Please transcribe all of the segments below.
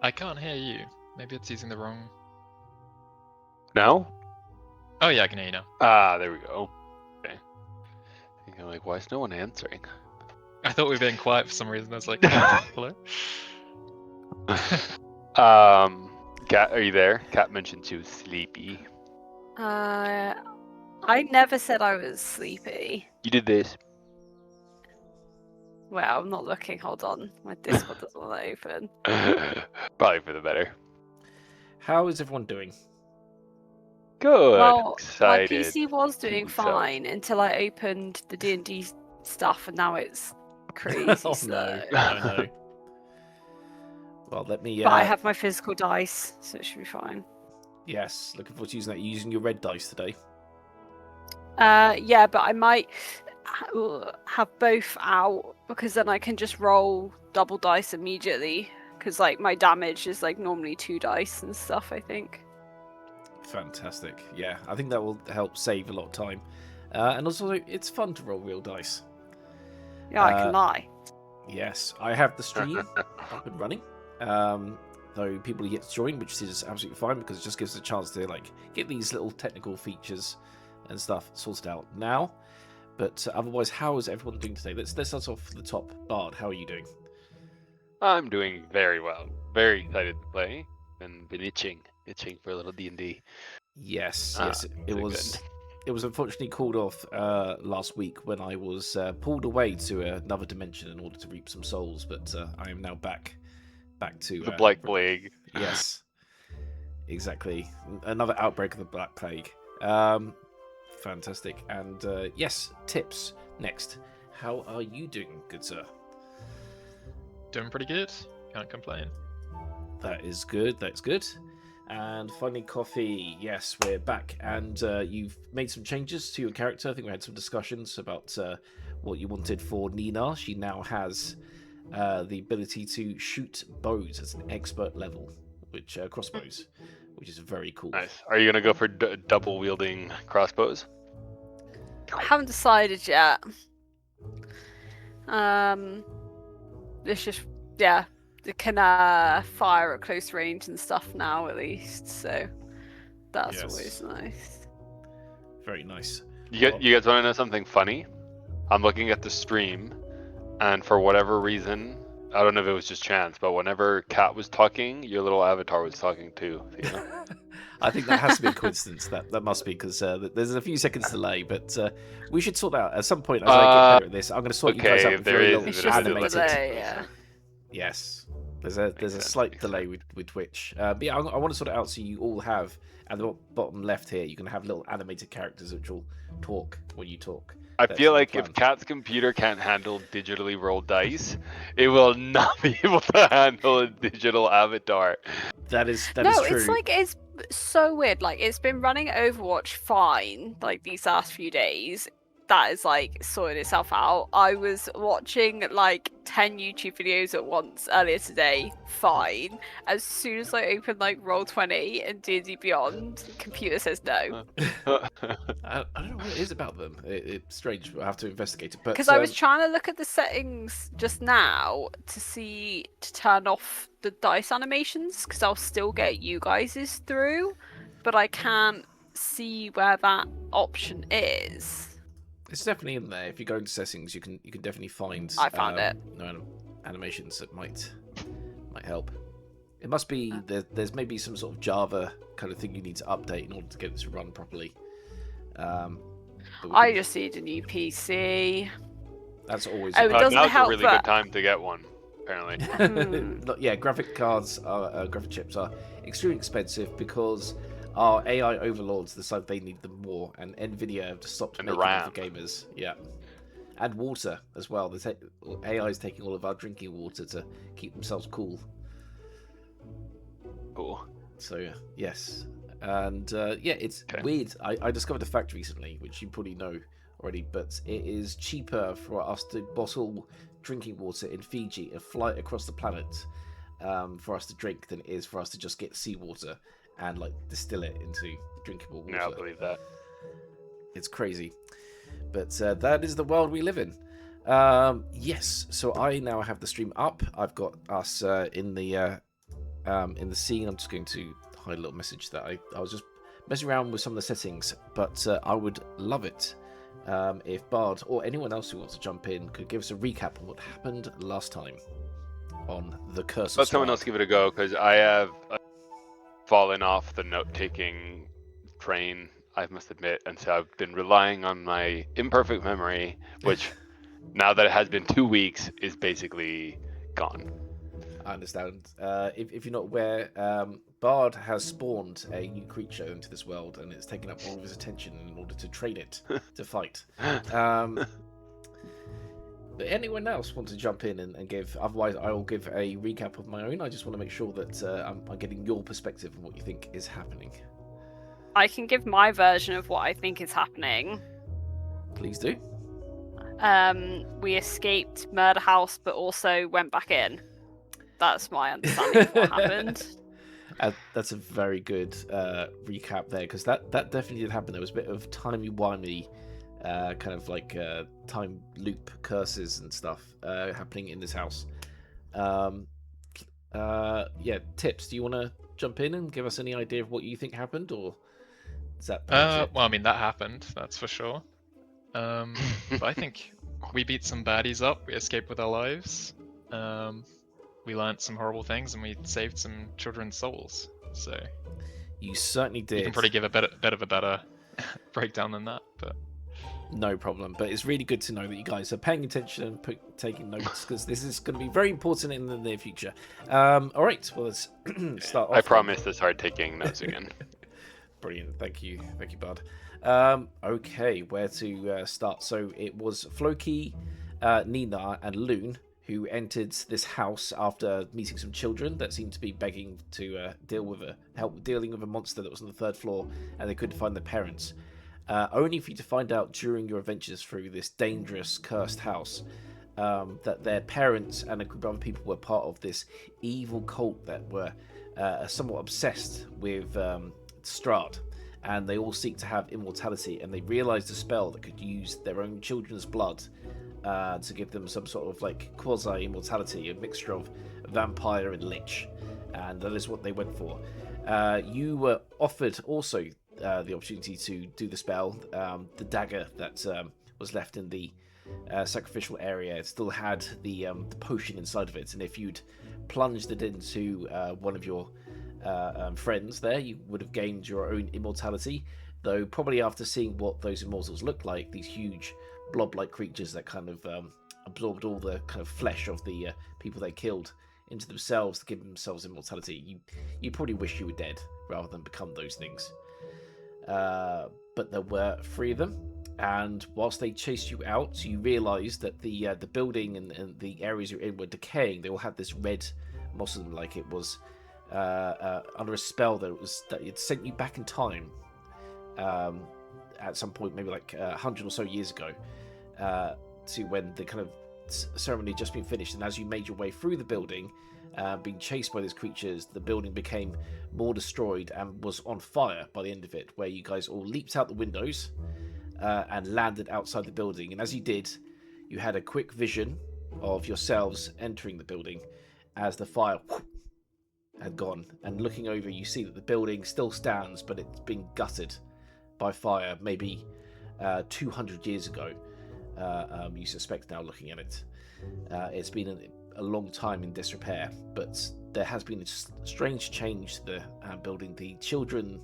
I can't hear you. Maybe it's using the wrong... Now? Oh yeah, I can hear you now. Ah, there we go. Okay. You're like, why is no one answering? I thought we were being quiet for some reason. I was like, hello? Kat, are you there? Kat mentioned she was sleepy. I never said I was sleepy. You did this. Well, I'm not looking. Hold on. My Discord doesn't want to open. Probably for the better. How is everyone doing? Good. Well, Excited. my PC was doing weeks out. fine until I opened the D&D stuff, and now it's crazy Oh slow. no! Oh no! Well, let me. But I have my physical dice, so it should be fine. Yes, looking forward to using that. You're using your red dice today. Yeah, but I might have both out because then I can just roll double dice immediately. Because like my damage is like normally 2 dice and stuff. I think. Fantastic. Yeah, I think that will help save a lot of time, and also it's fun to roll real dice. Yeah, I can lie. Yes, I have the stream up and running. Though people are yet to join, which is absolutely fine because it just gives us a chance to like get these little technical features and stuff sorted out now. But otherwise, how is everyone doing today? Let's start off at the top. Bard, how are you doing? I'm doing very well. Very excited to play. Been itching for a little D&D. Yes, it doing was. good. It was unfortunately called off last week when I was pulled away to another dimension in order to reap some souls. But I am now back to The Black Plague. Yes, exactly. Another outbreak of the Black Plague. Fantastic. And yes, tips next. How are you doing, good sir? Doing pretty good. Can't complain. That is good. That's good. And finally, coffee. Yes, we're back. And you've made some changes to your character. I think we had some discussions about what you wanted for Nina. She now has the ability to shoot bows at an expert level, which crossbows, which is very cool. Nice. Are you gonna go for double wielding crossbows? I haven't decided yet. It's just it can fire at close range and stuff now at least, so that's always nice. Very nice. You guys want to know something funny? I'm looking at the stream, and for whatever reason, I don't know if it was just chance, but whenever Kat was talking, your little avatar was talking too. You know? I think that has to be a coincidence. That must be because there's a few seconds delay, but we should sort that out at some point. As I get better at this, I'm going to sort you guys out with very little It's just animated. a delay, yeah. Yes, there's a slight delay with Twitch, but yeah, I want to sort it out so you all have at the bottom left here. You can have little animated characters which will talk when you talk. I feel like if Kat's computer can't handle digitally rolled dice, it will not be able to handle a digital avatar. That is true. It's like it's so weird. Like it's been running Overwatch fine like these last few days. That is like sorting itself out. I was watching like 10 YouTube videos at once earlier today, fine. As soon as I open like Roll20 and D&D Beyond, the computer says no. I don't know what it is about them. It's strange. We'll have to investigate it. Because I was trying to look at the settings just now to turn off the dice animations because I'll still get you guys' through, but I can't see where that option is. It's definitely in there. If you go into settings, you can definitely find. I found it. Animations that might help. It must be there's maybe some sort of Java kind of thing you need to update in order to get it to run properly. I just need a new PC. That's always. Oh, it doesn't now's help a really that... good time to get one, apparently. Yeah, graphic chips are extremely expensive because our AI overlords decide they need them more, and Nvidia have just stopped making them for gamers. Yeah, and water as well. AI is taking all of our drinking water to keep themselves cool. Cool. So yes, and it's weird. I discovered a fact recently, which you probably know already, but it is cheaper for us to bottle drinking water in Fiji and fly it across the planet for us to drink than it is for us to just get seawater and like distill it into drinkable water. Yeah, I believe that. It's crazy, but that is the world we live in. Yes, so I now have the stream up. I've got us in the in the scene. I'm just going to hide a little message that I was just messing around with some of the settings, but I would love it if Bard or anyone else who wants to jump in could give us a recap of what happened last time on the Curse of Let someone Strahd. else give it a go, because I have fallen off the note-taking train, I must admit, and so I've been relying on my imperfect memory, which, now that it has been 2 weeks, is basically gone. I understand. If you're not aware, Bard has spawned a new creature into this world, and it's taken up all of his attention in order to train it to fight. But anyone else want to jump in and give? Otherwise, I will give a recap of my own. I just want to make sure that I'm getting your perspective on what you think is happening. I can give my version of what I think is happening. Please do. We escaped Murder House, but also went back in. That's my understanding of what happened. That's a very good recap there, because that definitely did happen. There was a bit of timey-wimey, kind of like time loop curses and stuff happening in this house. Yeah, Tips, do you want to jump in and give us any idea of what you think happened, or is that Well, I mean, that happened, that's for sure. But I think we beat some baddies up, we escaped with our lives. We learnt some horrible things, and we saved some children's souls. So You certainly did. you can probably give a bit of a better breakdown than that, but No problem. But it's really good to know that you guys are paying attention and taking notes, because this is going to be very important in the near future. All right, well, let's start off. I promise to start taking notes again. Brilliant. Thank you, Bud. Okay, where to start? So it was Floki, Nina, and Loon who entered this house after meeting some children that seemed to be begging to help dealing with a monster that was on the 3rd floor, and they couldn't find their parents. Only for you to find out during your adventures through this dangerous, cursed house that their parents and a group of other people were part of this evil cult that were somewhat obsessed with Strahd, and they all seek to have immortality, and they realized a spell that could use their own children's blood to give them some sort of like quasi-immortality, a mixture of vampire and lich, and that is what they went for. You were offered also the opportunity to do the spell. The dagger that was left in the sacrificial area, it still had the potion inside of it, and if you'd plunged it into one of your friends there, you would have gained your own immortality, though probably after seeing what those immortals looked like, these huge blob-like creatures that kind of absorbed all the kind of flesh of the people they killed into themselves to give themselves immortality, you probably wish you were dead rather than become those things. But there were 3 of them, and whilst they chased you out, you realised that the building and the areas you're in were decaying. They all had this red moss on them, like it was under a spell that it sent you back in time at some point, maybe like 100 or so years ago, to when the kind of ceremony had just been finished. And as you made your way through the building, being chased by these creatures, the building became more destroyed and was on fire by the end of it, where you guys all leaped out the windows and landed outside the building. And as you did, you had a quick vision of yourselves entering the building as the fire had gone. And looking over, you see that the building still stands, but it's been gutted by fire maybe 200 years ago. You suspect now, looking at it. It's been a long time in disrepair, but there has been a strange change to the building. The children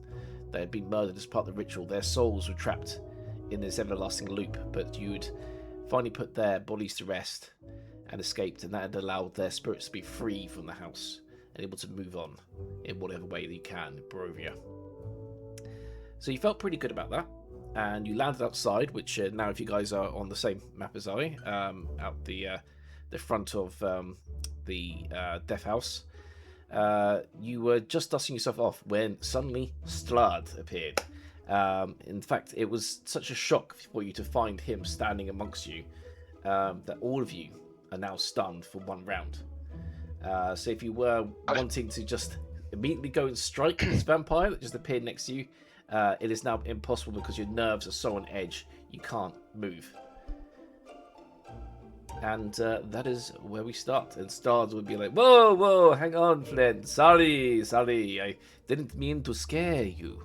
that had been murdered as part of the ritual, their souls were trapped in this everlasting loop, but you'd finally put their bodies to rest and escaped, and that had allowed their spirits to be free from the house and able to move on in whatever way that you can in Barovia. So you felt pretty good about that, and you landed outside, which now, if you guys are on the same map as I, out the front of the death house, you were just dusting yourself off when suddenly Strahd appeared. In fact, it was such a shock for you to find him standing amongst you that all of you are now stunned for 1 round. So if you were wanting to just immediately go and strike this vampire that just appeared next to you, it is now impossible because your nerves are so on edge you can't move. And that is where we start. And Strahd would be like, whoa, whoa, hang on, friend. Sorry. I didn't mean to scare you.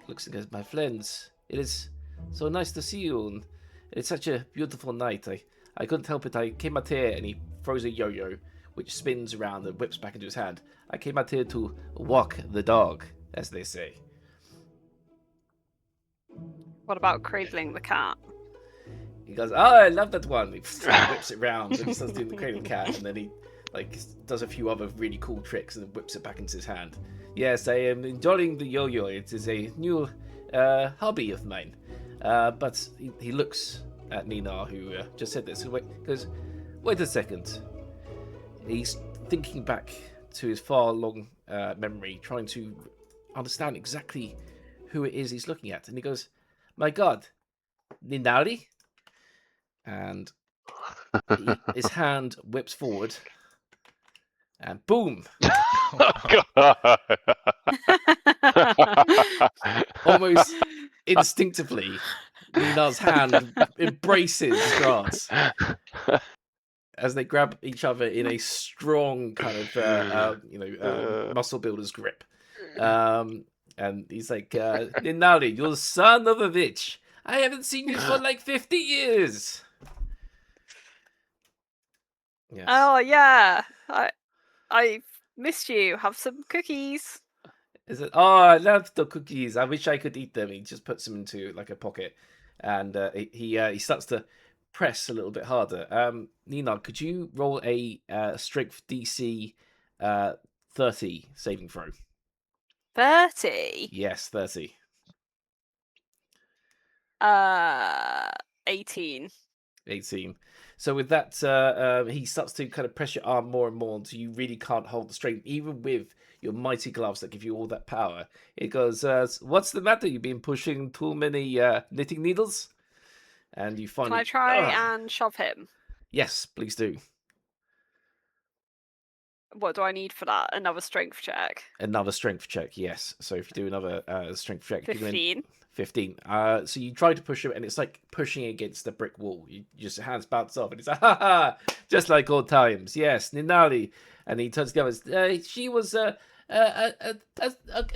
Looks like my friends. It is so nice to see you. And it's such a beautiful night. I couldn't help it. I came out here, and he throws a yo-yo, which spins around and whips back into his hand. I came out here to walk the dog, as they say. What about cradling the cat? He goes, oh, I love that one. He whips it round, and he starts doing the cradle cat, and then he does a few other really cool tricks, and then whips it back into his hand. Yes, I am enjoying the yo-yo. It is a new hobby of mine. But he looks at Nina, who just said this, and goes, wait a second. He's thinking back to his far-long memory, trying to understand exactly who it is he's looking at. And he goes, my God, Ninari? And his hand whips forward, and boom! Almost instinctively, Nina's hand embraces Strahd's as they grab each other in a strong kind of muscle builder's grip. And he's like, Ninari, you son of a bitch! I haven't seen you for like 50 years. Yes. Oh yeah, I missed you. Have some cookies. Is it? Oh, I love the cookies. I wish I could eat them. He just puts them into like a pocket, and he starts to press a little bit harder. Nina, could you roll a strength DC 30 saving throw? 30. Yes, 30. 18. 18. So with that, he starts to kind of press your arm more and more until you really can't hold the strength, even with your mighty gloves that give you all that power. It goes, what's the matter? You've been pushing too many knitting needles? And you finally... Can I try and shove him? Yes, please do. What do I need for that? Another strength check? Another strength check, yes. So if you do another strength check... 15. 15. So you try to push him, and it's like pushing against the brick wall. You just hands bounce off, and it's like, ha ha, just like old times. Yes, Ninali. And he turns to the others. She was an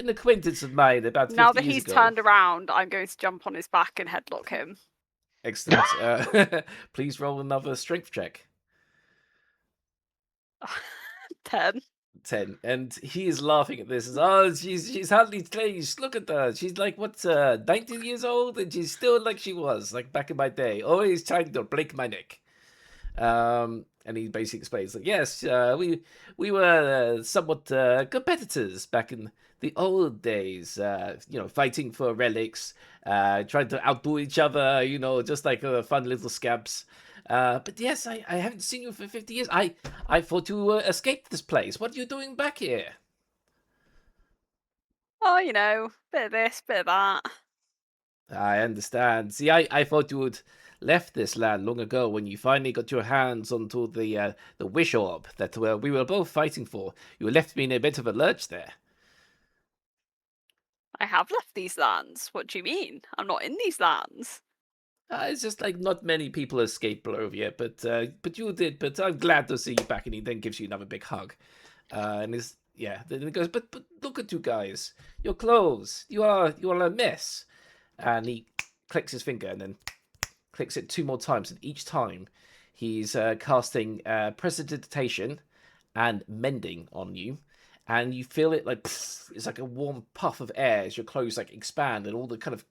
acquaintance of mine about 50 Now that years he's ago. turned around, I'm going to jump on his back and headlock him. Excellent. Please roll another strength check. 10. 10. And he is laughing at this. She's hardly changed. Look at her. She's like, 19 years old? And she's still like she was, like back in my day. Always trying to break my neck. And he basically explains, like, yes, we were somewhat competitors back in the old days, fighting for relics, trying to outdo each other, just like fun little scabs. But yes, I haven't seen you for 50 years. I thought you escaped this place. What are you doing back here? Oh, bit of this, bit of that. I understand. See, I thought you had left this land long ago when you finally got your hands onto the wish orb that we were both fighting for. You left me in a bit of a lurch there. I have left these lands. What do you mean? I'm not in these lands. It's just like not many people escape Barovia, but you did. But I'm glad to see you back. And he then gives you another big hug. Then he goes, but look at you guys. Your clothes. You are a mess. And he clicks his finger and then clicks it 2 more times. And each time he's casting Prestidigitation and Mending on you. And you feel it like it's like a warm puff of air as your clothes like expand and all the kind of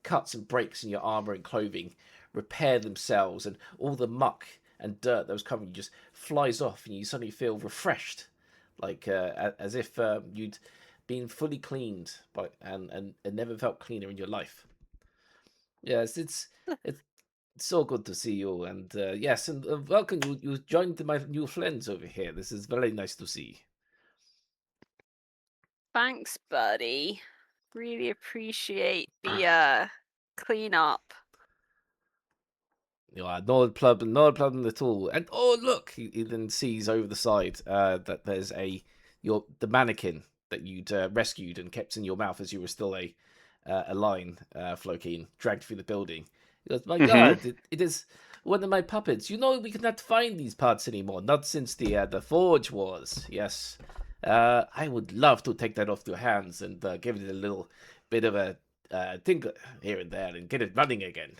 cuts and breaks in your armor and clothing repair themselves, and all the muck and dirt that was covering you just flies off, and you suddenly feel refreshed, like as if you'd been fully cleaned and never felt cleaner in your life. Yes, it's so good to see you, and yes, and welcome. You joined my new friends over here. This is very nice to see. Thanks, buddy. Really appreciate the cleanup. No problem at all. And oh look, he then sees over the side that there's the mannequin that you'd rescued and kept in your mouth as you were still a line, Flokeen, dragged through the building. He goes, my God, it is one of my puppets. You know, we cannot find these parts anymore. Not since the Forge Wars. Yes. I would love to take that off your hands and give it a little bit of a tinker here and there and get it running again.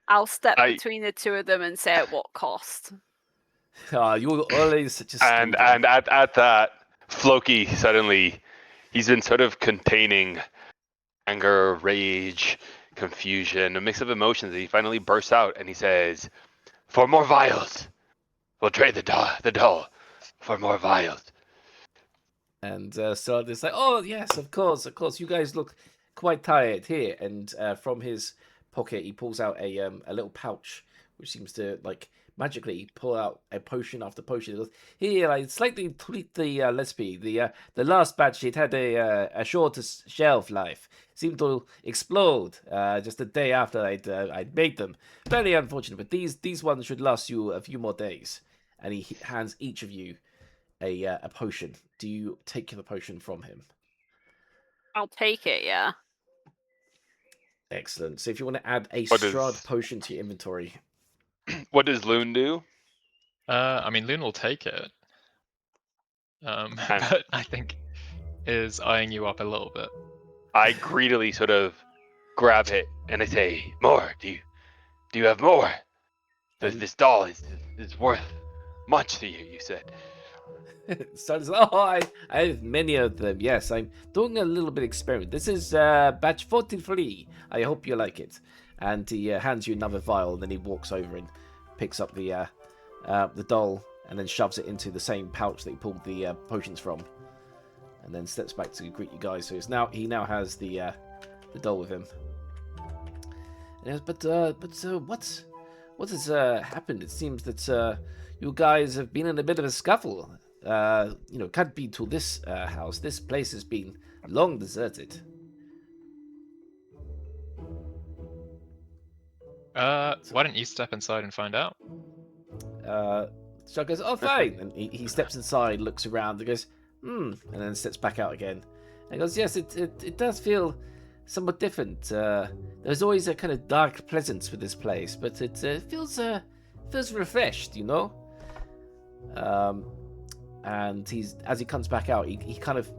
I'll step between the two of them and say at what cost. You're always such a And at that, Floki suddenly, he's been sort of containing anger, rage, confusion, a mix of emotions. He finally bursts out and he says, "For more vials, we'll trade the doll for more vials." And so it's like, "Oh yes, of course. You guys look quite tired here." And from his pocket, he pulls out a little pouch, which seems to like magically pull out a potion after potion. He goes, "Here, I slightly tweaked the recipe. The last batch, it had a shorter shelf life. Seemed to explode just a day after I'd made them. Very unfortunate, but these ones should last you a few more days." And he hands each of you a potion. Do you take the potion from him? I'll take it, yeah. Excellent. So if you want to add a Strahd potion to your inventory. What does Loon do? I mean, Loon will take it. But I think is eyeing you up a little bit. I greedily sort of grab it and I say, "More? Do you have more? This doll is worth much to you," you said. So it's, I have many of them. Yes, I'm doing a little bit of experiment. This is batch 43. I hope you like it. And he hands you another vial, and then he walks over and picks up the doll, and then shoves it into the same pouch that he pulled the potions from, and then steps back to greet you guys. So he now has the doll with him. And he goes, what has happened? It seems that you guys have been in a bit of a scuffle. Can't be to this house. This place has been long deserted. Why don't you step inside and find out? So goes, "Oh, fine." And he steps inside, looks around, and goes, and then steps back out again. And goes, "Yes, it does feel somewhat different. There's always a kind of dark presence with this place, but it feels refreshed, you know." And as he comes back out, he kind of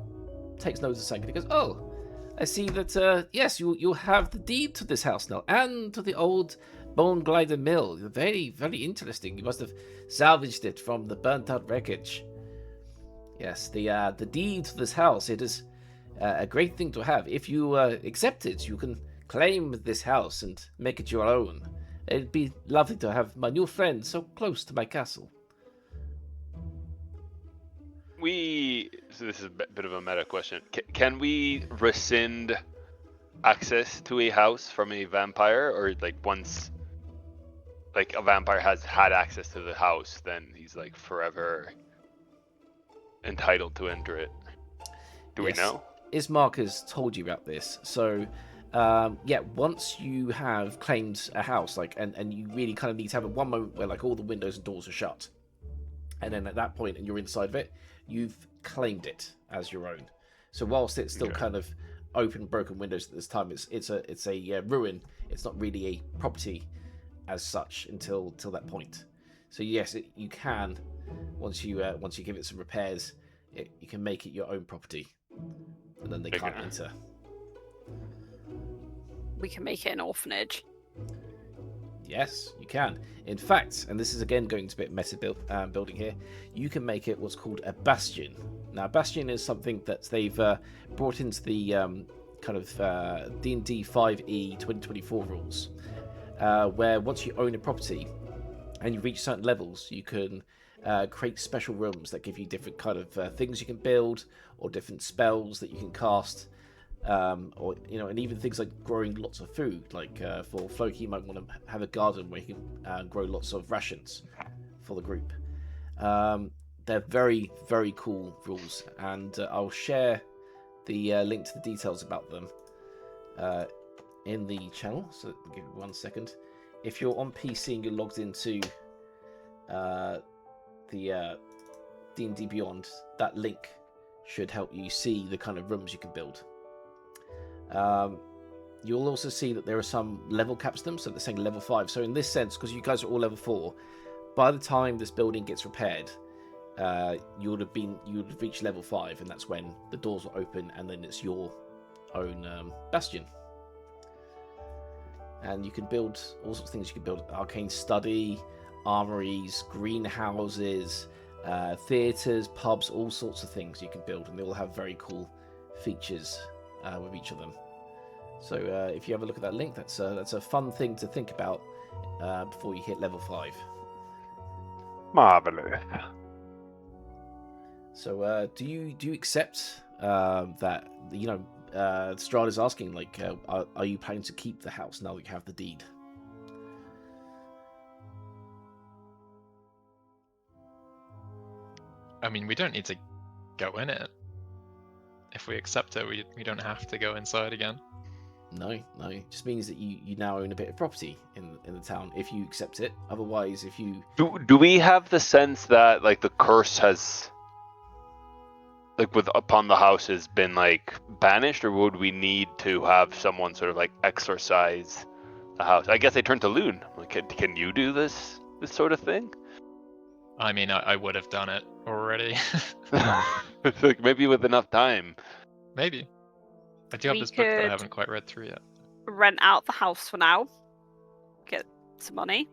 takes notice a second. He goes, "Oh, I see that, yes, you have the deed to this house now, and to the old Bone Glider Mill. Very, very interesting. You must have salvaged it from the burnt-out wreckage." Yes, the deed to this house, it is a great thing to have. If you accept it, you can claim this house and make it your own. It'd be lovely to have my new friend so close to my castle." So this is a bit of a meta question. Can we rescind access to a house from a vampire, or like once like a vampire has had access to the house, then he's like forever entitled to enter it? Do we know? Ismark has told you about this. So once you have claimed a house, and you really kind of need to have one moment where like all the windows and doors are shut, and then at that point and you're inside of it, you've claimed it as your own. So whilst it's still kind of open, broken windows at this time, it's a ruin. It's not really a property as such until that point. So yes, you can once you give it some repairs, you can make it your own property, and then they can't enter. We can make it an orphanage. Yes, you can. In fact, and this is again going to be a meta building here, you can make it what's called a bastion. Now, bastion is something that they've brought into the kind of D&D 5.5e 2024 rules, where once you own a property and you reach certain levels, you can create special rooms that give you different kind of things you can build, or different spells that you can cast. Or and even things like growing lots of food. Like for Floki, you might want to have a garden where you can grow lots of rations for the group. They're very, very cool rules, and I'll share the link to the details about them in the channel. So give me 1 second. If you're on PC and you're logged into the D&D Beyond, that link should help you see the kind of rooms you can build. you'll also see that there are some level caps to them, so they're saying level 5. So in this sense, because you guys are all level 4, by the time this building gets repaired, you would have reached level 5, and that's when the doors will open, and then it's your own bastion. And you can build all sorts of things. You can build arcane study, armories, greenhouses, theatres, pubs, all sorts of things you can build, and they all have very cool features with each of them. So if you have a look at that link, that's a fun thing to think about before you hit level 5. Marvelous. So do you accept that Strahd is asking, like, are you planning to keep the house now that you have the deed? I mean, we don't need to go in it. If we accept it, we don't have to go inside again. No, it just means that you now own a bit of property in the town if you accept it. Otherwise, if you Do we have the sense that like the curse has upon the house has been like banished, or would we need to have someone sort of like exorcise the house? I guess they turned to Loon. Like, can you do this sort of thing? I mean, I would have done it already. Like maybe with enough time. Maybe. I do have We this book that I could- haven't quite read through yet. Rent out the house for now, get some money,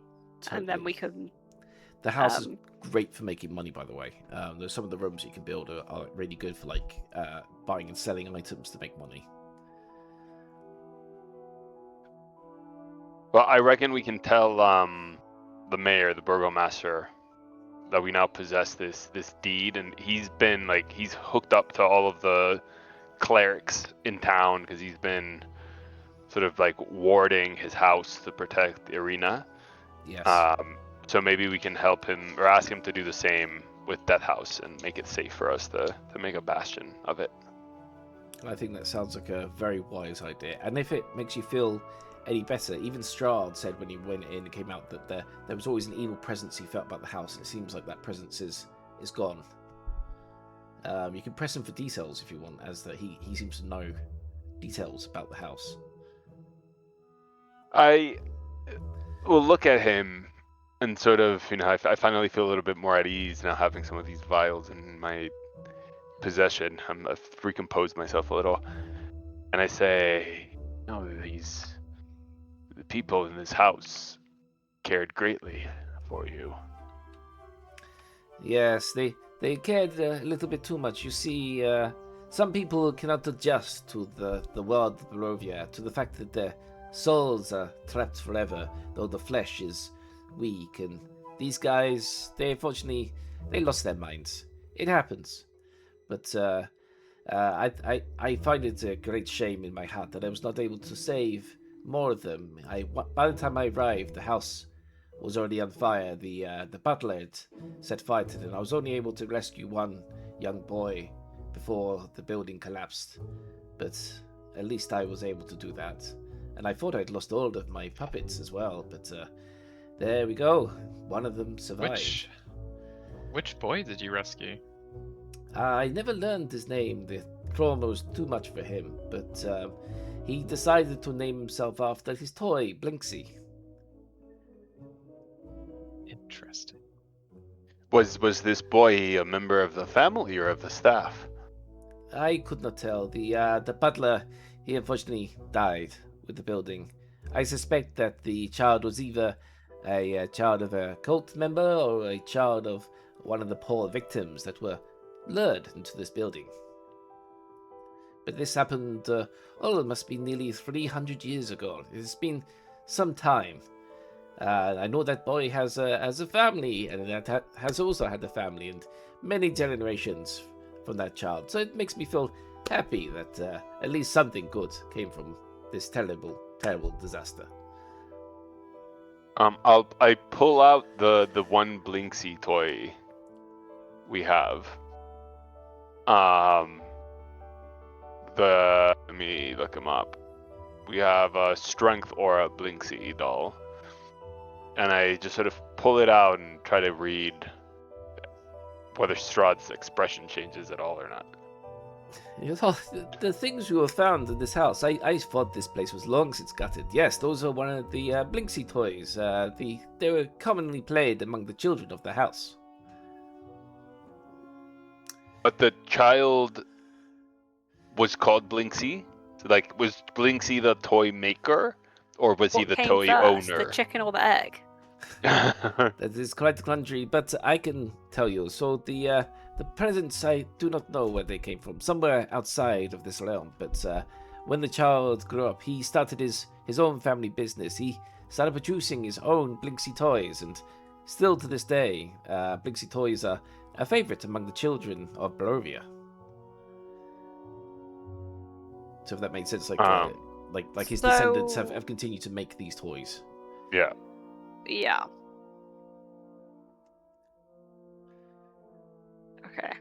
and then Totally. we can. The house is Um, great for making money, by the way. There's some of the rooms you can build are really good for like buying and selling items to make money. Well, I reckon we can tell the mayor, the burgomaster, that we now possess this deed, and he's hooked up to all of the clerics in town because he's been sort of like warding his house to protect the arena. Yes. So maybe we can help him or ask him to do the same with Death House and make it safe for us to make a bastion of it. I think that sounds like a very wise idea. And if it makes you feel any better, even Strahd said when he went in and came out that there was always an evil presence he felt about the house. It seems like that presence is gone. You can press him for details if you want, as that he seems to know details about the house. I will look at him and sort of, I finally feel a little bit more at ease now having some of these vials in my possession. I've recomposed myself a little. And I say, no, the people in this house cared greatly for you. Yes, they cared a little bit too much. You see, some people cannot adjust to the world of Barovia, to the fact that their souls are trapped forever, though the flesh is weak. And these guys, they lost their minds. It happens. But I find it a great shame in my heart that I was not able to save more of them. By the time I arrived, the house was already on fire. The butler had set fire to it, and I was only able to rescue one young boy before the building collapsed. But at least I was able to do that. And I thought I'd lost all of my puppets as well, but there we go. One of them survived. Which boy did you rescue? I never learned his name. The trauma was too much for him, but he decided to name himself after his toy, Blinksy. Interesting. Was this boy a member of the family or of the staff? I could not tell. The butler, he unfortunately died with the building. I suspect that the child was either a child of a cult member or a child of one of the poor victims that were lured into this building. But this happened, it must be nearly 300 years ago. It's been some time. I know that boy has a family, and that has also had a family, and many generations from that child. So it makes me feel happy that at least something good came from this terrible, terrible disaster. I pull out the one Blinksy toy we have. Let me look him up. We have a Strength Aura Blinksy doll. And I just sort of pull it out and try to read whether Strahd's expression changes at all or not. You know, the things you have found in this house, I thought this place was long since gutted. Yes, those are one of the Blinksy toys. They were commonly played among the children of the house. But the child was called Blinksy? So, like, was Blinksy the toy maker? Or was he What the came toy first, owner? the chicken or the egg? That is quite the country, but I can tell you. So the presents, I do not know where they came from. Somewhere outside of this realm. But when the child grew up, he started his own family business. He started producing his own Blinksy toys, and still to this day, Blinksy toys are a favorite among the children of Barovia. So if that makes sense, like his descendants have continued to make these toys. Yeah. Yeah. Okay.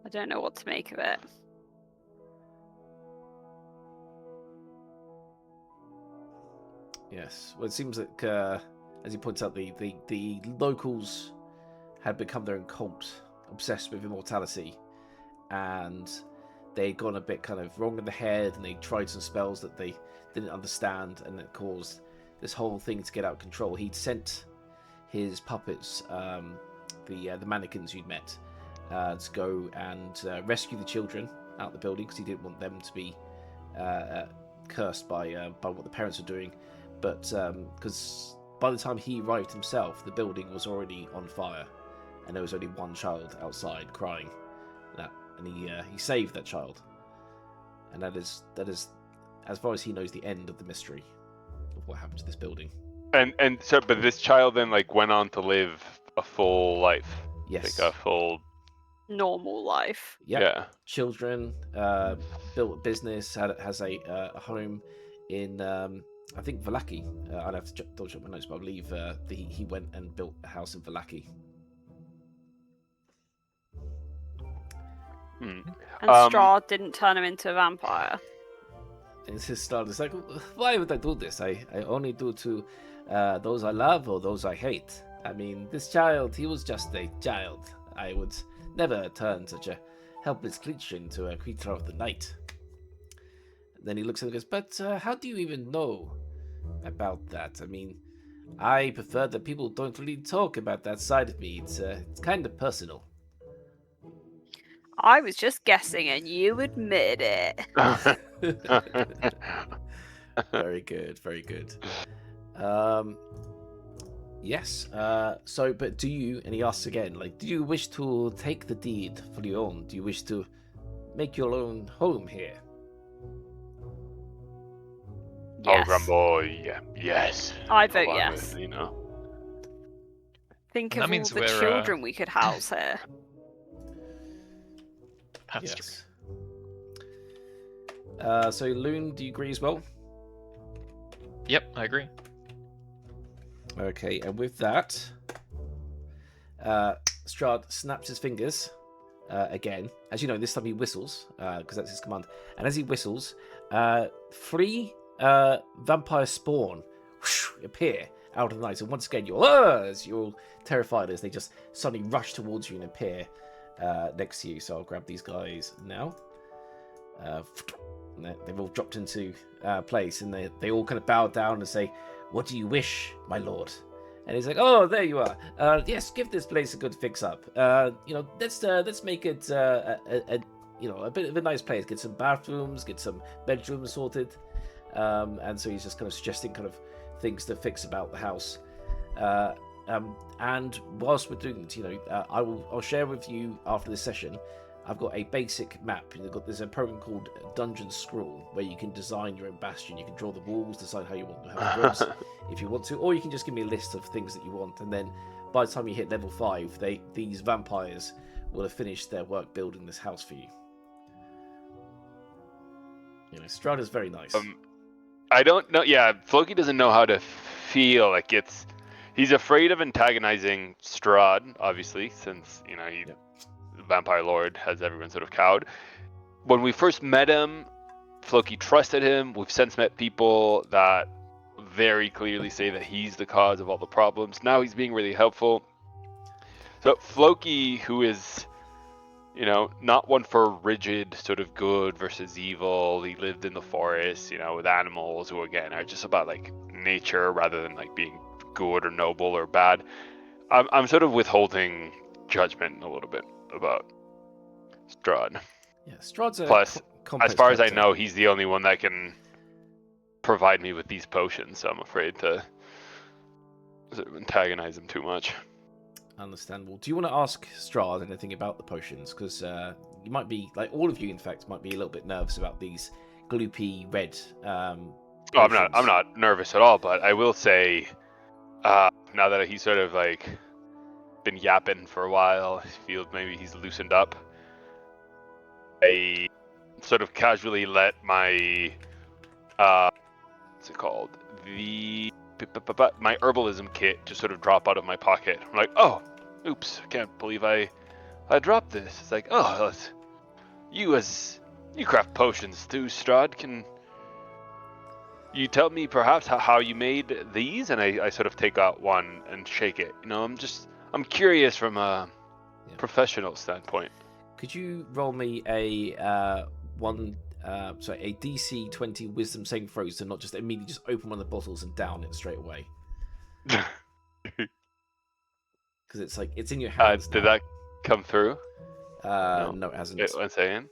I don't know what to make of it. Yes. Well, it seems like, as he points out, the locals had become their own cult, obsessed with immortality, and they'd gone a bit kind of wrong in the head, and they tried some spells that they didn't understand, and it caused this whole thing to get out of control. He'd sent his puppets, the mannequins you'd met, to go and rescue the children out of the building because he didn't want them to be cursed by what the parents were doing. But because by the time he arrived himself, the building was already on fire, and there was only one child outside crying. And he saved that child, and that is, as far as he knows, the end of the mystery of what happened to this building. And so, but this child then like went on to live a full life. Yes. Like a full Normal life. Yep. Yeah. Children, built a business, has a home in I think Vallaki. I'd have to double check my notes, but I believe he went and built a house in Vallaki. Hmm. And Strahd didn't turn him into a vampire. And his style is like, why would I do this? I only do to those I love or those I hate. I mean, this child, he was just a child. I would never turn such a helpless creature into a creature of the night. Then he looks at it and goes, but how do you even know about that? I mean, I prefer that people don't really talk about that side of me. It's kind of personal. I was just guessing and you admit it. Very good, very good. Yes. So, but do you? And he asks again, like, do you wish to take the deed for your own? Do you wish to make your own home here? Oh, Yes. Grumble, yeah, yes. I vote Along yes. with, you know. Think That of all means the we're, children we could house here. That's true. So, Loon, do you agree as well? Yep, I agree. Okay, and with that, Strahd snaps his fingers again. As you know, this time he whistles, because that's his command. And as he whistles, 3 vampire spawn appear out of the night. And once again, you're all terrified as they just suddenly rush towards you and appear next to you. So I'll grab these guys now. They've all dropped into place, and they all kind of bow down and say, "What do you wish, my lord?" And he's like, "Oh, there you are. Yes, give this place a good fix up. Let's make it a bit of a nice place. Get some bathrooms, get some bedrooms sorted." And so he's just kind of suggesting kind of things to fix about the house. And whilst we're doing it, I'll share with you after this session. I've got a basic map. There's a program called Dungeon Scroll where you can design your own bastion. You can draw the walls, decide how you want to have the rooms if you want to, or you can just give me a list of things that you want. And then by the time you hit level 5, these vampires will have finished their work building this house for you. Strahd is very nice. I don't know. Yeah, Floki doesn't know how to feel. Like he's afraid of antagonizing Strahd, obviously, since the Vampire Lord has everyone sort of cowed. When we first met him, Floki trusted him. We've since met people that very clearly say that he's the cause of all the problems. Now he's being really helpful. So Floki, who is, not one for rigid sort of good versus evil. He lived in the forest, with animals who again are just about like nature rather than like being good or noble or bad. I'm sort of withholding judgment a little bit about Strahd. Yeah, Strahd's a Plus, complex as far as I character. know, he's the only one that can provide me with these potions, so I'm afraid to sort of antagonize him too much. Understandable. Do you want to ask Strahd anything about the potions? Because you might be, like all of you, in fact, might be a little bit nervous about these gloopy red. Oh, I'm not nervous at all, but I will say, now that he's sort of like been yapping for a while, I feel maybe he's loosened up. I sort of casually let my what's it called? My herbalism kit just sort of drop out of my pocket. I'm like, oh, oops, I can't believe I dropped this. It's like, oh, you craft potions too, Strahd. Can you tell me perhaps how you made these? And I sort of take out one and shake it. I'm curious from a professional standpoint. Could you roll me a a DC 20 Wisdom saving throws to not just immediately just open one of the bottles and down it straight away? Because it's like it's in your hands. Did now. that come through? No, it hasn't. Wait, 1 second.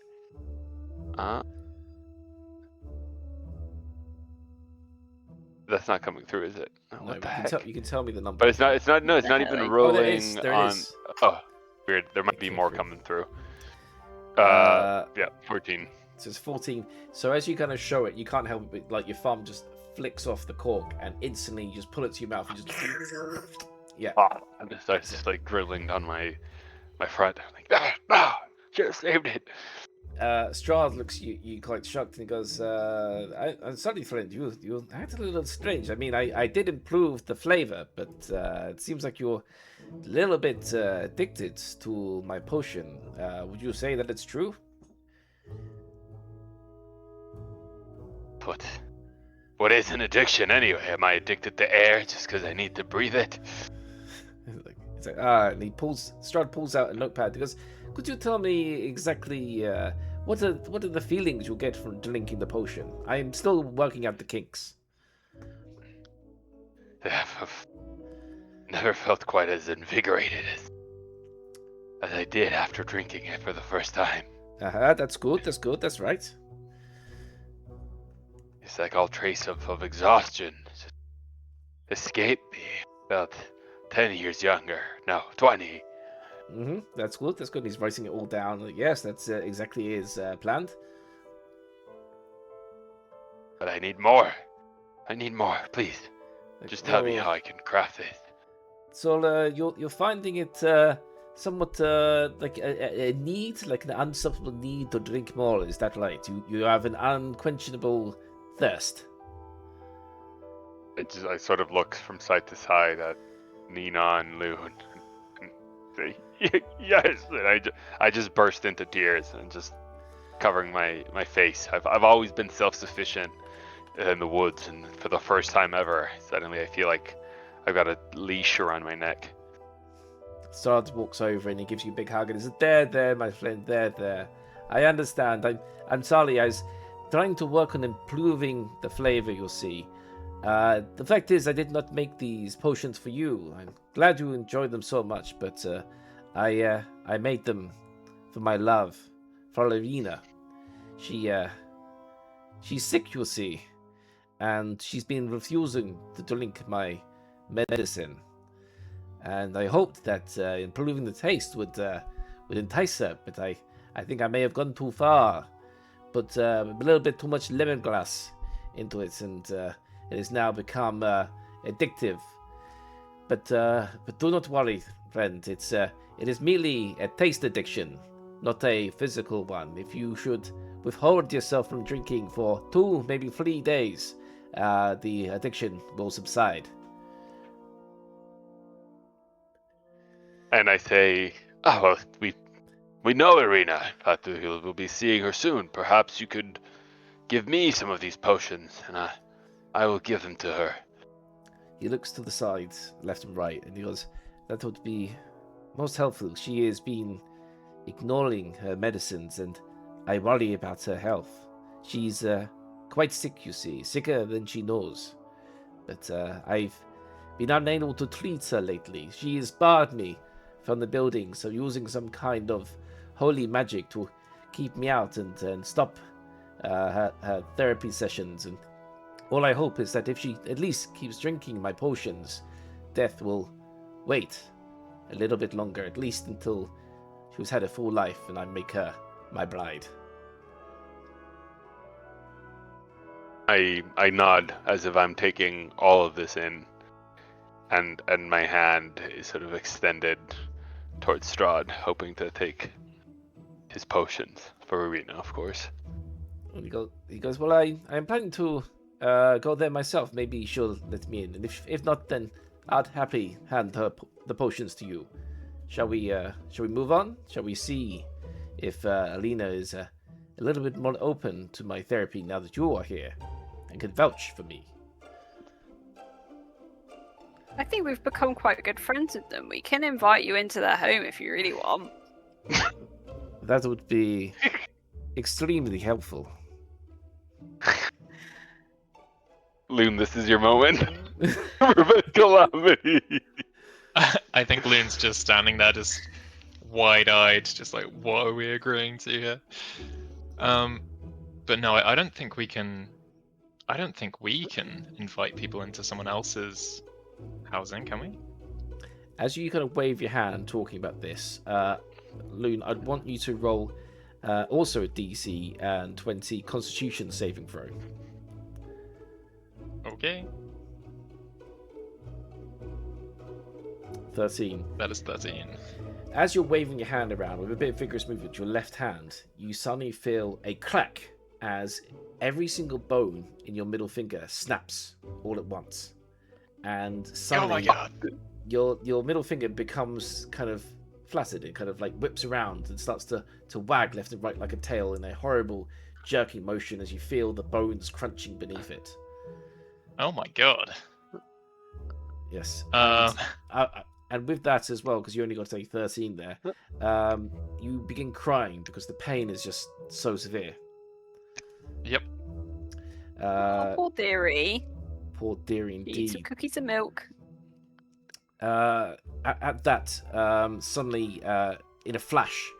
That's not coming through, is it? No, What the heck? you can tell me the number. But it's not. No, it's not even rolling there it on. is. Oh, weird. There might be more through. coming through. 14. So it's 14. So as you kind of show it, you can't help it, like your thumb just flicks off the cork and instantly you just pull it to your mouth and just And it starts just like drilling down my front. I'm like, should have saved it. Strahd looks you quite shocked and he goes, I'm sorry, friend, you acted a little strange. I mean, I did improve the flavor, but it seems like you're a little bit addicted to my potion. Would you say that it's true? But what is an addiction anyway? Am I addicted to air just because I need to breathe it? It's like, and Strahd pulls out a notepad. He goes, could you tell me exactly what are the feelings you get from drinking the potion? I'm still working out the kinks. I've never felt quite as invigorated as I did after drinking it for the first time. That's good. That's right. It's like all trace of exhaustion just escaped me. Felt 10 years younger. No, 20. That's good. He's writing it all down. Yes, that's exactly as planned. But I need more. Please. Just tell me how I can craft this. So you're finding it somewhat like a need, like an unstoppable need to drink more. Is that right? You have an unquenchable thirst. I sort of look from side to side at Nina and Loon and say, yes. And I just burst into tears and just covering my face. I've always been self-sufficient in the woods, and for the first time ever, suddenly I feel like I've got a leash around my neck. Strahd walks over and he gives you a big hug and he says, there, my friend, there. I understand. I'm sorry. I was trying to work on improving the flavor, you'll see. The fact is, I did not make these potions for you. I'm glad you enjoyed them so much, but I made them for my love, for Irina. She's sick, you'll see, and she's been refusing to drink my medicine. And I hoped that improving the taste would entice her, but I think I may have gone too far. Put a little bit too much lemongrass into it, and it has now become addictive. But do not worry, friend. It is merely a taste addiction, not a physical one. If you should withhold yourself from drinking for 2, maybe 3 days, the addiction will subside. And I say, well, we know Irina. In fact, we'll be seeing her soon. Perhaps you could give me some of these potions, and I will give them to her. He looks to the side, left and right, and he goes, "That would be most helpful. She has been ignoring her medicines, and I worry about her health. She's quite sick, you see, sicker than she knows. But I've been unable to treat her lately. She has barred me from the building, so using some kind of holy magic to keep me out and stop her therapy sessions. And all I hope is that if she at least keeps drinking my potions, death will wait a little bit longer, at least until she's had a full life and I make her my bride." I nod as if I'm taking all of this in, and my hand is sort of extended towards Strahd, hoping to take his potions for Arena, of course. And he goes, "Well, I'm planning to go there myself. Maybe she'll let me in. And if not, then I'd happily hand her the potions to you. Shall we move on? Shall we see if Alina is a little bit more open to my therapy now that you are here and can vouch for me?" I think we've become quite good friends with them. We can invite you into their home if you really want. That would be extremely helpful. Loon, this is your moment. Prevent calamity. I think Loon's just standing there, just wide-eyed, just like, what are we agreeing to here? But no, I don't think we can. I don't think we can invite people into someone else's housing, can we? As you kind of wave your hand talking about this, Loon, I'd want you to roll also a DC and 20 Constitution saving throw. Okay. 13. That is 13. As you're waving your hand around with a bit of vigorous movement with your left hand, you suddenly feel a crack as every single bone in your middle finger snaps all at once. And suddenly your middle finger becomes kind of flaccid. It kind of like whips around and starts to wag left and right like a tail in a horrible jerking motion as you feel the bones crunching beneath it. Oh my god. Yes. Um, And with that as well, because you only got to take 13 there, you begin crying because the pain is just so severe. Yep. Poor dearie. Poor dearie Eat indeed. some cookies and milk. At that, suddenly, in a flash,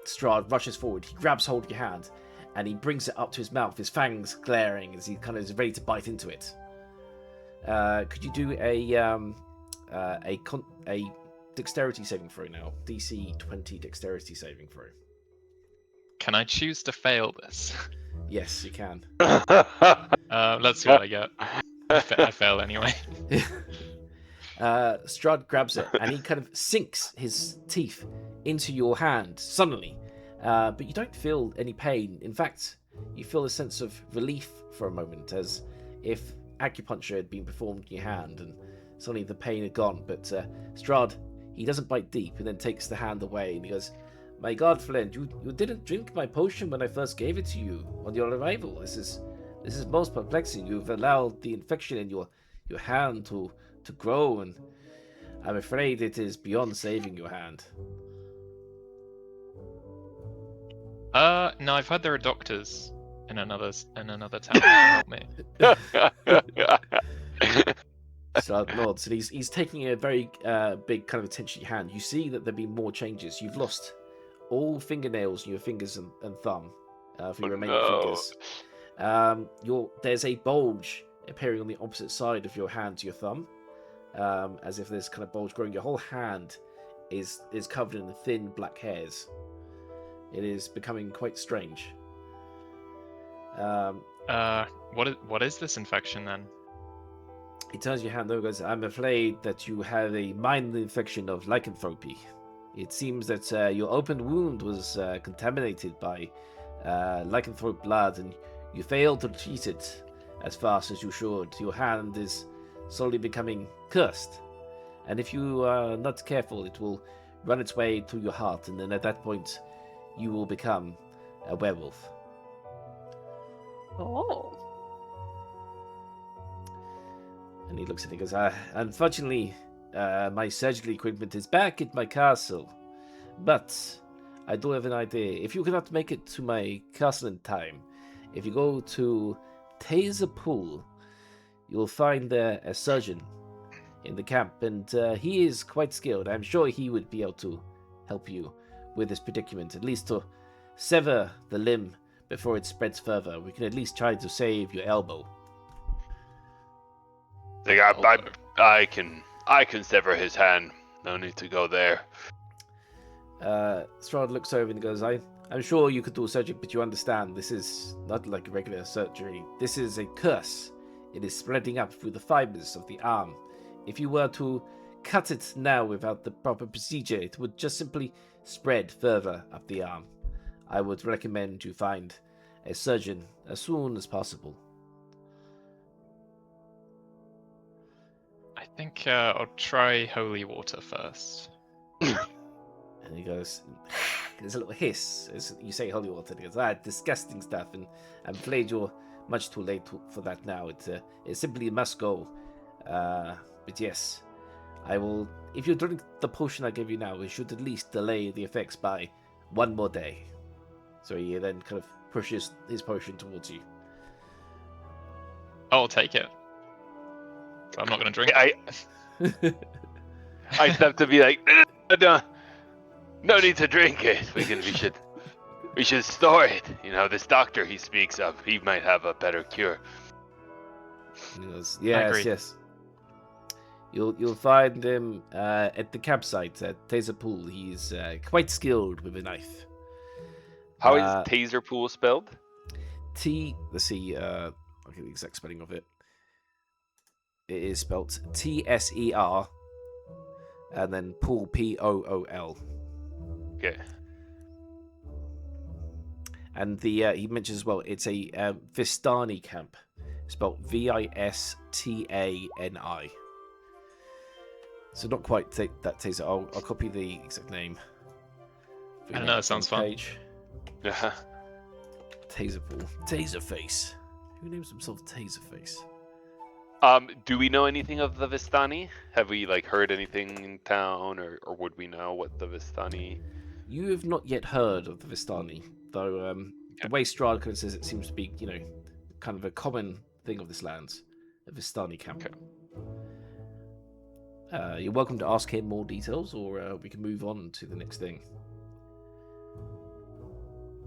Strahd rushes forward. He grabs hold of your hand, and he brings it up to his mouth, his fangs glaring as he kind of is ready to bite into it. Could you do a dexterity saving throw now? DC 20 dexterity saving throw. Can I choose to fail this? Yes, you can. Let's see what I get. I fail anyway. Strahd grabs it and he kind of sinks his teeth into your hand suddenly, but you don't feel any pain. In fact, you feel a sense of relief for a moment, as if acupuncture had been performed in your hand and suddenly the pain had gone. But Strahd, he doesn't bite deep and then takes the hand away and he goes, "My God, friend, you didn't drink my potion when I first gave it to you on your arrival. This is most perplexing. You've allowed the infection in your hand to grow, and I'm afraid it is beyond saving your hand." No, I've heard there are doctors in another town to help me. Strahd nods, and he's taking a very big kind of attention to your hand. You see that there've been more changes. You've lost all fingernails in your fingers and thumb for your remaining fingers. There's a bulge appearing on the opposite side of your hand to your thumb, as if there's kind of bulge growing. Your whole hand is covered in thin black hairs. It is becoming quite strange. What is this infection then? He turns your hand over and goes, "I'm afraid that you have a mild infection of lycanthropy. It seems that your open wound was contaminated by lycanthrope blood, and you failed to treat it as fast as you should. Your hand is slowly becoming cursed, and if you are not careful, it will run its way through your heart, and then at that point, you will become a werewolf." Oh. And he looks at it and goes, unfortunately, my surgical equipment is back at my castle. But I do have an idea. If you cannot make it to my castle in time, if you go to Taser Pool, you will find there a surgeon in the camp, and he is quite skilled. I'm sure he would be able to help you with this predicament, at least to sever the limb before it spreads further. We can at least try to save your elbow. Like, I can sever his hand. No need to go there. Strahd looks over and goes, I'm sure you could do surgery, but you understand this is not like a regular surgery. This is a curse. It is spreading up through the fibers of the arm. If you were to cut it now without the proper procedure, it would just simply spread further up the arm. I would recommend you find a surgeon as soon as possible. I think I'll try holy water first. And he goes, there's a little hiss as you say holy water. And he goes, disgusting stuff. And I'm afraid you're much too late for that now. It simply must go. But yes, I will. If you drink the potion I give you now, it should at least delay the effects by one more day. So he then kind of pushes his potion towards you. I'll take it. I'm not going to drink it. I have to be like, no need to drink it. We should store it. You know, this doctor he speaks of, he might have a better cure. And he goes, yes. You'll find him at the campsite at Taser Pool. He's quite skilled with a knife. How is Taser Pool spelled? Let's see, I'll get the exact spelling of it. It is spelled Tser, and then Pool, Pool. Okay. And he mentions as well, it's a Vistani camp, spelled Vistani. So not quite that Taser. I'll copy the exact name. I don't know, it sounds fun. Yeah. Taser Pool. Taserface. Who names himself Taserface? Do we know anything of the Vistani? Have we heard anything in town, or would we know what the Vistani? You have not yet heard of the Vistani, though. The way Strahd kind of says it seems to be, kind of a common thing of this land, a Vistani camp. Okay. You're welcome to ask him more details, or we can move on to the next thing.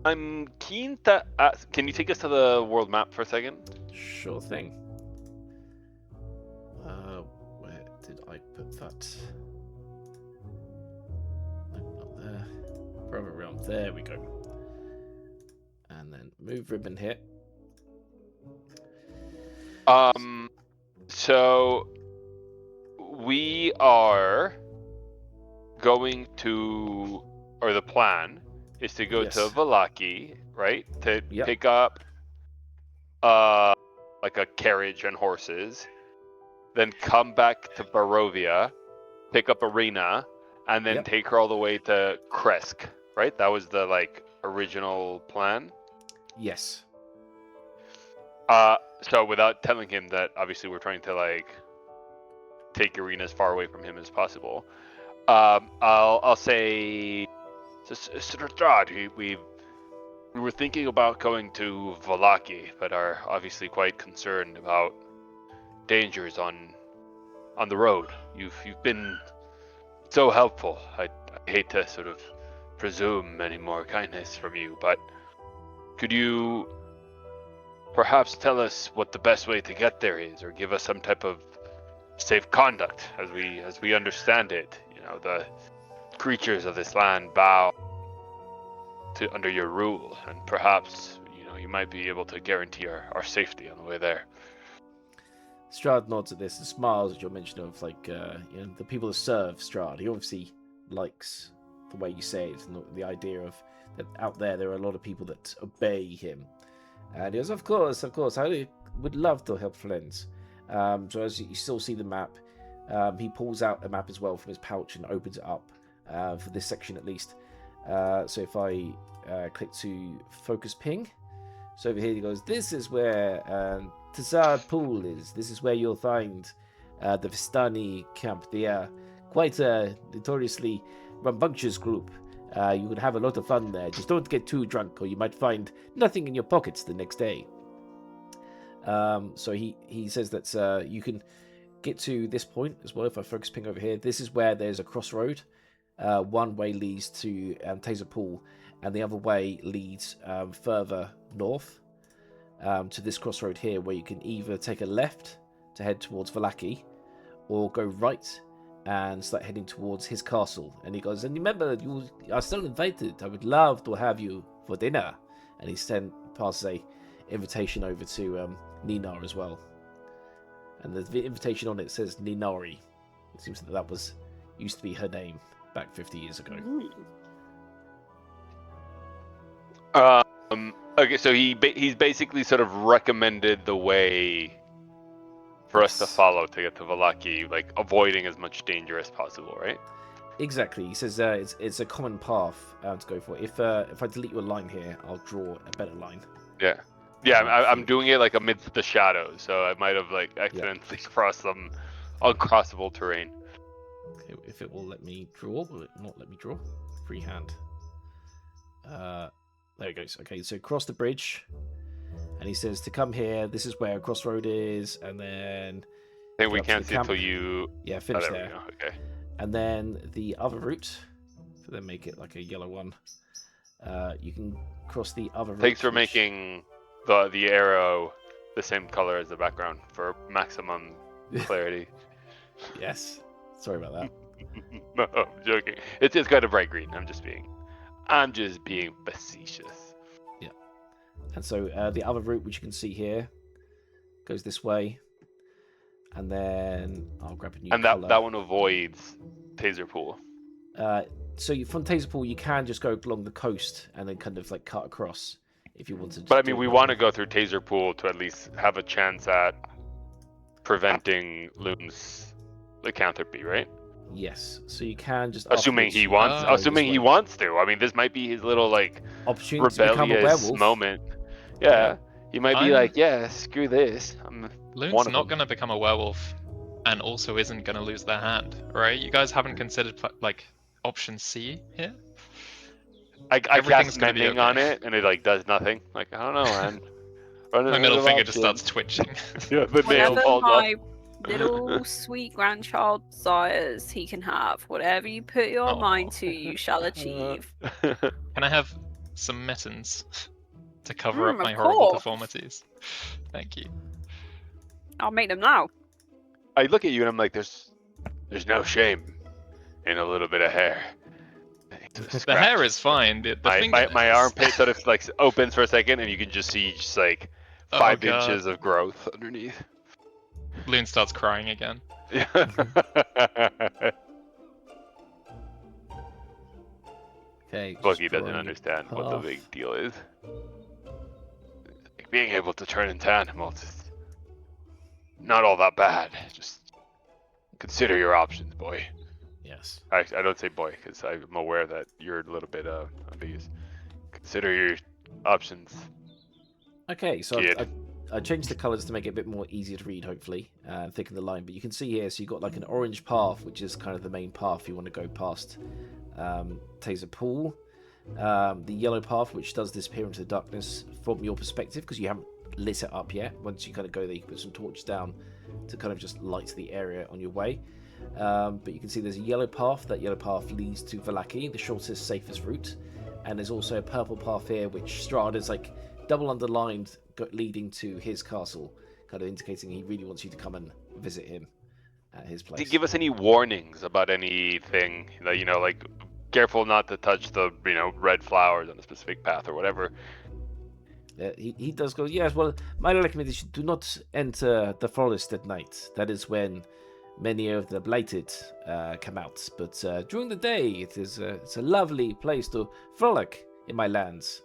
I'm keen to ask, can you take us to the world map for a second? Sure thing. Where did I put that? No, not there. Probably around there we go. And then move ribbon here. So we are going to, or the plan is to go to Vallaki, right? To pick up like a carriage and horses, then come back to Barovia, pick up Arena, and then take her all the way to Kresk, right? That was the original plan. Yes. So without telling him that, obviously we're trying to take Arena as far away from him as possible. I'll say, Strahd, we were thinking about going to Vallaki, but are obviously quite concerned about dangers on the road. You've been so helpful. I hate to sort of presume any more kindness from you, but could you perhaps tell us what the best way to get there is, or give us some type of safe conduct as we understand it? The creatures of this land bow to under your rule, and perhaps you might be able to guarantee our safety on the way there. Strahd nods at this and smiles at your mention of the people that serve Strahd. He obviously likes the way you say it, and the idea of that out there are a lot of people that obey him. And he goes, of course, I would love to help friends. So as you still see the map, he pulls out a map as well from his pouch and opens it up for this section at least. So if I click to focus ping, so over here he goes, this is where Taser Pool is. This is where you'll find the Vistani camp. They are quite a notoriously rambunctious group. You could have a lot of fun there. Just don't get too drunk, or you might find nothing in your pockets the next day. So he says that you can get to this point as well. If I focus ping over here, this is where there's a crossroad. One way leads to Taser Pool, and the other way leads further north to this crossroad here, where you can either take a left to head towards Vallaki, or go right and start heading towards his castle. And he goes, and remember, you are still invited. I would love to have you for dinner. And he passes a invitation over to Ninar as well. And the invitation on it says Ninari. It seems that used to be her name back 50 years ago. Okay, so he's basically sort of recommended the way for us to follow to get to Vallaki, like avoiding as much danger as possible, right? Exactly. He says it's a common path to go for. If I delete your line here, I'll draw a better line. Yeah. Yeah, I'm doing it like amidst the shadows, so I might have like accidentally crossed some uncrossable terrain. Okay, if it will let me draw, will it not let me draw? Freehand. There it goes. Okay, so cross the bridge, and he says to come here. This is where a crossroad is, and then I think we can't see until you. Yeah, finish there. Okay. And then the other route, so then make it like a yellow one. You can cross the other route. Thanks for making the arrow the same color as the background for maximum clarity. Yes. Sorry about that. No, I'm joking. It's kind of bright green. I'm just being facetious. Yeah. And so the other route, which you can see here, goes this way. And then I'll grab a new color. And that one avoids Taser Pool. So from Taser Pool, you can just go along the coast and then kind of like cut across if you wanted to. But I mean, we want to go through Taser Pool to at least have a chance at preventing Loon's lycanthropy, right? Yes. So you can just assuming he wants to. I mean, this might be his little like opportunity to become a werewolf moment. Yeah. He might be like, yeah, screw this. Loon's not going to become a werewolf and also isn't going to lose their hand, right? You guys haven't considered like option C here? I cast mending on it and it like does nothing. Like, I don't know, man. My middle finger just starts twitching. Yeah, the nail falls off. Little sweet grandchild desires he can have. Whatever you put your mind to, you shall achieve. Can I have some mittens to cover up my horrible deformities? Thank you. I'll make them now. I look at you and I'm like, there's no shame in a little bit of hair. The hair is fine. My armpit sort of like opens for a second and you can just see like 5 inches of growth underneath. Loon starts crying again. Okay. Boogie doesn't understand what the big deal is. Like being able to turn into animals is not all that bad. Just consider your options, boy. Yes. I don't say boy because I'm aware that you're a little bit ambiguous. Consider your options. Okay, so I changed the colours to make it a bit more easier to read, hopefully, and thicken the line. But you can see here, so you've got like an orange path, which is kind of the main path you want to go past Taser Pool. The yellow path, which does disappear into the darkness from your perspective, because you haven't lit it up yet. Once you kind of go there, you can put some torches down to kind of just light the area on your way. But you can see there's a yellow path. That yellow path leads to Vallaki, the shortest, safest route. And there's also a purple path here, which Strahd is like double underlined, leading to his castle, kind of indicating he really wants you to come and visit him at his place. Did he give us any warnings about anything that, like careful not to touch the, red flowers on a specific path or whatever? He does go, yes, well, my recommendation, do not enter the forest at night. That is when many of the blighted come out. But during the day, it's a lovely place to frolic in my lands.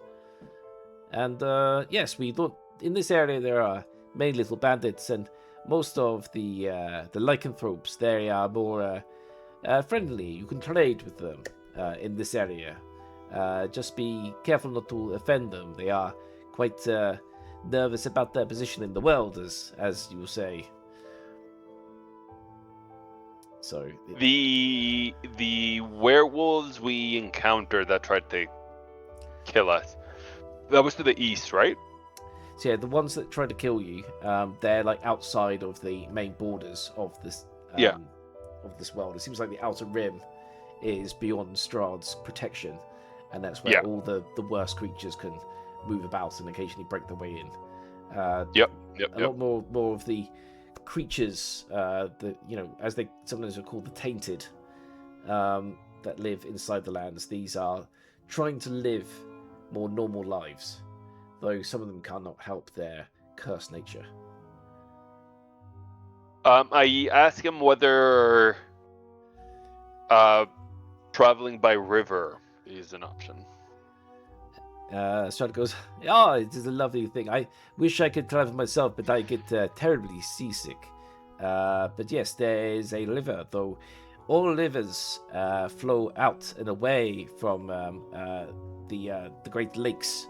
And yes, we don't. In this area, there are many little bandits, and most of the lycanthropes. They are more friendly. You can trade with them in this area. Just be careful not to offend them. They are quite nervous about their position in the world, as you say. So the werewolves we encountered that tried to kill us, that was to the east, right? So yeah, the ones that try to kill you, they're like outside of the main borders of this of this world. It seems like the outer rim is beyond Strahd's protection, and that's where all the worst creatures can move about and occasionally break their way in. A lot more of the creatures that, you know, as they sometimes are called, the tainted, that live inside the lands. These are trying to live more normal lives, though some of them cannot help their cursed nature. I asked him whether traveling by river is an option. Strahd goes, "Oh, it is a lovely thing. I wish I could travel myself, but I get terribly seasick. But yes, there is a river, though all rivers flow out and away from the Great Lakes,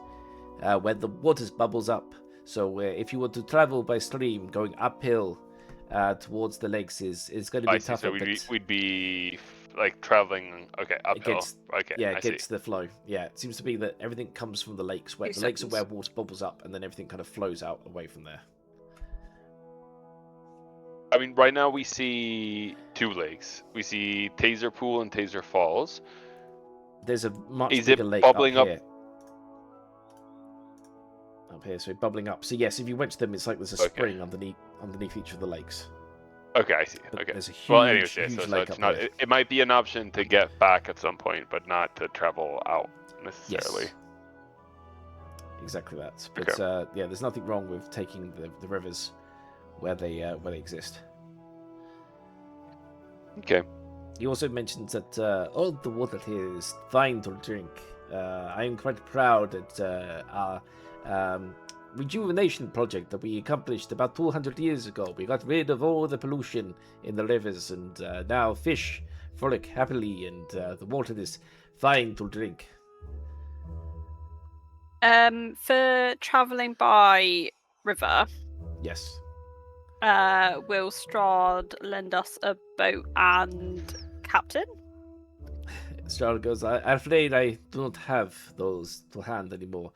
where the waters bubbles up. So if you were to travel by stream, going uphill towards the lakes is going to be tougher. So we'd be like traveling uphill. Against the flow. Yeah, it seems to be that everything comes from the lakes, where the lakes are where water bubbles up, and then everything kind of flows out away from there. I mean, right now we see two lakes. We see Taser Pool and Taser Falls. There's a much Is bigger it lake bubbling up here. Up here, so bubbling up. So yes, if you went to them, it's like there's a spring underneath each of the lakes. Okay, I see. But Okay. There's a huge, Well, anyway, huge so lake it's up not. here. It might be an option to get back at some point, but not to travel out necessarily. Yes. Exactly that. But yeah, there's nothing wrong with taking the rivers where they exist. Okay. He also mentions that all the water here is fine to drink. I am quite proud that our rejuvenation project that we accomplished about 200 years ago. We got rid of all the pollution in the rivers, and now fish frolic happily, and the water is fine to drink. For travelling by river, Yes. will Strahd lend us a boat and captain? Strahd goes, I'm afraid I do not have those to hand anymore.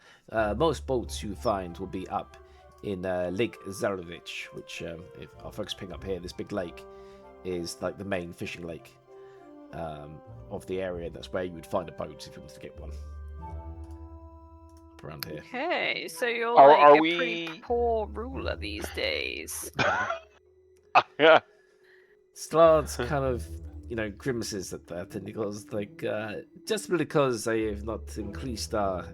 Most boats you find will be up in Lake Zarovich, which, if our folks pick up here, this big lake is like the main fishing lake of the area. That's where you would find a boat if you wanted to get one. Up around here. Okay, so you're Are a we- pretty poor ruler these days. Yeah. Strahd's kind of, grimaces at that, and he goes like, just because I have not increased our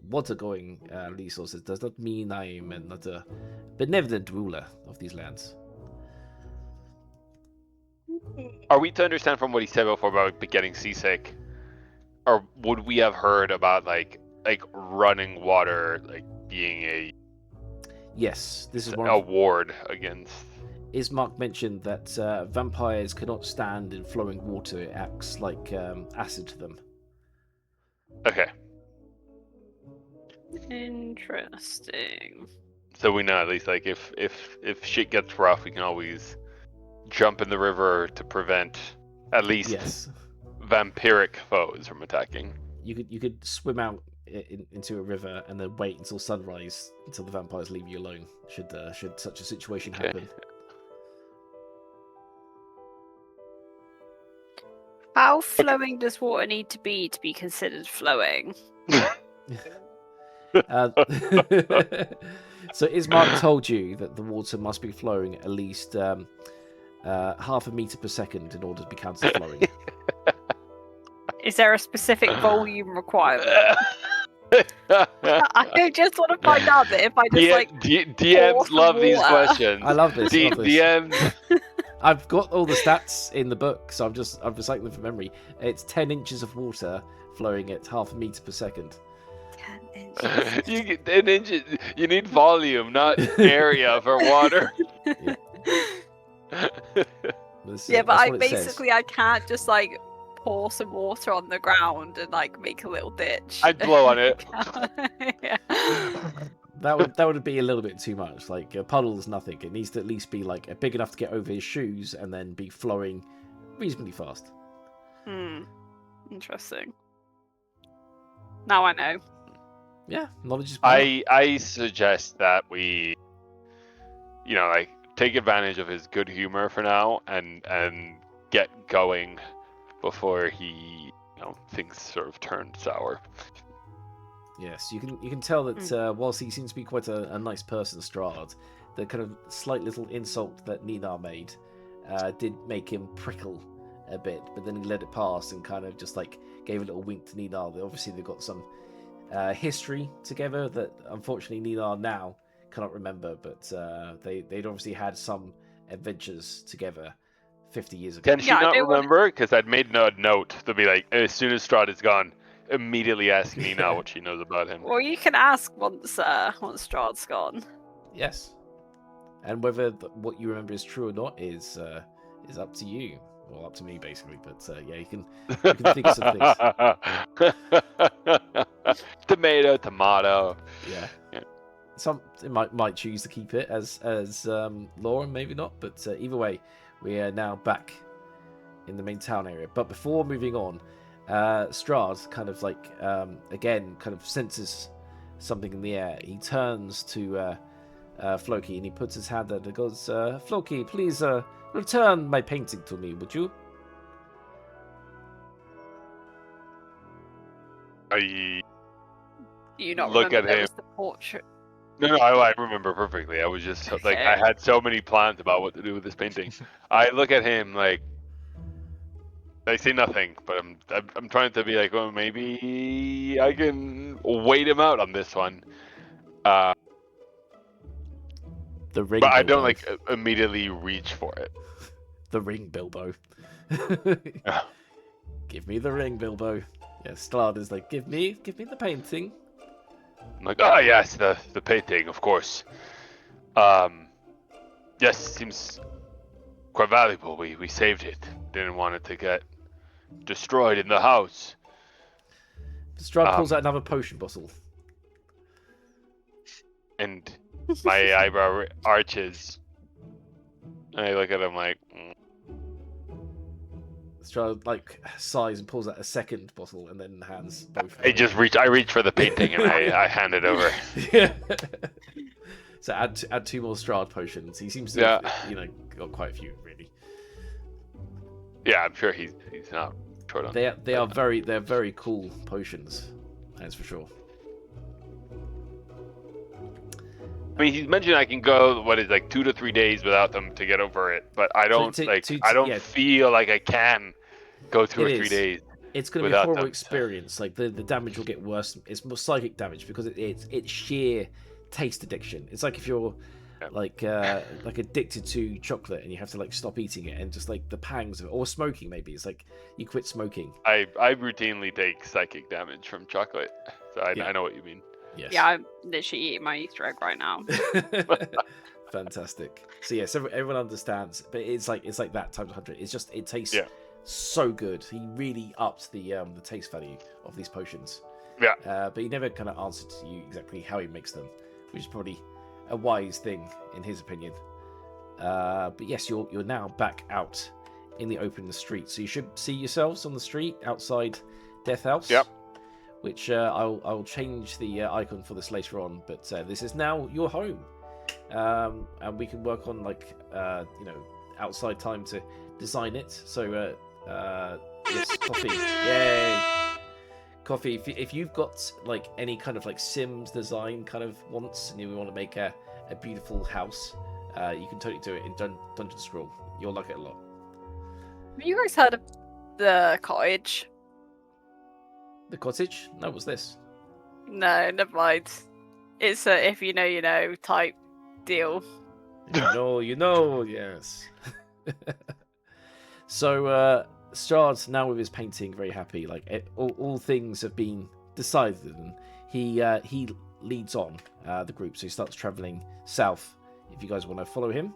water-going resources does not mean I am not a benevolent ruler of these lands. Are we to understand from what he said before about getting seasick, or would we have heard about like running water being a Yes, this is one a ward against? Ismark mentioned that vampires cannot stand in flowing water. It acts like acid to them. Okay. Interesting. So we know at least if shit gets rough, we can always jump in the river to prevent at least Yes, vampiric foes from attacking. you could swim out into a river and then wait until sunrise until the vampires leave you alone. Should such a situation happen. How flowing does water need to be considered flowing? So Ismark told you that the water must be flowing at least half a meter per second in order to be counted flowing. Is there a specific volume requirement? I just want to find out that if I just DMs pour some love these water. questions. I love this. DMs. I've got all the stats in the book, so I'm reciting them from memory. It's 10 inches of water flowing at half a meter per second. 10 inches. You get 10 inches. You need volume, not area for water. Yeah, but I can't just pour some water on the ground and make a little ditch. I'd blow on it. Yeah. that would be a little bit too much. Like a puddle is nothing. It needs to at least be like big enough to get over his shoes and then be flowing reasonably fast. Interesting. Now I know. Yeah, knowledge is power. I suggest that we, like take advantage of his good humor for now and get going before he, things sort of turn sour. Yes, you can tell that whilst he seems to be quite a nice person, Strahd, the kind of slight little insult that Nina made did make him prickle a bit, but then he let it pass and kind of just like gave a little wink to Nina. Obviously, they've got some history together that unfortunately Nina now cannot remember, but they'd obviously had some adventures together 50 years ago. Can she not remember? Because I'd made a note to be like, as soon as Strahd is gone, immediately ask Nina what she knows about him. Well, you can ask once Strahd's gone. Yes, and whether what you remember is true or not is up to you. Well, up to me, basically. But yeah, you can think of some things. Tomato. Yeah. Some might choose to keep it as lore, and maybe not. But either way, we are now back in the main town area. But before moving on, Strahd kind of like again kind of senses something in the air. He turns to Floki and he puts his hand out and goes, "Floki, please return my painting to me, would you?" I You not look remember at there him. was the portrait. No, I remember perfectly. I was just like, I had so many plans about what to do with this painting. I look at him like, I say nothing, but I'm trying to be like, well, maybe I can wait him out on this one. The ring, but I Bilbo. don't like immediately reach for it. The ring, Bilbo. Give me the ring, Bilbo. Yeah, Strahd is like, give me the painting. I'm like, yes, the painting, of course. Yes, seems quite valuable. We saved it. Didn't want it to get destroyed in the house. Strahd pulls out another potion bottle. And my eyebrow arches. And I look at him like... Strahd like sighs and pulls out a second bottle and then hands both. I reach for the painting and I hand it over. Yeah. So add two more Strahd potions. He seems to have, got quite a few really. Yeah, I'm sure he's not short on. They're very cool potions, that's for sure. I mean, he's mentioned I can go 2 to 3 days without them to get over it, but I don't feel like I can go 2 or 3 days. It's going to be a horrible experience. Like the damage will get worse. It's more psychic damage because it's sheer taste addiction. It's like if you're like addicted to chocolate and you have to like stop eating it and just like the pangs of it, or smoking maybe. It's like you quit smoking. I routinely take psychic damage from chocolate, so I know what you mean. Yes. Yeah, I'm literally eating my Easter egg right now. Fantastic. So yes, everyone understands, but it's like that times 100. It's just it tastes so good. He really upped the taste value of these potions. Yeah. But he never kind of answered to you exactly how he makes them, which is probably a wise thing in his opinion. But yes, you're now back out in the open street, so you should see yourselves on the street outside Death House. Yep. Which I'll change the icon for this later on, but this is now your home, and we can work on outside time to design it. So yes, coffee, yay, coffee. If you've got like any kind of like Sims design kind of wants, and you want to make a beautiful house, you can totally do it in Dungeon Scroll. You'll like it a lot. Have you guys heard of the cottage? The cottage? No, what's this? No, never mind. It's a if you know, you know type deal. You know, yes. So, Strahd, now with his painting, very happy. Like, all things have been decided, and he leads on the group. So he starts traveling south, if you guys want to follow him.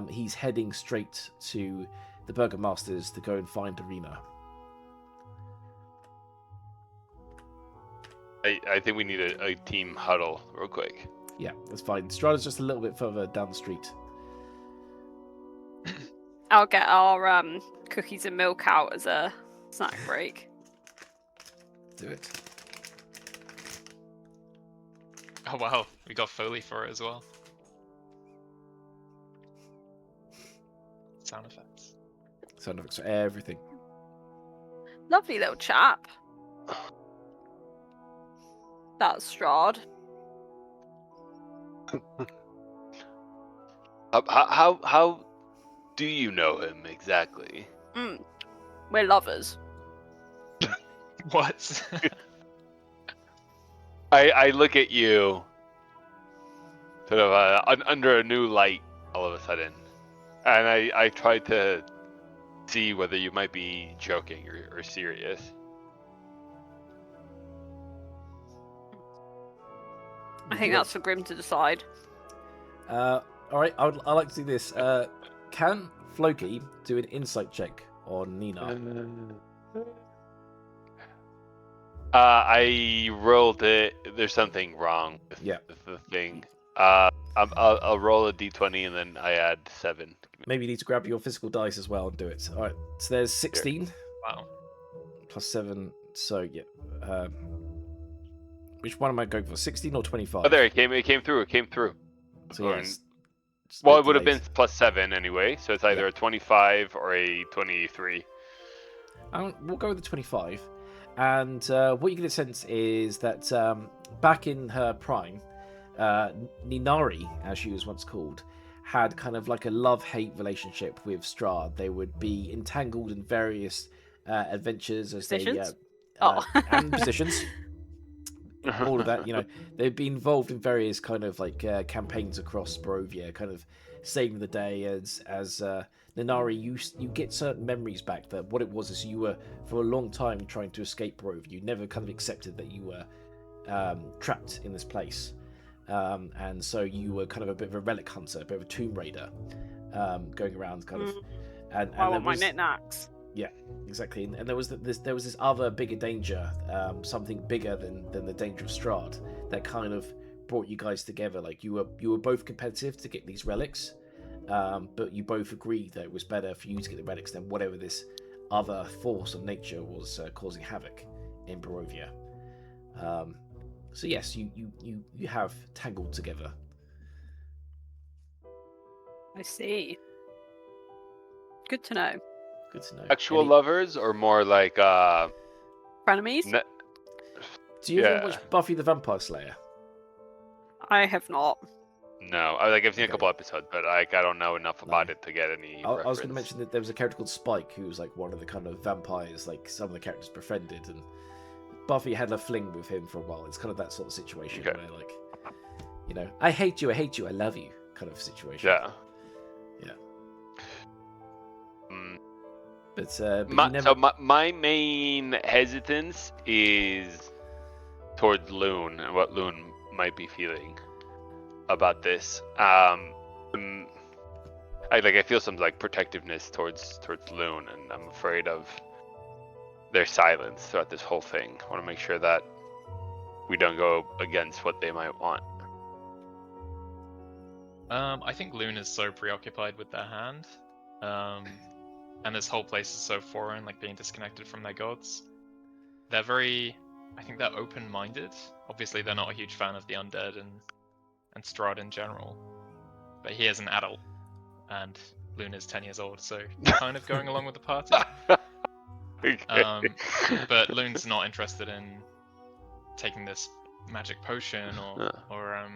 He's heading straight to the Burgomasters to go and find Arena. I think we need a team huddle real quick. Yeah, that's fine. Strahd is just a little bit further down the street. I'll get our cookies and milk out as a snack break. Do it. Oh wow, we got Foley for it as well. Sound effects. Sound effects for everything. Lovely little chap. That's Strahd. How do you know him exactly? We're lovers. What? I look at you sort of under a new light all of a sudden, and I try to see whether you might be joking or serious. I think that's for Grim to decide. All right, I'd like to do this. Can Floki do an insight check on Nina? I rolled it. There's something wrong with the thing. I'll roll a d20 and then I add 7. Maybe you need to grab your physical dice as well and do it. All right, so there's 16. Wow. Plus 7. So yeah. Which one am I going for? 16 or 25? Oh, there it came. It came through. So yes. Well, it would have been plus 7 anyway. So it's either a 25 or a 23. We'll go with the 25. And what you get a sense is that back in her prime, Ninari, as she was once called, had kind of like a love-hate relationship with Strahd. They would be entangled in various adventures as Positions? and positions. All of that, they'd be involved in various kind of like campaigns across Barovia, kind of saving the day. As Ninari, you get certain memories back that what it was is you were for a long time trying to escape Barovia. You never kind of accepted that you were trapped in this place, and so you were kind of a bit of a relic hunter, a bit of a tomb raider, going around kind of. And I want my knickknacks. Yeah, exactly. And there was this other bigger danger, something bigger than the danger of Strahd, that kind of brought you guys together. Like you were both competitive to get these relics, but you both agreed that it was better for you to get the relics than whatever this other force of nature was causing havoc in Barovia. So yes, you have tangled together. I see. Good to know. Good to know. Actual lovers or more like Frenemies? Do you ever watch Buffy the Vampire Slayer? I have not. No, I've seen a couple episodes, but I don't know enough about it to get any. I was going to mention that there was a character called Spike who was like one of the kind of vampires, like some of the characters befriended, and Buffy had a fling with him for a while. It's kind of that sort of situation where, like, I hate you, I love you, kind of situation. Yeah. But my main hesitance is towards Loon and what Loon might be feeling about this. I feel some like protectiveness towards Loon, and I'm afraid of their silence throughout this whole thing. I want to make sure that we don't go against what they might want. I think Loon is so preoccupied with their hand. And this whole place is so foreign, like being disconnected from their gods. They're very, I think they're open-minded. Obviously, they're not a huge fan of the undead and Strahd in general. But he is an adult, and Loon is 10 years old, so kind of going along with the party. Okay. But Loon's not interested in taking this magic potion or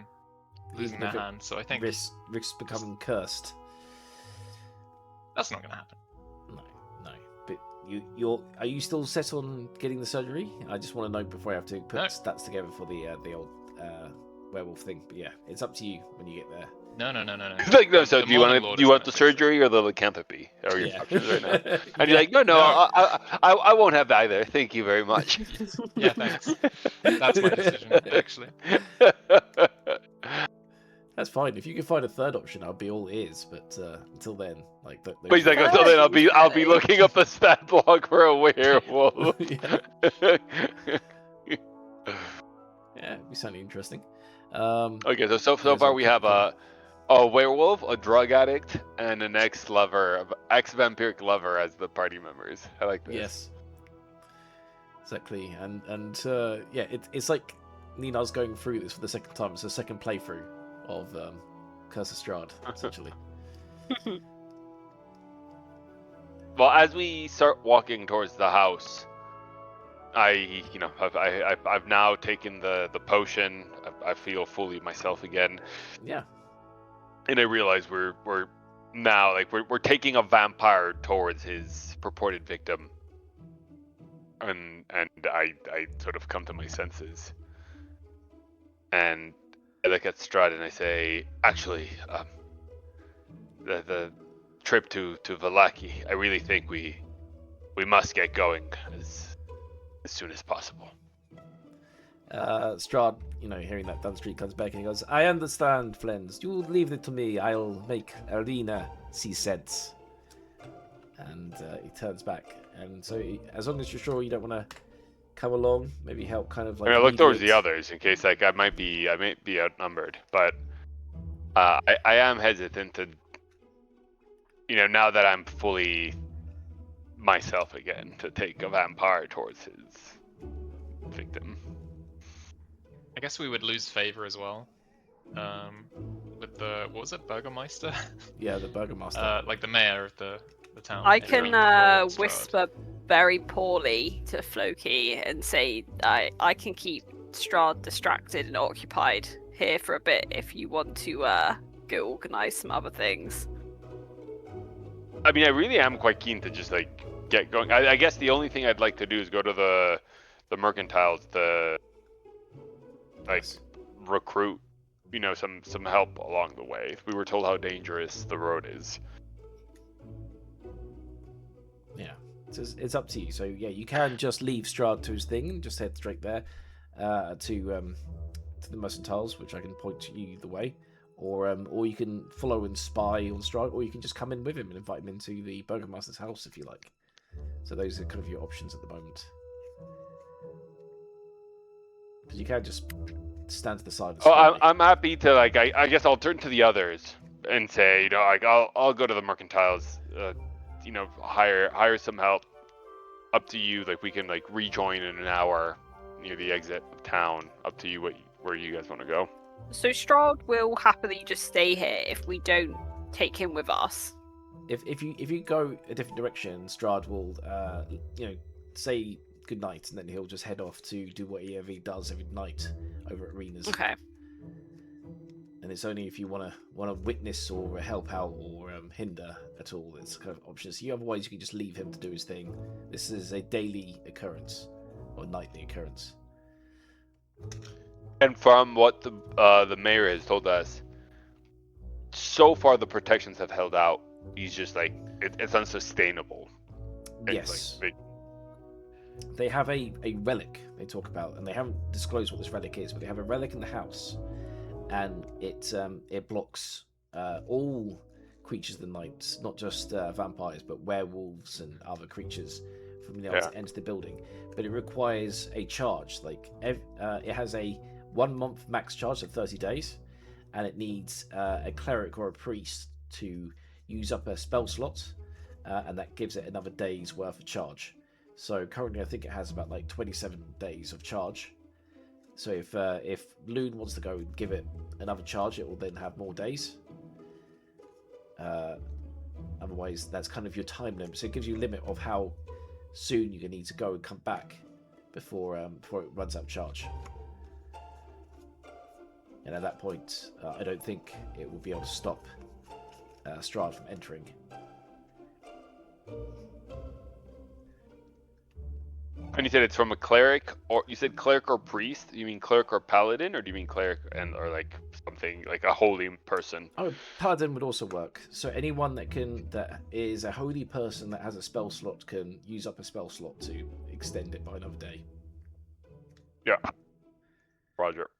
losing their hand. So I think risks becoming cursed. That's not going to happen. No. But are you still set on getting the surgery? I just want to know before I have to put stats together for the old werewolf thing. But yeah, it's up to you when you get there. No. So do you want the surgery or the lycanthropy? Are your options right now? And you're like, no. I won't have either. Thank you very much. Yeah, thanks. That's my decision, actually. That's fine. If you can find a third option, I'll be all ears. But until then, like. But he's like, until then, I'll be looking up a stat block for a werewolf. Yeah, it'd be something interesting. Okay, so there's far a we have couple- a werewolf, a drug addict, and an ex-vampiric lover as the party members. I like this. Yes. Exactly, and yeah, it's like Nina's going through this for the second time. It's a second playthrough of Curse of Strahd, essentially. Well, as we start walking towards the house, I've now taken the potion. I feel fully myself again, Yeah, and I realize we're now like we're taking a vampire towards his purported victim, and I sort of come to my senses, and I look at Strahd and I say, actually, the trip to Valaki, I really think we must get going as soon as possible. Strahd, hearing that Dunstreet comes back and he goes, "I understand, friends. You leave it to me. I'll make Arena see sense." And he turns back, and so as long as you're sure you don't want to come along, maybe help kind of like. I look towards the mediate. others in case like I might be outnumbered, but I am hesitant to, now that I'm fully myself again, to take a vampire towards his victim. I guess we would lose favor as well. With the what was it, Burgermeister? Yeah, the Burgermaster. Like the mayor of the town. I if can we roll at Strahd. whisper very poorly to Floki and say I can keep Strahd distracted and occupied here for a bit if you want to go organise some other things. I mean, I really am quite keen to just like get going. I guess the only thing I'd like to do is go to the mercantiles to like recruit, some help along the way. We were told how dangerous the road is. Yeah, it's up to you. So yeah, you can just leave Strahd to his thing and just head straight there to the mercantile, which I can point to you the way, or you can follow and spy on Strahd, or you can just come in with him and invite him into the Burgermaster's house if you like. So those are kind of your options at the moment. Because you can just stand to the side. And I'm happy to like. I guess I'll turn to the others and say, like I'll go to the mercantiles. Hire some help. Up to you. Like we can like rejoin in an hour near the exit of town. Up to you where you guys want to go. So Strahd will happily just stay here if we don't take him with us. If you go a different direction, Strahd will say good night, and then he'll just head off to do whatever he does every night over at arenas. Okay. And it's only if you want to witness or help out or hinder at all. It's kind of options. Otherwise, you can just leave him to do his thing. This is a daily occurrence or nightly occurrence. And from what the mayor has told us, so far the protections have held out. He's just like it's unsustainable. Yes. Like, they have a relic they talk about, and they haven't disclosed what this relic is, but they have a relic in the house, and it blocks all creatures of the night, not just vampires, but werewolves and other creatures from being able to enter the building. But it requires a charge. Like it has a 1 month max charge of 30 days, and it needs a cleric or a priest to use up a spell slot, and that gives it another day's worth of charge. So currently, I think it has about like 27 days of charge. So if Loon wants to go and give it another charge, it will then have more days. Otherwise, that's kind of your time limit. So it gives you a limit of how soon you need to go and come back before it runs out of charge. And at that point, I don't think it will be able to stop Strahd from entering. And you said it's from a cleric, or you said cleric or priest? You mean cleric or paladin, or do you mean cleric or like something like a holy person? Oh, paladin would also work. So anyone that is a holy person that has a spell slot can use up a spell slot to extend it by another day. Yeah. Roger.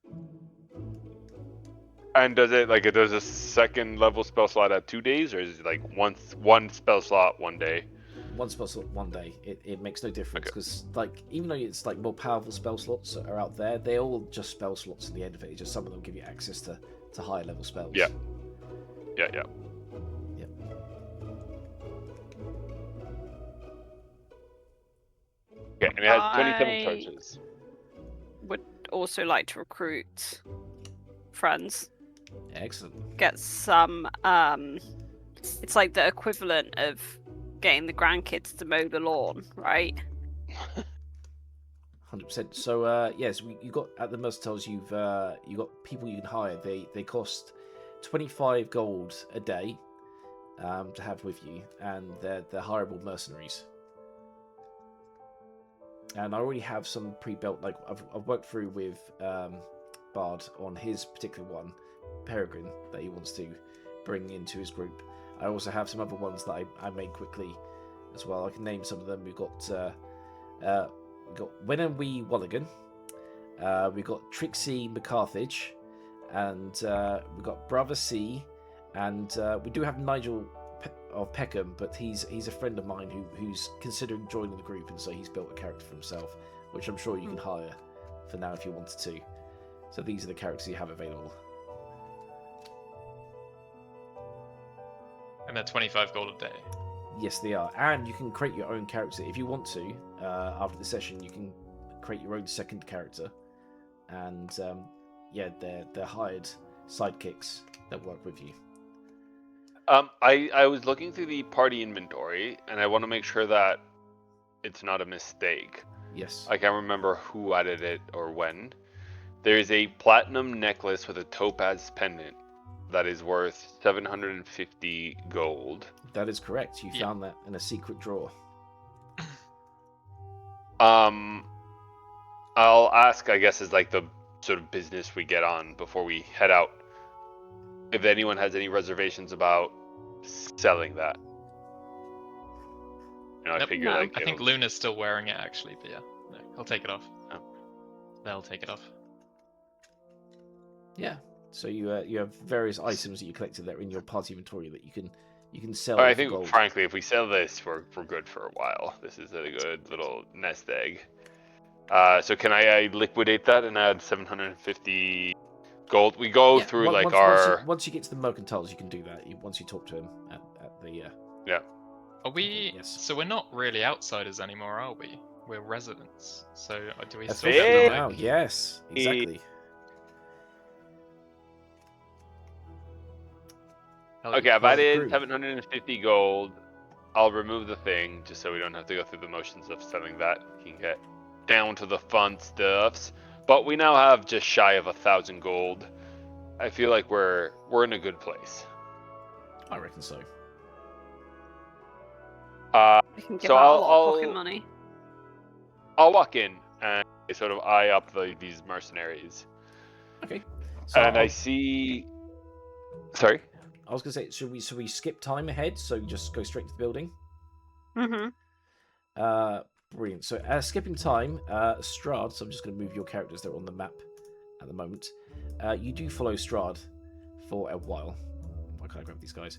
And does a second level spell slot at 2 days, or is it like one spell slot 1 day? one spell slot, one day. It makes no difference because like even though it's like more powerful spell slots are out there, they're all just spell slots at the end of it. It's just some of them give you access to higher level spells. Yeah. Okay, and it has 27 charges. Would also like to recruit friends. Excellent. Get some. It's like the equivalent of getting the grandkids to mow the lawn, right? 100%. So yes, you got at the Mercantils. You got people you can hire. They cost 25 gold a day to have with you, and they're hireable mercenaries. And I already have some pre-built. Like I've worked through with Bard on his particular one, Peregrine, that he wants to bring into his group. I also have some other ones that I made quickly as well. I can name some of them. We've got When and We Walligan. We've got Trixie McCarthage, and we've got Brother C, and we do have Nigel of Peckham, but he's a friend of mine who's considering joining the group, and so he's built a character for himself, which I'm sure you can hire for now if you wanted to. So these are the characters you have available. And they're 25 gold a day. Yes, they are, and you can create your own character if you want to. After the session, you can create your own second character, and yeah, they're hired sidekicks that work with you. I was looking through the party inventory, and I want to make sure that it's not a mistake. Yes. I can't remember who added it or when. There is a platinum necklace with a topaz pendant that is worth 750 gold. That is correct. You found that in a secret drawer. I'll ask, I guess, as like the sort of business we get on before we head out, if anyone has any reservations about selling that. You know, I figure like I think Luna's still wearing it actually, but yeah, no, he'll take it off. Oh. They'll take it off. Yeah. So you have various items that you collected that are in your party inventory that you can sell. I think, gold. frankly, if we sell this, we're good for a while. This is a good little nest egg. So can I liquidate that and add 750 gold? We go through once you get to the mercantiles, you can do that. Once you talk to him at the Yeah. Are we? Yes. So we're not really outsiders anymore, are we? We're residents. So do we That's still officially get now. Yes, exactly. Okay, I've Part of the added group. 750 gold. I'll remove the thing just so we don't have to go through the motions of selling that. We can get down to the fun stuffs. But we now have just shy of 1,000 gold. I feel like we're in a good place. I reckon so. We can give So out a lot of pocket money. I'll walk in and sort of eye up these mercenaries. Okay. So And I see. Sorry. I was gonna say, should we skip time ahead? So just go straight to the building. Mm-hmm. Brilliant. So skipping time, Strahd. So I'm just gonna move your characters. They're on the map at the moment. You do follow Strahd for a while. Why can't I grab these guys?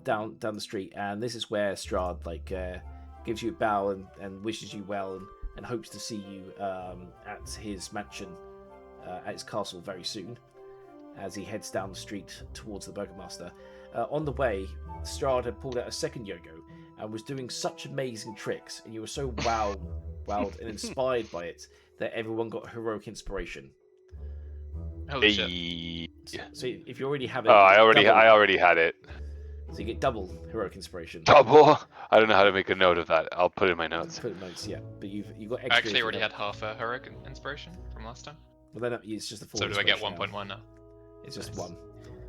Down the street, and this is where Strahd gives you a bow and wishes you well and hopes to see you at his mansion, at his castle very soon, as he heads down the street towards the Burgomaster. On the way, Strahd had pulled out a second yo-yo and was doing such amazing tricks, and you were so wowed and inspired by it that everyone got heroic inspiration. Holy shit. So if you already have it, I already had it. So you get double heroic inspiration. Double? I don't know how to make a note of that. I'll put it in my notes. Put it in notes, yeah. But you've got extra. I actually already had half a heroic inspiration from last time. Well, then it's just a full. So do I get inspiration 1.1 now? It's just Nice. one,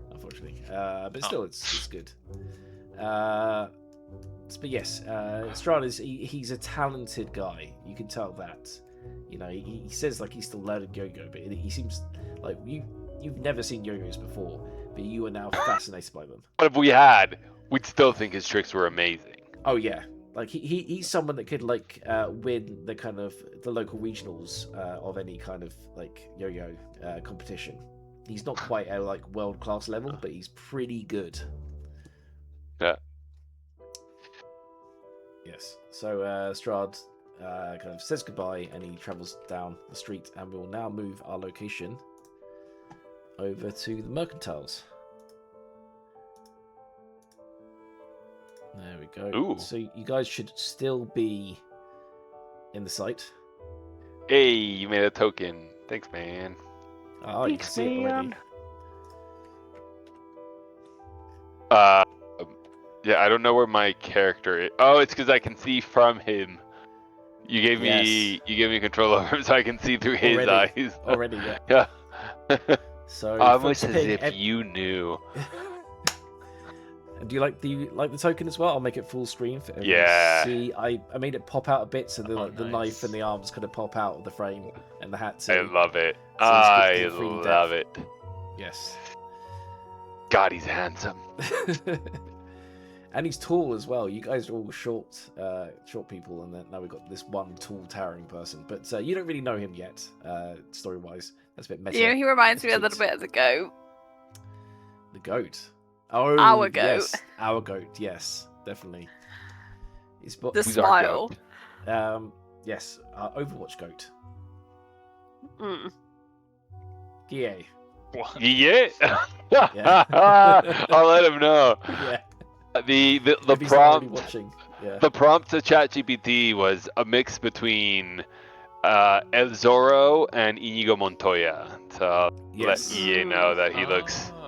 unfortunately. But still, it's good. But yes, Strahd he's a talented guy. You can tell that. You know, he says like he's still learning yo-yo, but he seems like you've never seen yo-yos before, but you are now fascinated by them. But if we had, we'd still think his tricks were amazing. Oh yeah, like he's someone that could win the kind of the local regionals of any kind of yo-yo competition. He's not quite at world class level, but he's pretty good. Yeah. Yes. So Strahd kind of says goodbye and he travels down the street, and we'll now move our location over to the mercantiles. There we go. Ooh. So you guys should still be in the site. Hey, you made a token. Thanks, man. Oh, you can see it already. Yeah, I don't know where my character is. Oh, it's because I can see from him. You gave me control over him, so I can see through his eyes. Already, yeah. Yeah. So Almost as if you knew. Do you like the token as well? I'll make it full screen for everyone Yeah. to see. I made it pop out a bit so the Oh, the nice. knife and the arms kind of pop out of the frame and the hat too. I love it. So it's I good for 3D love depth. it. Yes. God, he's handsome. And he's tall as well. You guys are all short people, and then now we've got this one tall, towering person. But you don't really know him yet, story-wise. That's a bit meta. You know, he reminds me a little Petite. bit of the goat. The goat. Oh, Our goat. Yes, our goat. Yes, definitely. He's The Who's our smile. goat? yes, our Overwatch goat. Mm. Yeah. What? Yeah. Yeah. I'll let him know. Yeah. The If he's not already prompt watching. Yeah. the prompt to ChatGPT was a mix between El Zorro and Inigo Montoya. So Yes. let you know that he looks Oh.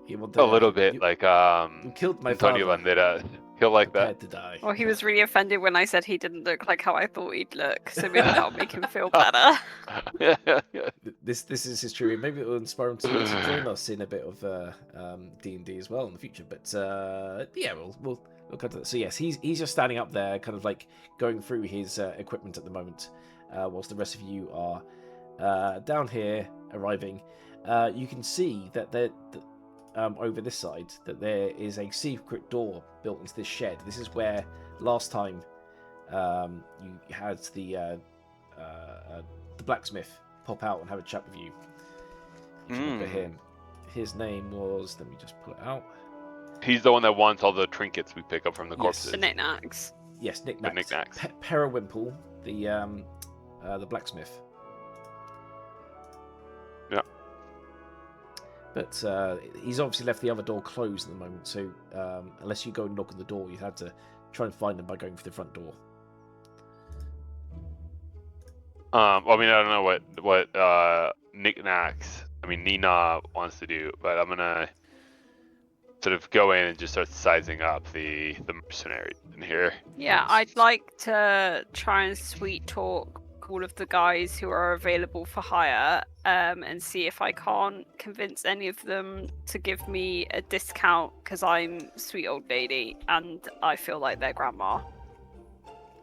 He wanted, a little bit you, like you killed my Antonio father. Banderas. He'll like that. Prepared to die. Well, he was really offended when I said he didn't look like how I thought he'd look, so maybe that'll make him feel better. This is his true. Maybe it will inspire him to join us in a bit of D&D as well in the future. But yeah, we'll come to that. So yes, he's just standing up there, kind of like going through his equipment at the moment, whilst the rest of you are down here arriving. You can see that over this side that there is a secret door built into this shed. This is where last time you had the blacksmith pop out and have a chat with you. If you remember him. His name was, let me just pull it out. He's the one that wants all the trinkets we pick up from the Yes. corpses. The knickknacks. Yes, knickknacks. knickknacks. Periwinkle, the blacksmith. Yeah. But he's obviously left the other door closed at the moment, so unless you go and knock on the door, you have to try and find them by going through the front door. Well, I mean, I don't know what knickknacks. I mean, Nina wants to do, but I'm gonna sort of go in and just start sizing up the mercenaries in here. Yeah, I'd like to try and sweet talk all of the guys who are available for hire, and see if I can't convince any of them to give me a discount because I'm sweet old lady and I feel like their grandma.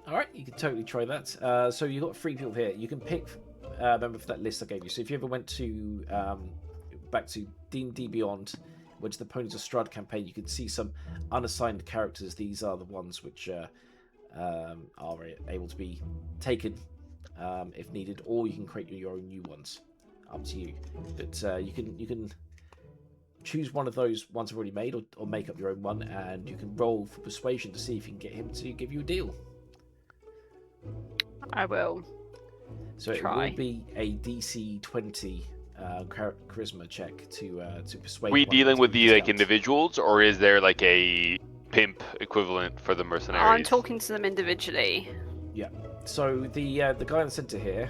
All right, you can totally try that. So you've got 3 people here. You can pick member for that list I gave you. So if you ever went to back to D&D Beyond, went to the Ponies of Strahd campaign, you could see some unassigned characters. These are the ones which are able to be taken if needed, or you can create your own new ones. Up to you. But you can choose one of those ones already made, or make up your own one, and you can roll for persuasion to see if you can get him to give you a deal. I will. So try. it will be a DC 20 charisma check to persuade. We one dealing to with give the like discounts. individuals, or is there like a pimp equivalent for the mercenaries? I'm talking to them individually. So the guy in the centre here,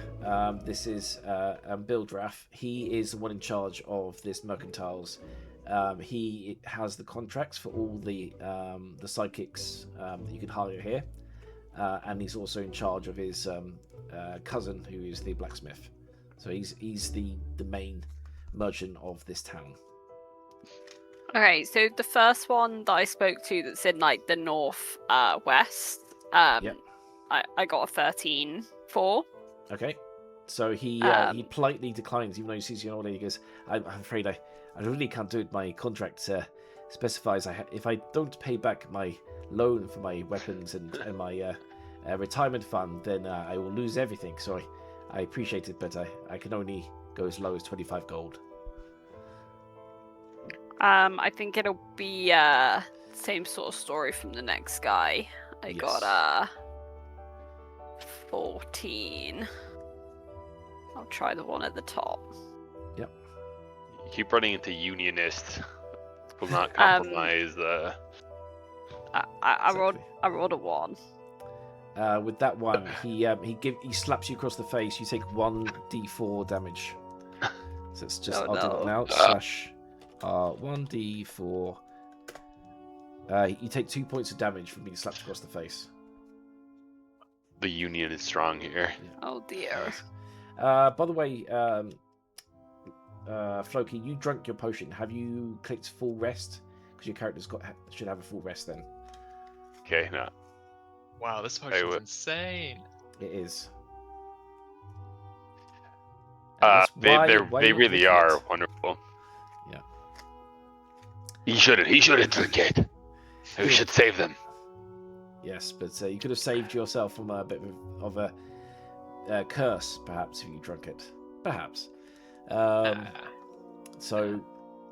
this is Bildraff. He is the one in charge of this mercantiles. He has the contracts for all the psychics that you can hire here, and he's also in charge of his cousin, who is the blacksmith. So he's the main merchant of this town. Okay, so the first one that I spoke to that's in like the north west, Yep. I got a 13 for. Okay. So he politely declines, even though he sees you already. He goes, I'm afraid I really can't do it. My contract specifies if I don't pay back my loan for my weapons and my retirement fund, then I will lose everything. So I appreciate it, but I can only go as low as 25 gold. I think it'll be same sort of story from the next guy. I Yes. got 14. I'll try the one at the top. You keep running into unionists. Will not compromise the. I rolled Exactly. I rolled a 1. With that one, he slaps you across the face. You take 1d4 damage. So it's just Oh, I'll do that no. now. Slash 1d4. You take 2 points of damage from being slapped across the face. The union is strong here. Oh dear. By the way, Floki, you drank your potion. Have you clicked full rest? Because your character's should have a full rest then. Okay, no. Wow, this potion's insane. It is. They why they you're really drinking are it. wonderful. Yeah. He shouldn't drink it. We should save them. Yes, but you could have saved yourself from a bit of a curse, perhaps, if you drank it. Perhaps. So,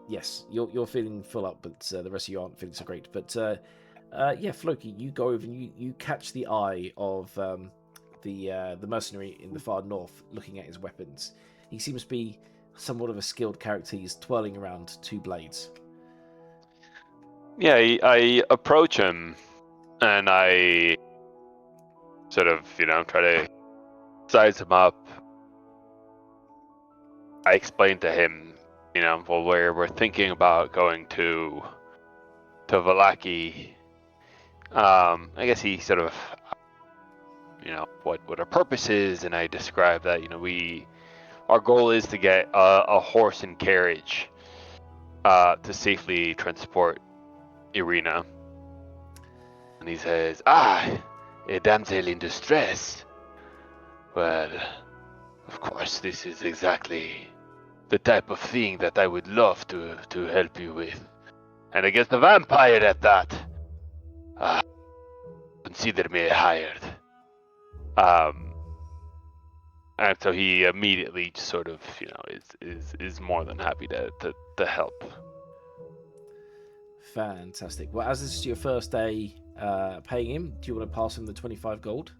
yes, you're feeling full up, but the rest of you aren't feeling so great. But yeah, Floki, you go over and you catch the eye of the mercenary in the far north, looking at his weapons. He seems to be somewhat of a skilled character. He's twirling around 2 blades. Yeah, I approach him, and I sort of, try to size him up. I explained to him, well, we're thinking about going to Valaki. I guess he sort of, what our purpose is, and I described that, our goal is to get a horse and carriage to safely transport Irina. And he says, a damsel in distress. Well, of course, this is exactly the type of thing that I would love to help you with. And against a vampire at that, consider me hired. And so he immediately just sort of, is more than happy to help. Fantastic. Well, as this is your first day paying him, do you want to pass him the 25 gold?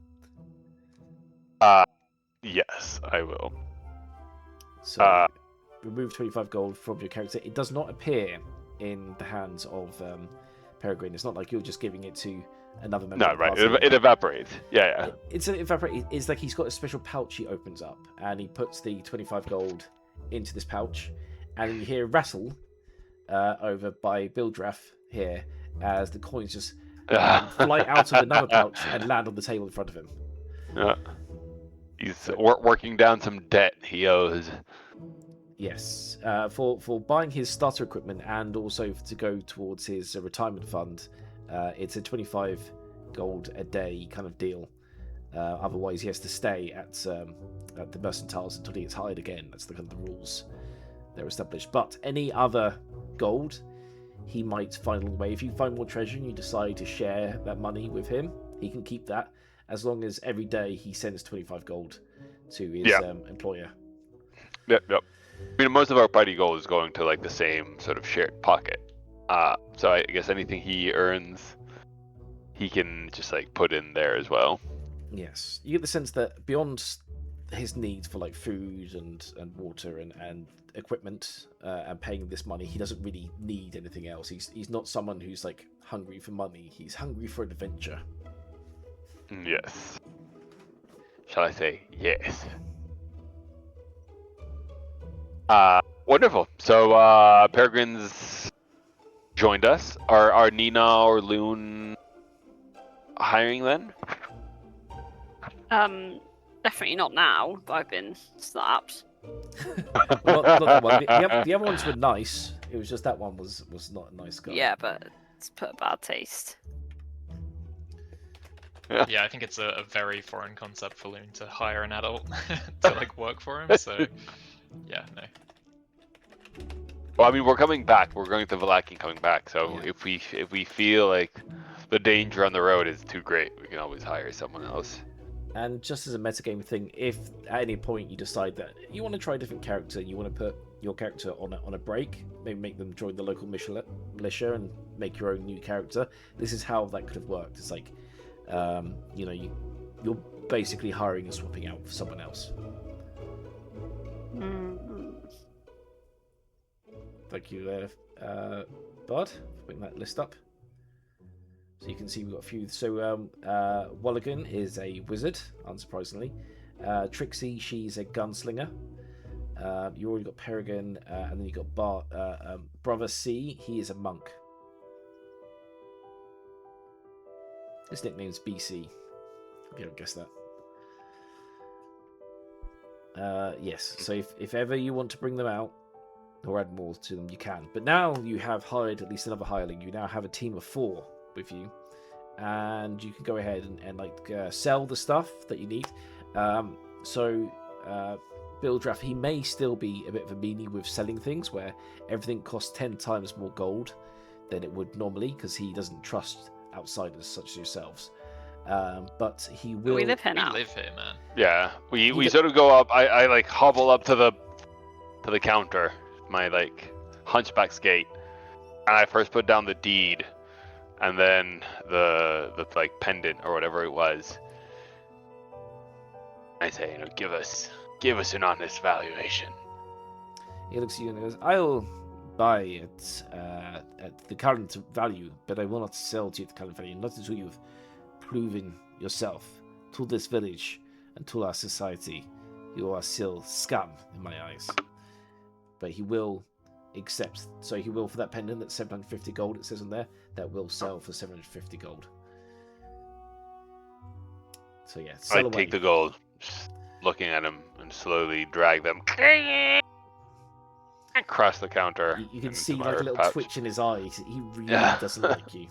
Yes, I will. So, remove 25 gold from your character. It does not appear in the hands of Peregrine. It's not like you're just giving it to another member No, of the right. party. It evaporates. Yeah. It's like he's got a special pouch he opens up, and he puts the 25 gold into this pouch, and then you hear a rattle over by Bildraff here as the coins just fly out of another pouch and land on the table in front of him. Yeah. He's working down some debt he owes. Yes, for buying his starter equipment and also to go towards his retirement fund, it's a 25 gold a day kind of deal. Otherwise, he has to stay at the mercantiles until he gets hired again. That's the kind of the rules they're established. But any other gold, he might find along the way. If you find more treasure and you decide to share that money with him, he can keep that as long as every day he sends 25 gold to his employer. Yep. I mean, most of our party gold is going to like the same sort of shared pocket. So I guess anything he earns, he can just like put in there as well. Yes, you get the sense that beyond his needs for like food and water and equipment and paying this money, he doesn't really need anything else. He's not someone who's like hungry for money. He's hungry for adventure. Yes. Shall I say yes? Wonderful. So Peregrine's joined us. Are Nina or Loon hiring then? Definitely not now. I've been slapped. Well, not that one. The other ones were nice. It was just that one was not a nice guy. Yeah, but it's put a bad taste. Yeah, I think it's a very foreign concept for Loon to hire an adult to like work for him. So, yeah, no. Well, I mean, we're coming back. We're going to Valaki and coming back. So Yeah. if we feel like the danger on the road is too great, we can always hire someone else. And just as a metagame thing, if at any point you decide that you want to try a different character, you want to put your character on a break, maybe make them join the local militia and make your own new character, this is how that could have worked. It's like You're basically hiring and swapping out for someone else. Thank you, Bud, for putting that list up. So you can see we've got a few. So Walligan is a wizard, unsurprisingly. Trixie, she's a gunslinger. You already got Peregrine, and then you got Brother C. He is a monk. His nickname's BC. If you don't guess that. Yes. So if ever you want to bring them out or add more to them, you can. But now you have hired at least another hireling. You now have a team of 4 with you, and you can go ahead and sell the stuff that you need. Bill Draft, he may still be a bit of a meanie with selling things where everything costs 10 times more gold than it would normally, because he doesn't trust outsiders such as yourselves. But he will. We live here now. We live here, man. Yeah, we sort of go up. I like hobble up to the counter, my like hunchback's gait, and I first put down the deed, and then the like pendant or whatever it was. I say, give us an honest valuation. He looks at you and goes, "I'll buy it at the current value, but I will not sell to you at the current value, not until you've proven yourself to this village and to our society. You are still scum in my eyes." But he will accept. So he will, for that pendant that's 750 gold, it says on there, that will sell for 750 gold. So yeah, I take the gold, just looking at him, and slowly drag them across the counter. You can into see my like a little pouch. twitch in his eyes. He really doesn't like you.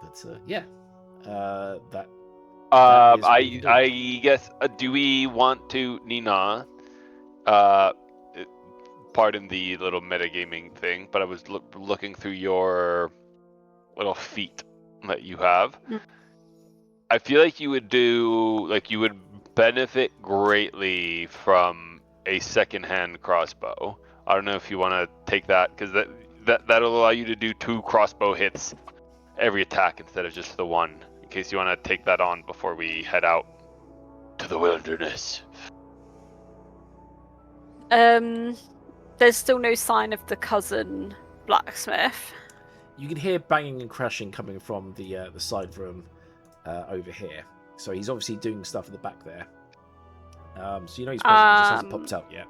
But that. I guess. Do we want to, Nina? Pardon the little metagaming thing, but I was looking through your little feat that you have. I feel like you would benefit greatly from a second-hand crossbow. I don't know if you want to take that, because that'll allow you to do 2 crossbow hits every attack instead of just the one. In case you want to take that on before we head out to the wilderness. There's still no sign of the cousin blacksmith. You can hear banging and crashing coming from the side room over here. So he's obviously doing stuff at the back there. So you know he's present, he just hasn't popped out yet.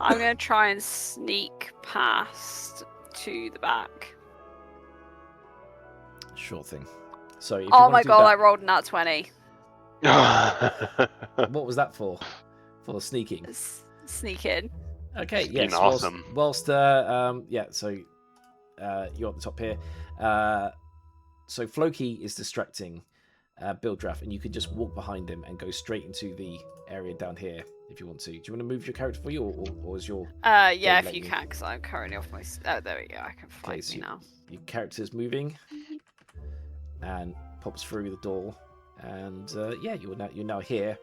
I'm going to try and sneak past to the back. Sure thing. So if you Oh wanna my do god, I that, rolled a nat 20. what was that for? For sneaking. Sneak in. Okay, Being yes. awesome. Whilst you're at the top here. So Floki is distracting Bill Draft, and you can just walk behind him and go straight into the area down here if you want to. Do you want to move your character for you, or is your Yeah, if let you you- can, because I'm currently off my. Oh, there we go. I can find so me now. your character's moving and pops through the door, and you're now here,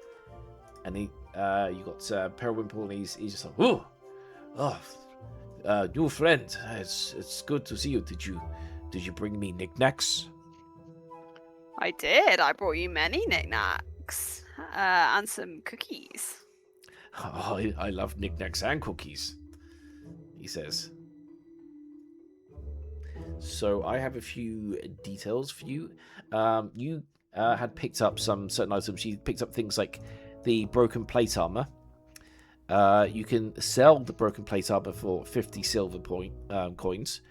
and you got Periwinkle, and he's just like, new friend, it's good to see you. Did you bring me knickknacks? I did. I brought you many knickknacks and some cookies. Oh, I love knickknacks and cookies, he says. So I have a few details for you. You had picked up some certain items. You picked up things like the broken plate armor. You can sell the broken plate armor for 50 silver coins,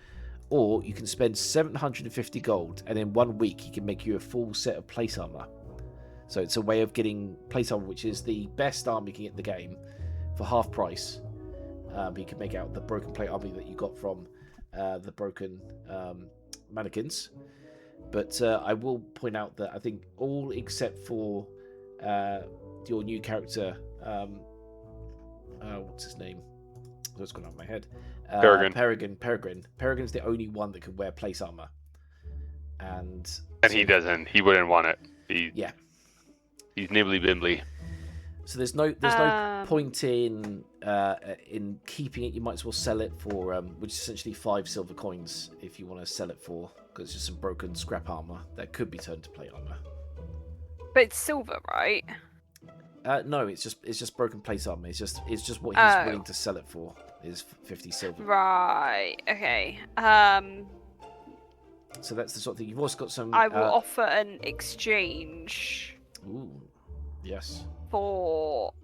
or you can spend 750 gold, and in 1 week he can make you a full set of plate armor. So it's a way of getting plate armor, which is the best armor you can get in the game, for half price. You can make out the broken plate armor that you got from the broken mannequins. But I will point out that I think all except for your new character, what's his name? What's gone out of my head? Peregrine. Peregrine's the only one that can wear plate armor. And he doesn't. He wouldn't want it. Yeah. He's nibbly bimbly. So there's no point in keeping it. You might as well sell it for which is essentially 5 silver coins if you want to sell it for, because it's just some broken scrap armor that could be turned to plate armor. But it's silver, right? No, it's just broken plate armor. It's just what he's willing to sell it for is 50 silver. Right. Okay. So that's the sort of thing. You've also got some. I will offer an exchange. Ooh, yes. For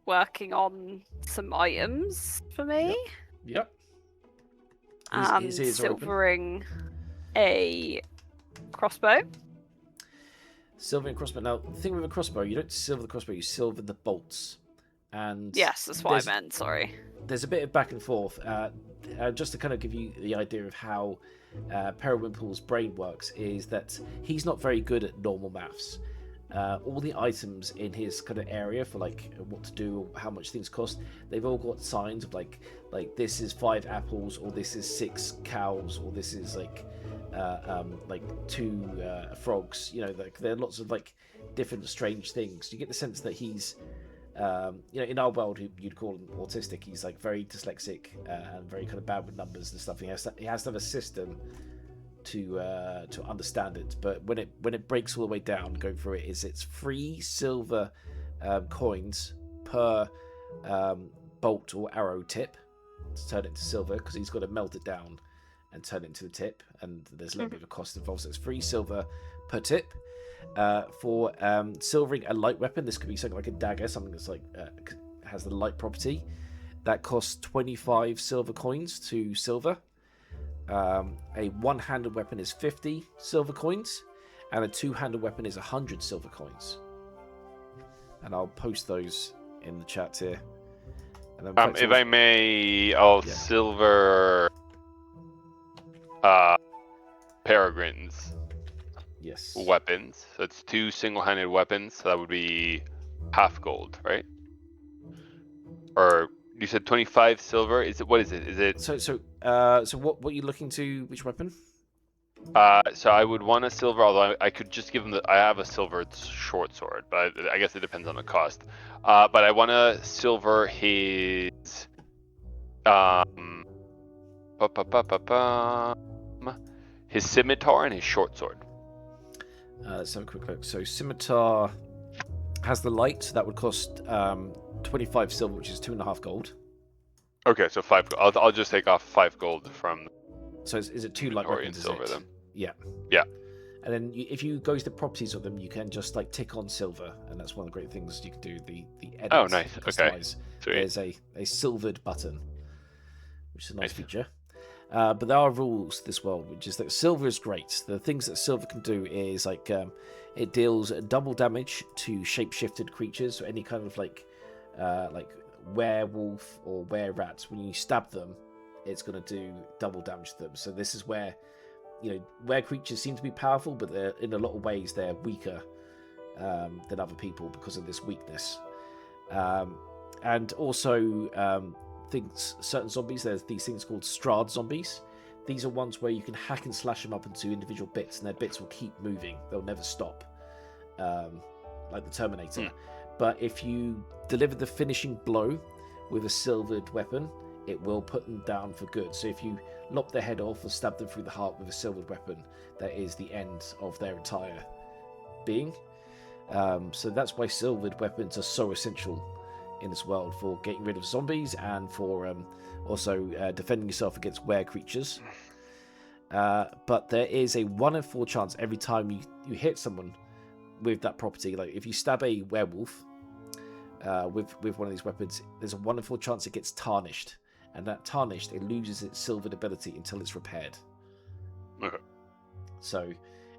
working on some items for me. Yep. And silvering a crossbow. Silvering crossbow. Now, the thing with a crossbow, you don't silver the crossbow, you silver the bolts. And yes, that's what I meant, sorry. There's a bit of back and forth. Just to kind of give you the idea of how Periwinkle's brain works, is that he's not very good at normal maths. All the items in his kind of area for like what to do, or how much things cost, they've all got signs of like this is 5 apples, or this is 6 cows, or this is like 2 frogs. You know, like there are lots of like different strange things. You get the sense that he's in our world you'd call him autistic. He's like very dyslexic and very kind of bad with numbers and stuff. He has to have a system to understand it, but when it breaks all the way down, going through it's 3 silver coins per bolt or arrow tip to turn it into silver, because he's got to melt it down and turn it into the tip, and there's a little bit of a cost involved. So it's 3 silver per tip. For silvering a light weapon, this could be something like a dagger, something that's like has the light property, that costs 25 silver coins to silver. A one-handed weapon is 50 silver coins, and a two-handed weapon is 100 silver coins. And I'll post those in the chat here. And then if I may, I'll silver Peregrine's weapons. So it's 2 single-handed weapons, so that would be half gold, right? Or you said 25 silver. What is it? Is it so what are you looking to? Which weapon? So I would want a silver, although I could just give him I have a silver short sword, but I guess it depends on the cost. But I want to silver his his scimitar and his short sword. Let's have a quick look. So scimitar has the light, so that would cost 25 silver, which is 2.5 gold. Okay, so 5. I'll just take off 5 gold from. So is it 2 light weapons? Silver them. Yeah. Yeah. And then if you go to the properties of them, you can just like tick on silver, and that's one of the great things you can do. The edit. Oh, nice. Okay. Sweet. There's a silvered button, which is a nice feature. But there are rules to this world, which is that silver is great. The things that silver can do is like it deals double damage to shape-shifted creatures, so any kind of like werewolf or were-rat. When you stab them, it's going to do double damage to them. So this is where, were creatures seem to be powerful, but they're in a lot of ways they're weaker than other people because of this weakness. And also certain zombies, there's these things called Strahd zombies. These are ones where you can hack and slash them up into individual bits, and their bits will keep moving. They'll never stop, like the Terminator. But if you deliver the finishing blow with a silvered weapon, it will put them down for good. So if you lop their head off or stab them through the heart with a silvered weapon, that is the end of their entire being. So that's why silvered weapons are so essential in this world, for getting rid of zombies and for also defending yourself against were creatures. But there is a 1 in 4 chance every time you hit someone with that property. Like if you stab a werewolf with one of these weapons, there's a 1 in 4 chance it gets tarnished, and that tarnished, it loses its silvered ability until it's repaired. Okay. So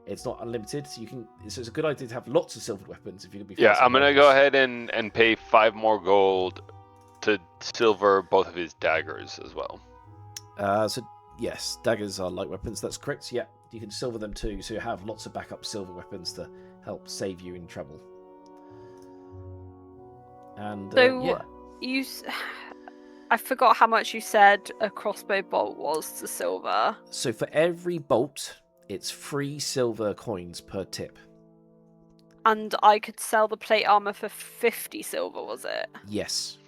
it's not unlimited. So it's a good idea to have lots of silvered weapons if you're gonna be. Yeah, I'm gonna go ahead and pay 5 more gold to silver both of his daggers as well. So yes, daggers are light weapons. That's correct. Yeah, you can silver them too, so you have lots of backup silver weapons to help save you in trouble. And I forgot how much you said a crossbow bolt was to silver. So for every bolt, it's 3 silver coins per tip. And I could sell the plate armor for 50 silver, was it? Yes.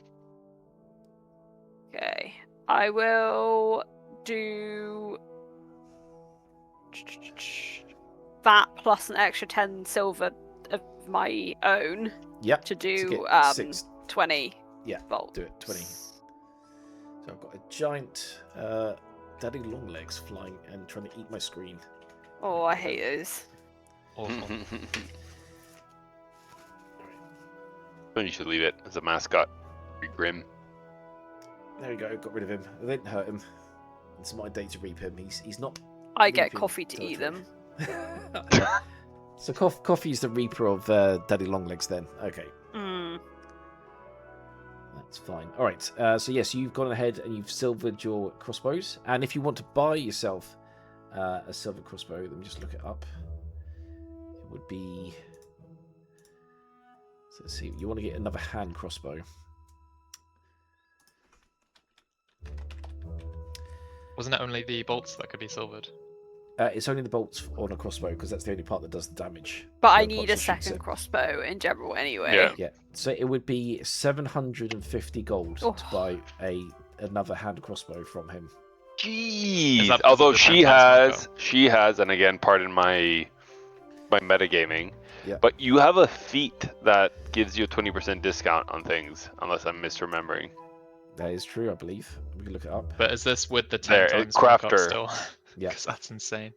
Okay. I will do that plus an extra 10 silver of my own Yep. to to do get 6. 20 Yeah, bolts. do it, 20. So I've got a giant daddy longlegs flying and trying to eat my screen. Oh, I hate those. Awful. Then you should leave it as a mascot. Be grim. There we go, got rid of him. I didn't hurt him. It's my day to reap him. He's not. I get reaping coffee to eat territory. them. So Coffee's the reaper of daddy longlegs then. Okay. Mm. That's fine. All right. So yes, you've gone ahead and you've silvered your crossbows. And if you want to buy yourself a silver crossbow, let me just look it up. It would be. So let's see. You want to get another hand crossbow. Wasn't it only the bolts that could be silvered? It's only the bolts on a crossbow because that's the only part that does the damage. But I The need part a that shoots second it. crossbow in general anyway. Yeah. Yeah. So it would be 750 gold Oh. to buy another hand crossbow from him. Jeez. that because Although of the she 10 times has, and again, pardon my metagaming, Yeah. but you have a feat that gives you a 20% discount on things, unless I'm misremembering. That is true, I believe. We can look it up. But is this with the 10 There, times crafter. markup still? Yeah. Because that's insane.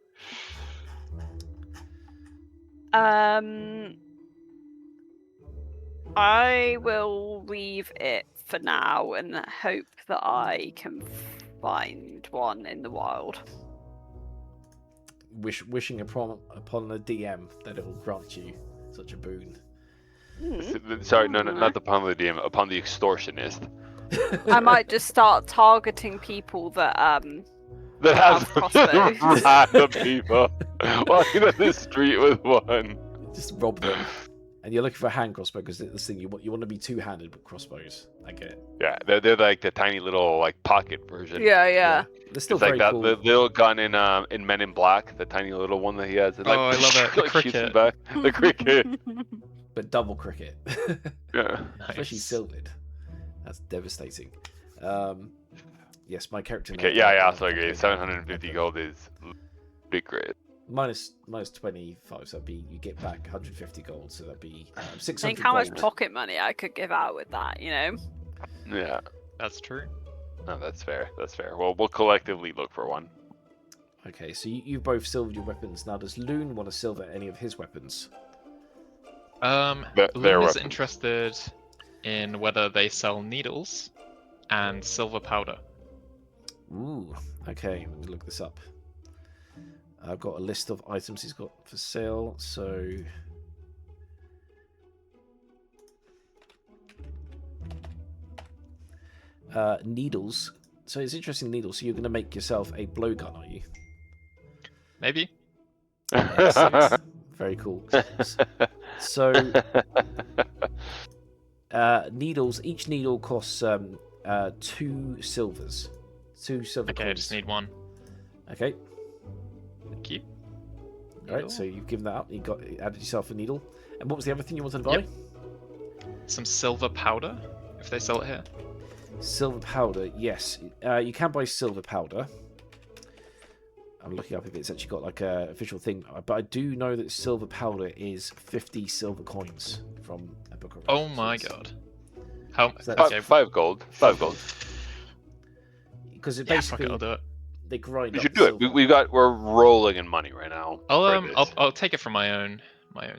I will leave it for now and hope that I can find one in the wild. Wishing upon the DM that it will grant you such a boon. Sorry, no, not upon the DM, upon the extortionist. I might just start targeting people that That have have crossbows. random people walking on the street with one. Just rob them. And you're looking for a hand crossbow because this thing you want to be two-handed with crossbows. I get it. Yeah, they're like the tiny little like pocket version. yeah. They're still It's like very that cool. the little gun in Men in Black, the tiny little one that he has. It, like, Oh, I love it. The like, shoots him cricket. back. The cricket. But double cricket. Yeah. Especially Nice. silvered. That's devastating. Yes, my character. Okay. Yeah. So okay, 750 gold is big great. Minus 25, so that'd be you get back 150 gold, so that'd be 600 Think how much gold. pocket money I could give out with that, you know? Yeah. That's true. No, that's fair. That's fair. Well, we'll collectively look for one. Okay, so you've both silvered your weapons. Now, does Loon want to silver any of his weapons? Their Loon is weapons. interested in whether they sell needles and silver powder. Ooh, okay, let me look this up. I've got a list of items he's got for sale, so... needles. So it's interesting, needles. So you're going to make yourself a blowgun, are you? Maybe? Excellent. Very cool. So, needles. Each needle costs 2 silvers. 2 silver Okay, I coins. just need one. Okay. Thank you. All right. So you've given that up. You added yourself a needle. And what was the other thing you wanted to buy? Yep. Some silver powder, if they sell it here. Silver powder. Yes. You can buy silver powder. I'm looking up if it's actually got like a official thing, but I do know that silver powder is 50 silver coins from a book of Oh Records. my god. How? So that's- Okay, Five gold. 5 gold. Because it yeah, fuck basically it, I'll do it. they grind. You up should the do it. silver. We're rolling in money right now. I'll take it from my own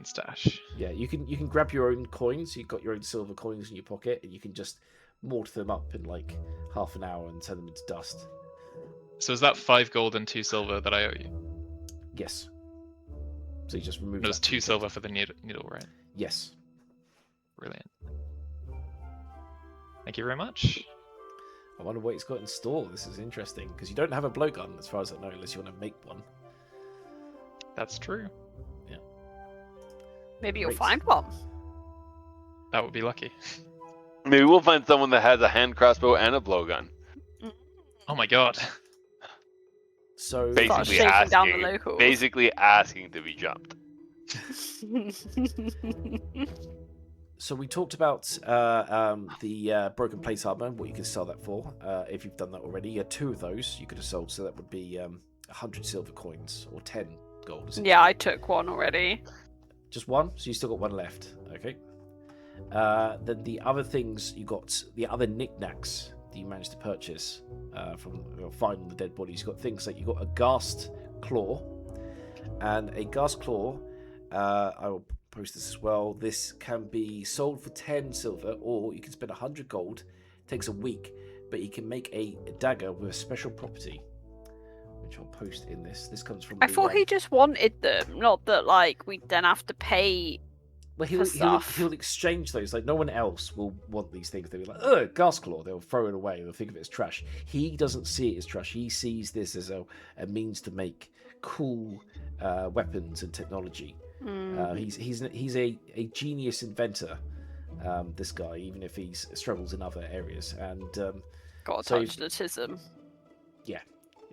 stash. Yeah, you can grab your own coins. You've got your own silver coins in your pocket, and you can just mortar them up in like half an hour and turn them into dust. So is that 5 gold and 2 silver that I owe you? Yes. So you just remove. It was that 2 from silver the- for the needle, right? Yes. Brilliant. Thank you very much. I wonder what he's got in store. This is interesting because you don't have a blowgun, as far as I know, unless you want to make one. That's true. Maybe you'll Great. find one. That would be lucky. Maybe we'll find someone that has a hand crossbow and a blowgun. Oh my god. So Start Basically shaking down the asking, locals. basically asking to be jumped. So we talked about the broken plate armor, what you could sell that for. If you've done that already, you had 2 of those you could have sold, so that would be 100 silver coins or 10 gold. Yeah, I took one already. Just one, so you still got one left. Okay. Then the other things you got, the other knickknacks that you managed to purchase from finding the dead bodies. You got things like you got a ghast claw, and a ghast claw. I will post this as well. This can be sold for 10 silver, or you can spend 100 gold. It takes a week, but you can make a dagger with a special property, which I'll post in this. This comes from. I thought he just wanted them, not that like we then have to pay. Well, for stuff. he'll exchange those. Like no one else will want these things. They'll be like, "Oh, gas claw." They'll throw it away. They'll think of it as trash. He doesn't see it as trash. He sees this as a means to make cool weapons and technology. He's a genius inventor. This guy, even if he struggles in other areas, and Got a touch of autism. Yeah,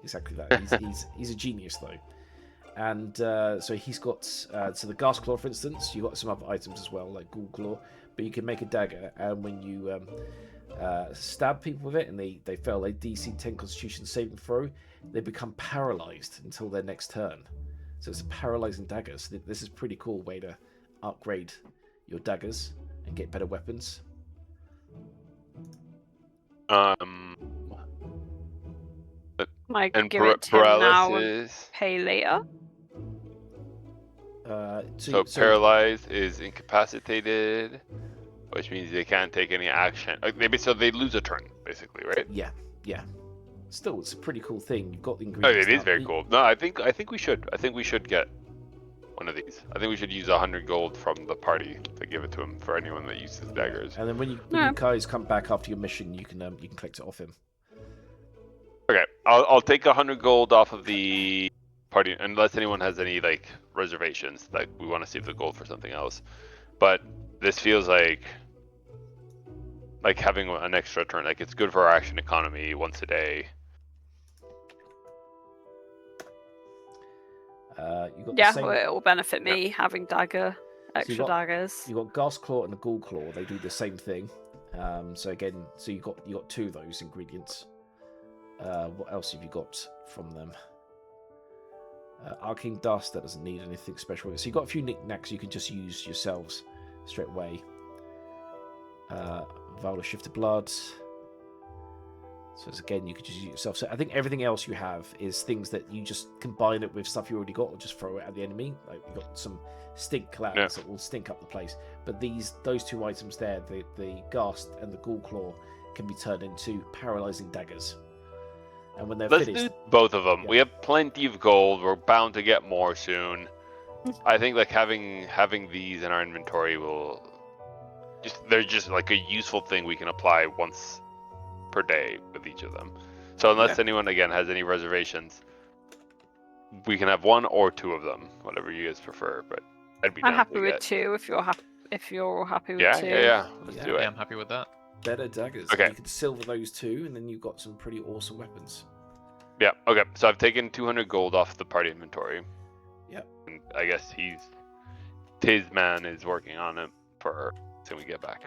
exactly that. He's a genius though. And so he's got so the gas claw, for instance. You got some other items as well, like ghoul claw. But you can make a dagger, and when you stab people with it, and they fail a DC 10 Constitution saving throw, they become paralyzed until their next turn. So it's a paralyzing dagger. So this is a pretty cool way to upgrade your daggers and get better weapons. Might And give it to him now and paralysis. pay later. So paralyzed is incapacitated, which means they can't take any action. Like so they lose a turn, basically, right? Yeah. Still, it's a pretty cool thing. You've got the Oh, ingredients. it is now. very cool. No, I think we should. I think we should get one of these. I think we should use 100 gold from the party to give it to him for anyone that uses daggers. And then when you guys come back after your mission, you can collect it off him. Okay, I'll take 100 gold off of the party, unless anyone has any like reservations. Like we want to save the gold for something else. But this feels like having an extra turn. Like it's good for our action economy once a day. You got Yeah, the same... well, it will benefit me having extra daggers. You got gas claw and a ghoul claw. They do the same thing. So again, you got 2 of those ingredients. What else have you got from them? Arcane dust, that doesn't need anything special. So you got a few knickknacks you can just use yourselves straight away. Vial of shifted blood. So again, you could just use it yourself. So I think everything else you have is things that you just combine it with stuff you already got, or just throw it at the enemy. Like you got some stink clouds that will stink up the place. But those 2 items there, the ghast and the ghoul claw, can be turned into paralyzing daggers. And when they're Let's finished, do both of them. Yeah. We have plenty of gold. We're bound to get more soon. I think like having these in our inventory they're just like a useful thing we can apply once per day with each of them. So unless anyone again has any reservations, we can have 1 or 2 of them, whatever you guys prefer. But I'd be I'm down happy to with get... 2 if you're all happy with 2. Yeah. Let's do Yeah, it. I'm happy with that. better daggers. Okay. You can silver those 2, and then you've got some pretty awesome weapons. Yeah. Okay. So I've taken 200 gold off the party inventory. Yep. And I guess his man is working on it for till we get back.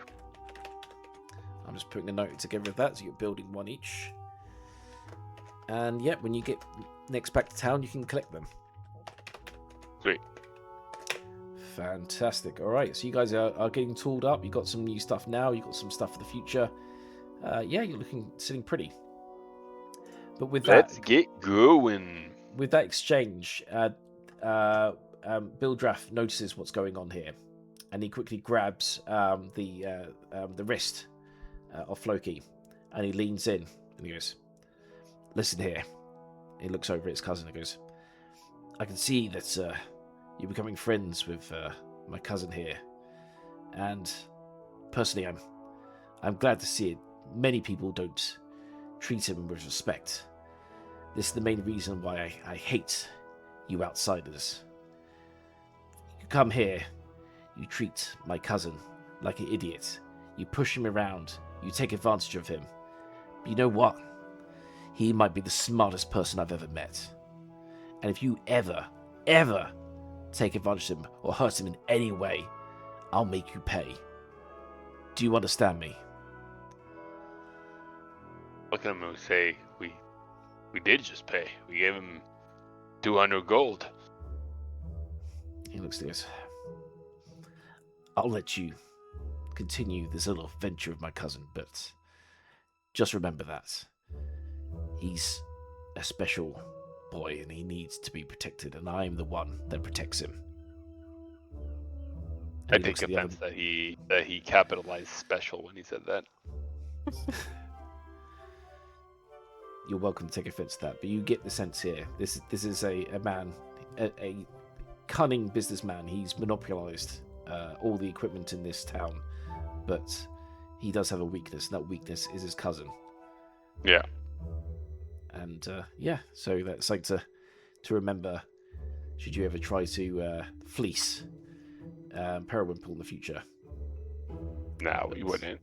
I'm just putting a note together of that, so you're building 1 each. And yeah, when you get next back to town, you can collect them. Sweet. Fantastic. All right, so you guys are getting tooled up. You've got some new stuff now. You've got some stuff for the future. Yeah, you're sitting pretty. But with Let's that, get going. with that exchange, Bildraff notices what's going on here, and he quickly grabs the wrist of Floki, and he leans in and he goes, "Listen here." He looks over at his cousin and goes, "I can see that you're becoming friends with my cousin here, and personally, I'm glad to see it. Many people don't treat him with respect. This is the main reason why I hate you outsiders. You come here, you treat my cousin like an idiot. You push him around, you take advantage of him. But you know what? He might be the smartest person I've ever met. And if you ever take advantage of him or hurt him in any way, I'll make you pay. Do you understand me? Look at him and say, we did just pay. We gave him 200 gold. He looks at us. I'll let you continue this little venture of my cousin, but just remember that he's a special boy and he needs to be protected, and I am the one that protects him. And I he take looks at the offense other- that he capitalized special when he said that. You're welcome to take offense to that, but you get the sense here. This is a man, a cunning businessman. He's monopolized all the equipment in this town, but he does have a weakness, and that weakness is his cousin. Yeah. And so that's like to remember, should you ever try to fleece Periwinkle in the future. No, we wouldn't.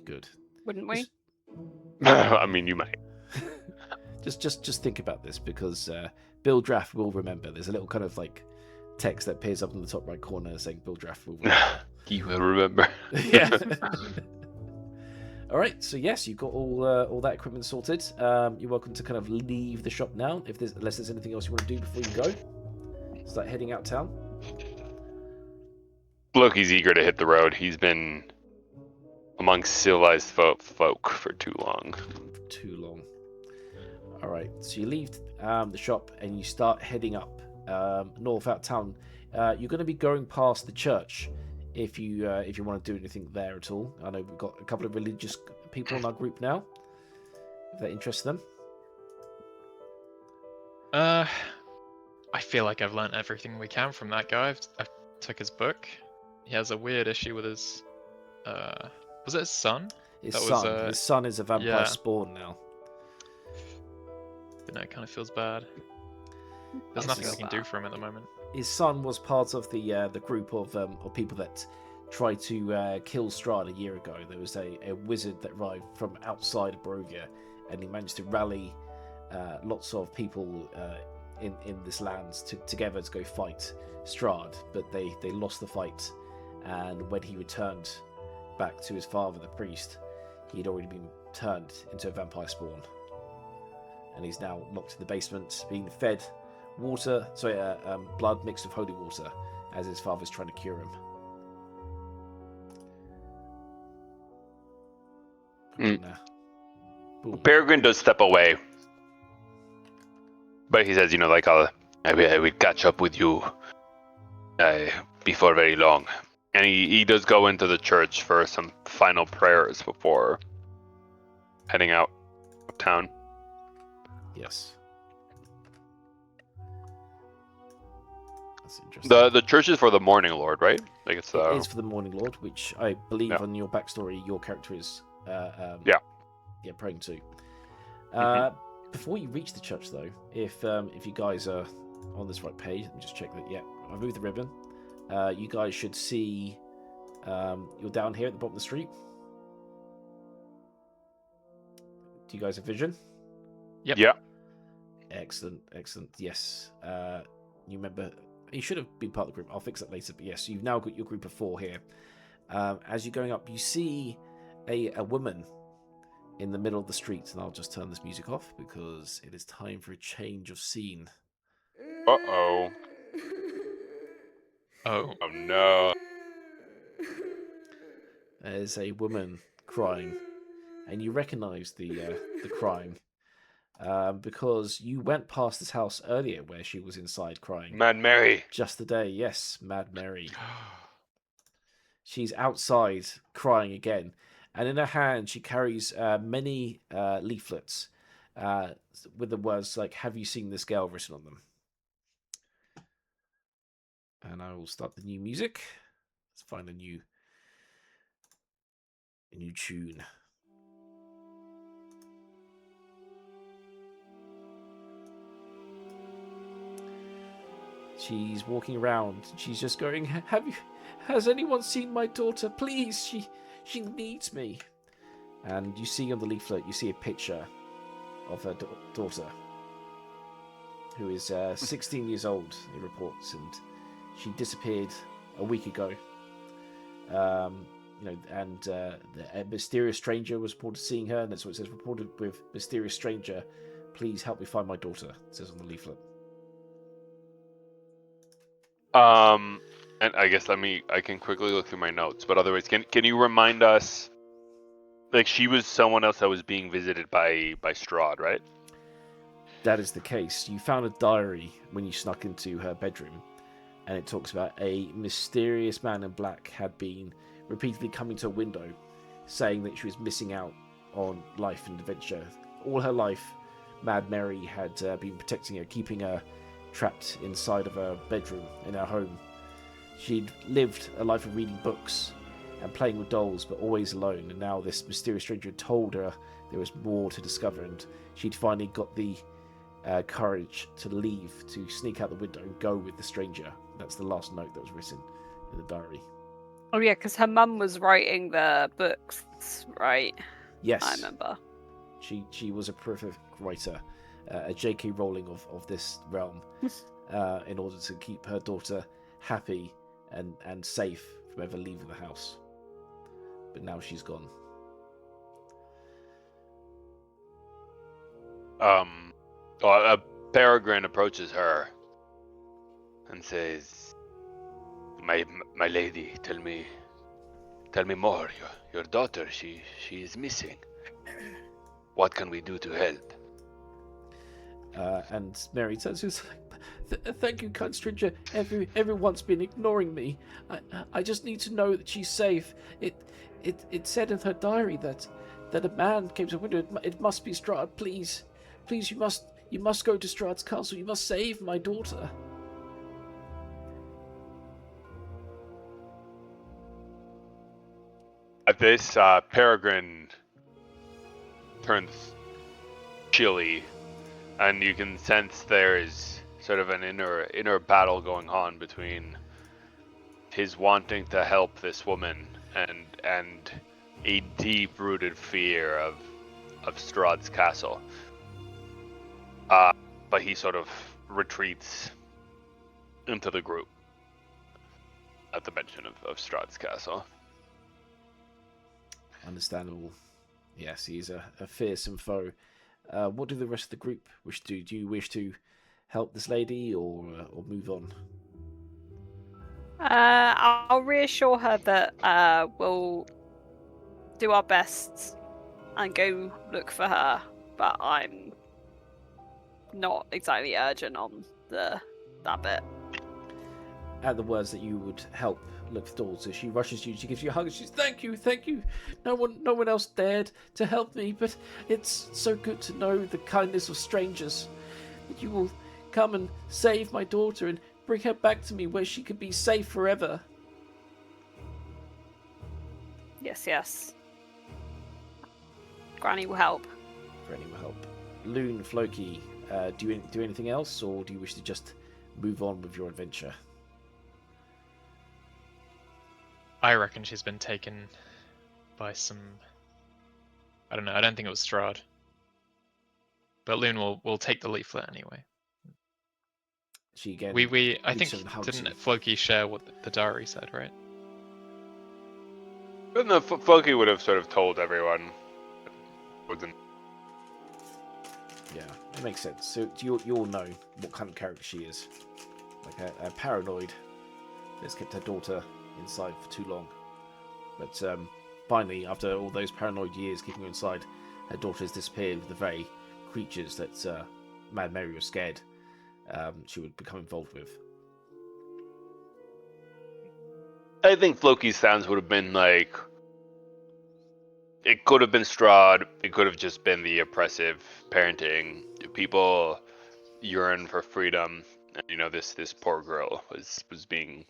Good. Wouldn't we? I mean, you might. Just think about this, because Bill Draft will remember. There's a little kind of like text that appears up in the top right corner saying Bill Draft will remember. He will remember. Yeah. All right. So yes, you've got all that equipment sorted. You're welcome to kind of leave the shop now, unless there's anything else you want to do before you go. Start heading out town. Loki's eager to hit the road. He's been among civilized folk for too long. Too long. All right. So you leave the shop and you start heading up north out town. You're going to be going past the church if you want to do anything there at all. I know we've got a couple of religious people in our group now, if that interests them. I feel like I've learnt everything we can from that guy. I took his book. He has a weird issue with his was it his son? His That son. was, His son is a vampire yeah. spawn now. But no, it kind of feels bad. Does There's nothing we feel can do for him at the moment. His son was part of the group of people that tried to kill Strahd a year ago. There was a wizard that arrived from outside of Barovia, and he managed to rally lots of people in this land together to go fight Strahd, but they lost the fight, and when he returned back to his father, the priest, he'd already been turned into a vampire spawn, and he's now locked in the basement, being fed blood mixed with holy water, as his father's trying to cure him. Boom. Peregrine does step away, but he says, I will catch up with you before very long. And he does go into the church for some final prayers before heading out of town. Yes. That's interesting. The church is for the Morning Lord, right? Like it's It is for the Morning Lord, which I believe on your backstory, your character is praying to. Before you reach the church, though, if you guys are on this right page, let me just check that. Yeah, I've moved the ribbon. You guys should see. You're down here at the bottom of the street. Do you guys have vision? Yep. Yeah. Excellent. Yes. You remember. You should have been part of the group. I'll fix that later. But yes, you've now got your group of 4 here. As you're going up, you see a woman in the middle of the street, and I'll just turn this music off because it is time for a change of scene. Uh-oh. Oh. Oh no. There's a woman crying, and you recognise the crying because you went past this house earlier where she was inside crying. Mad Mary. Just today, yes, Mad Mary. She's outside crying again, and in her hand she carries many leaflets with the words like "Have you seen this girl?" written on them. And I will start the new music. Let's find a new tune. She's walking around. She's just going, has anyone seen my daughter? Please, she needs me. And you see on the leaflet, you see a picture of her daughter. who is 16 years old, it reports, and she disappeared a week ago. A mysterious stranger was reported seeing her, and that's what it says, reported with mysterious stranger. Please help me find my daughter, it says on the leaflet. And I guess I can quickly look through my notes, but otherwise, can you remind us, like, she was someone else that was being visited by Strahd, right? That is the case. You found a diary when you snuck into her bedroom, and it talks about a mysterious man in black had been repeatedly coming to a window, saying that she was missing out on life and adventure. All her life, Mad Mary had been protecting her, keeping her trapped inside of her bedroom in her home. She'd lived a life of reading books and playing with dolls, but always alone, and now this mysterious stranger had told her there was more to discover, and she'd finally got the courage to leave, to sneak out the window and go with the stranger. That's the last note that was written in the diary. Oh yeah, because her mum was writing the books, right? Yes. I remember. She was a prolific writer, a J.K. Rowling of this realm, in order to keep her daughter happy and safe from ever leaving the house. But now she's gone. Peregrine approaches her and says, "My lady, tell me more. Your daughter, she is missing. What can we do to help?" And Mary turns to us like, "Thank you, kind stranger. Everyone's been ignoring me. I just need to know that she's safe. It said in her diary that a man came to the window. It must be Strahd. Please, you must go to Strahd's castle. You must save my daughter." At this, Peregrine turns chilly, and you can sense there is sort of an inner battle going on between his wanting to help this woman and a deep-rooted fear of Strahd's castle. But he sort of retreats into the group at the mention of Strahd's castle. Understandable. Yes, he's a fearsome foe. What do the rest of the group wish to do? Do you wish to help this lady or move on? I'll reassure her that we'll do our best and go look for her, but I'm not exactly urgent on that bit. At the words that you would help look for dolls, so she rushes to you, she gives you a hug, and she's thank you. No one else dared to help me, but it's so good to know the kindness of strangers, that you will come and save my daughter and bring her back to me where she could be safe forever. Yes. Granny will help. Granny will help. Loon, Floki, do you do anything else, or do you wish to just move on with your adventure? I reckon she's been taken by some... I don't know, I don't think it was Strahd. But Loon will take the leaflet anyway. She again... I think, didn't Floki share what the diary said, right? But no, Floki would have sort of told everyone. Yeah, it makes sense. So you all know what kind of character she is. Like a paranoid that's kept her daughter inside for too long. But finally, after all those paranoid years keeping her inside, her daughter has disappeared with the very creatures that Mad Mary was scared she would become involved with. I think Floki's stance would have been like, it could have been Strahd, it could have just been the oppressive parenting. People yearn for freedom, and this poor girl was being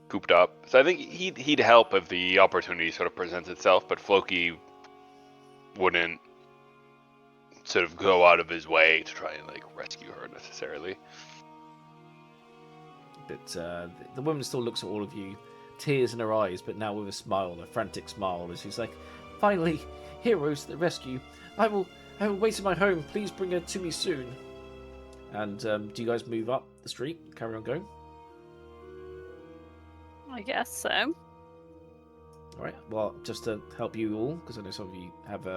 cooped up. So I think he'd help if the opportunity sort of presents itself, but Floki wouldn't sort of go out of his way to try and like rescue her necessarily. But the woman still looks at all of you, tears in her eyes, but now with a smile, a frantic smile, as she's like, "Finally, heroes to the rescue. I will wait in my home. Please bring her to me soon." And do you guys move up the street? Carry on going? I guess so. All right. Well, just to help you all, because I know some of you have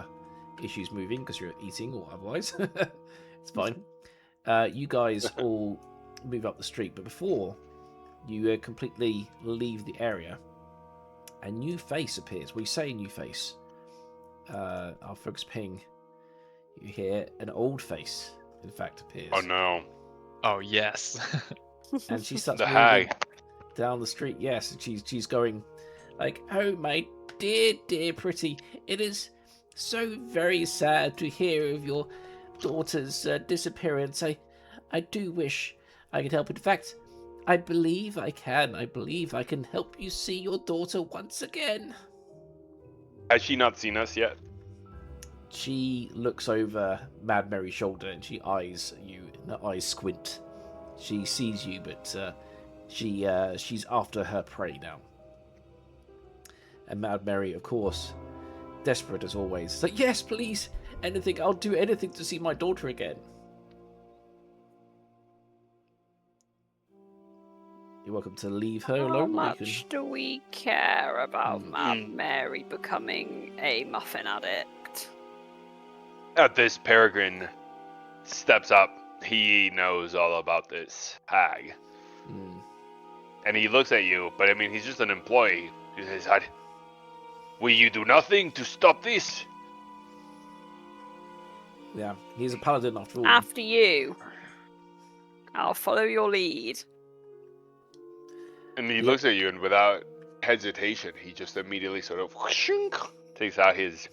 issues moving because you're eating or otherwise. It's fine. You guys all move up the street, but before you completely leave the area, a new face appears. We say new face. Our folks ping. You hear an old face, in fact, appears. Oh no. Oh yes. And she starts The moving hag. down the street. Yes, and she's going like, "Oh my dear pretty, it is so very sad to hear of your daughter's disappearance. I do wish I could help. In fact, I believe I can. I believe I can help you see your daughter once again." Has she not seen us yet? She looks over Mad Mary's shoulder and she eyes you. And her eyes squint. She sees you, but she's after her prey now. And Mad Mary, of course, desperate as always, is like, "Yes, please, anything. I'll do anything to see my daughter again." You're welcome to leave her How alone. much do we care about Mad Mary becoming a muffin addict? At this, Peregrine steps up. He knows all about this hag. And he looks at you, but I mean, he's just an employee. He says, "Will you do nothing to stop this?" Yeah, he's a paladin after all. After you. I'll follow your lead. And he looks at you, and without hesitation, he just immediately sort of takes out his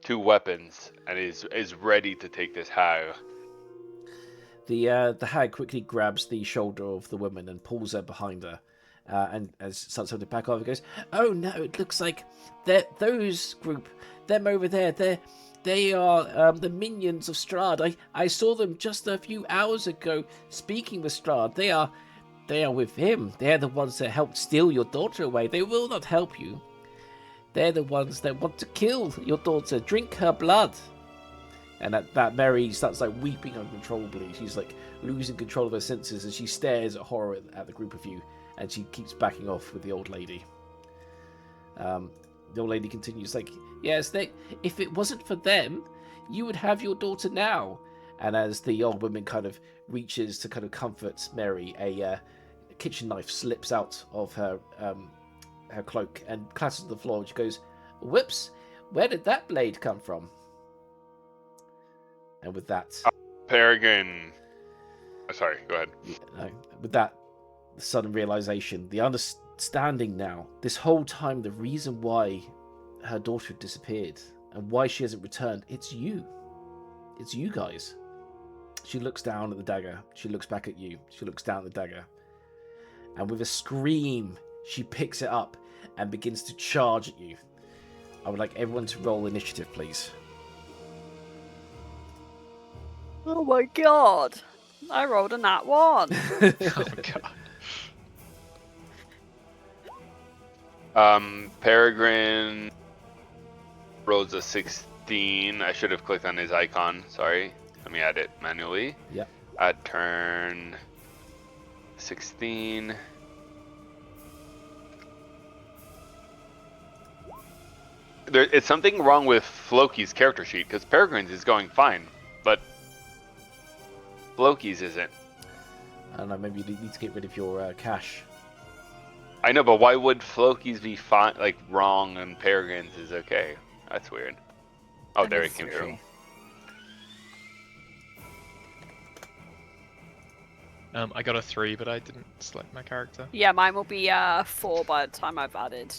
2 weapons and is ready to take this hag. The hag quickly grabs the shoulder of the woman and pulls her behind her, and as starts holding it back off, and goes, "Oh no! It looks like those group, them over there. They are the minions of Strahd. I saw them just a few hours ago speaking with Strahd. They are with him. They're the ones that helped steal your daughter away. They will not help you. They're the ones that want to kill your daughter, drink her blood." And at that, Mary starts like weeping uncontrollably. She's like losing control of her senses as she stares at horror at the group of you, and she keeps backing off with the old lady. The old lady continues like, "Yes, if it wasn't for them, you would have your daughter now." And as the old woman kind of reaches to kind of comfort Mary, a kitchen knife slips out of her cloak and clatters to the floor. And she goes, "Whoops! Where did that blade come from?" And with that, Peregrine. Sorry, go ahead. with that sudden realization, the understanding now, this whole time, the reason why her daughter had disappeared and why she hasn't returned, it's you. It's you guys. She looks down at the dagger. She looks back at you. She looks down at the dagger. And with a scream, she picks it up and begins to charge at you. I would like everyone to roll initiative, please. Oh my god. I rolled a nat 1. Oh god. Peregrine rolls a 16. I should have clicked on his icon. Sorry. Let me add it manually. Yep. At turn 16. It's something wrong with Floki's character sheet, because Peregrine's is going fine, but Floki's isn't. I don't know, maybe you need to get rid of your cash. I know, but why would Floki's be fine, like wrong, and Peregrine's is okay? That's weird. Oh, there it came through. I got a 3, but I didn't select my character. Yeah, mine will be 4 by the time I've added.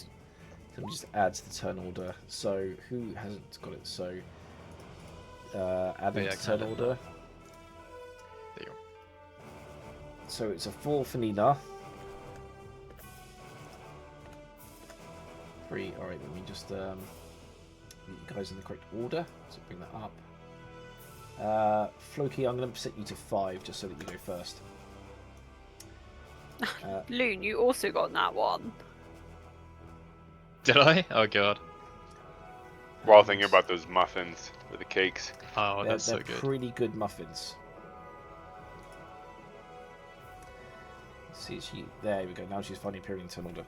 Let me just add to the turn order. So, who hasn't got it? So, adding to turn order. There you go. So, it's a 4 for Nina. 3. Alright, let me just get you guys in the correct order. So, bring that up. Floki, I'm going to set you to 5 just so that you go first. Loon, you also got that 1. Did I? Oh god. We're all thinking about those muffins with the cakes. Oh, that's so they're good. pretty good muffins. See, there we go. Now she's finally appearing in turn order.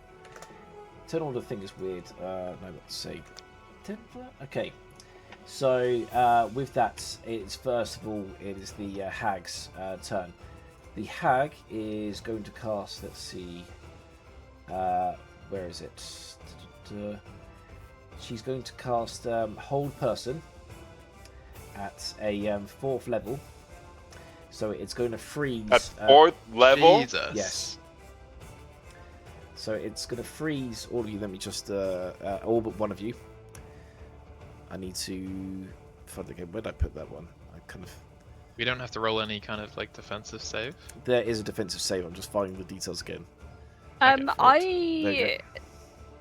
Turn order thing is weird. No, let's say Templar. Okay. So with that, it's first of all it is the hag's turn. The hag is going to cast. Let's see. Where is it? She's going to cast Hold Person at a 4th level. So it's going to freeze. At 4th level? Jesus. Yes. So it's going to freeze all of you. Let me just all but one of you. I need to find again. Where did I put that one? I kind of. We don't have to roll any kind of like defensive save. There is a defensive save. I'm just finding the details again. I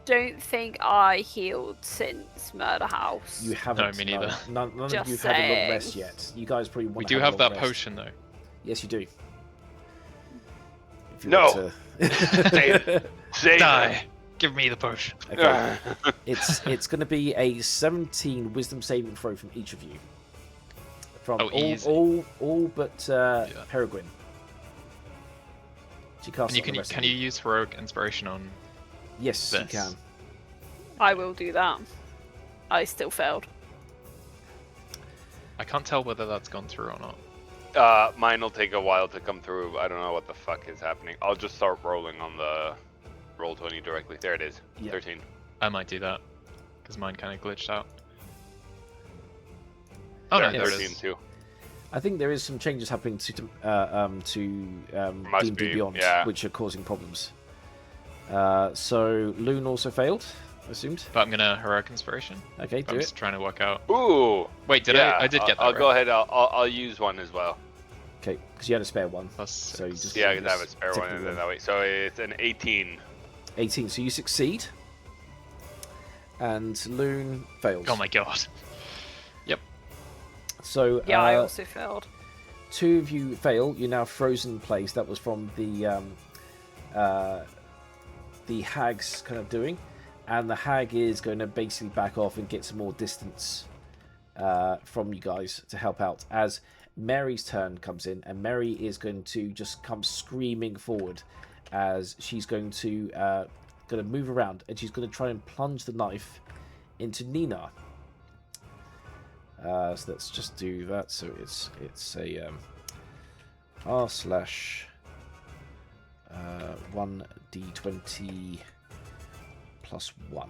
don't think I healed since Murder House. You haven't. No, me neither. None of Just you have had a long saying. rest yet. You guys probably want. We to do have have a long that rest. potion though. Yes, you do. If you No. want to- Say Die. Give me the potion. Okay. It's going to be a 17 Wisdom saving throw from each of you. From easy. all but Peregrine. She casts And can you use heroic inspiration on? Yes, you this? can. I will do that. I still failed. I can't tell whether that's gone through or not. Mine will take a while to come through. I don't know what the fuck is happening. I'll just start rolling on the Roll20 directly. There it is. Yeah. 13. I might do that because mine kind of glitched out. Oh no, There, there it 13 is. too. I think there is some changes happening to Must D&D be, Beyond, yeah. which are causing problems. So Loon also failed, I assumed. But I'm gonna heroic inspiration. Okay, I'm do just it. trying to work out. Ooh. Wait, did yeah, I did get that I'll right? go ahead. I'll use one as well. Okay, because you had a spare one. Plus So you 6. just- Yeah, because I have a spare one typical and then one. that way. So it's an 18. 18, so you succeed. And Loon fails. Oh my god. So Yeah, I also failed. 2 of you fail. You're now frozen in place. That was from the hag's kind of doing, and the hag is going to basically back off and get some more distance from you guys to help out. As Mary's turn comes in, and Mary is going to just come screaming forward, as she's going to move around, and she's going to try and plunge the knife into Nina. So let's just do that. So it's a r/1d20 plus 1.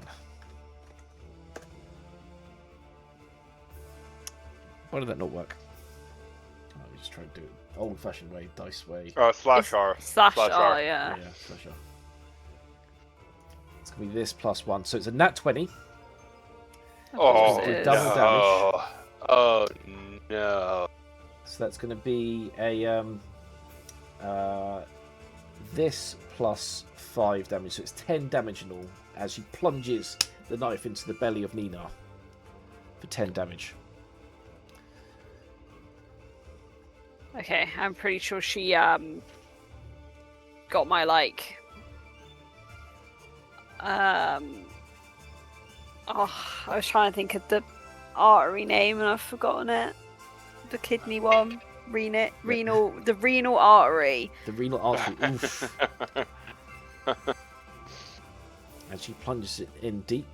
Why did that not work? Let me just try to do it old-fashioned way, dice way. Slash R. Slash R. R, yeah. Yeah, slash R. It's gonna be this plus 1, so it's a nat 20. Oh, It is. double damage. Oh no. So that's going to be a this plus 5 damage, so it's 10 damage in all as she plunges the knife into the belly of Nina for 10 damage. Okay, I'm pretty sure she got my like I was trying to think of the artery name and I've forgotten it. The kidney one. The renal artery. The renal artery, oof. And she plunges it in deep.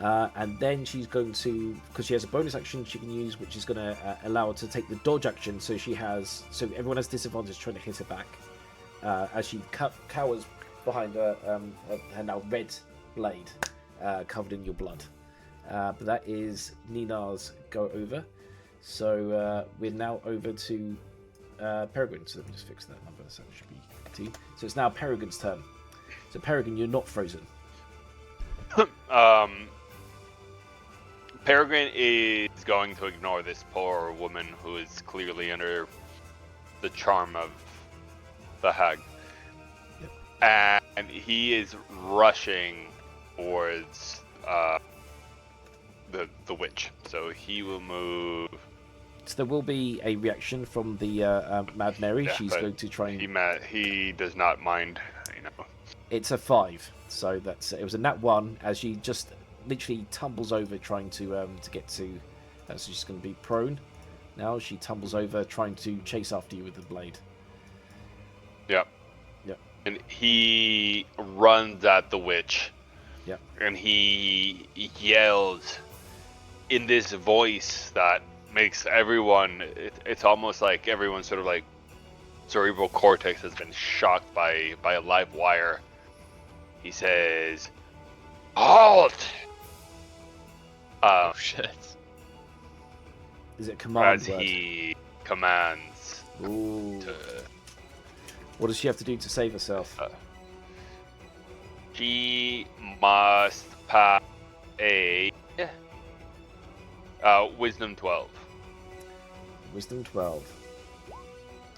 And then she's going to, because she has a bonus action she can use, which is going to allow her to take the dodge action. So everyone has disadvantage trying to hit her back as she cowers behind her now red blade covered in your blood. But that is Nina's go over. So we're now over to Peregrine. So let me just fix that number. So it should be 18. So it's now Peregrine's turn. So Peregrine, you're not frozen. Peregrine is going to ignore this poor woman who is clearly under the charm of the hag. Yep. And he is rushing towards the witch. So he will move. So there will be a reaction from the Mad Mary. Yeah, She's but going to try and... He does not mind, It's a 5. So it was a nat 1 as she just literally tumbles over trying to get to... So she's going to be prone. Now she tumbles over trying to chase after you with the blade. Yep. Yep. and he runs at the witch. Yep. And he yells in this voice that makes everyone. It's almost like everyone sort of like cerebral cortex has been shocked by a live wire. He says, "Halt!" Oh shit. Is it command As word? he commands. Ooh. To, What does she have to do to save herself? She must pass a wisdom 12. Wisdom 12.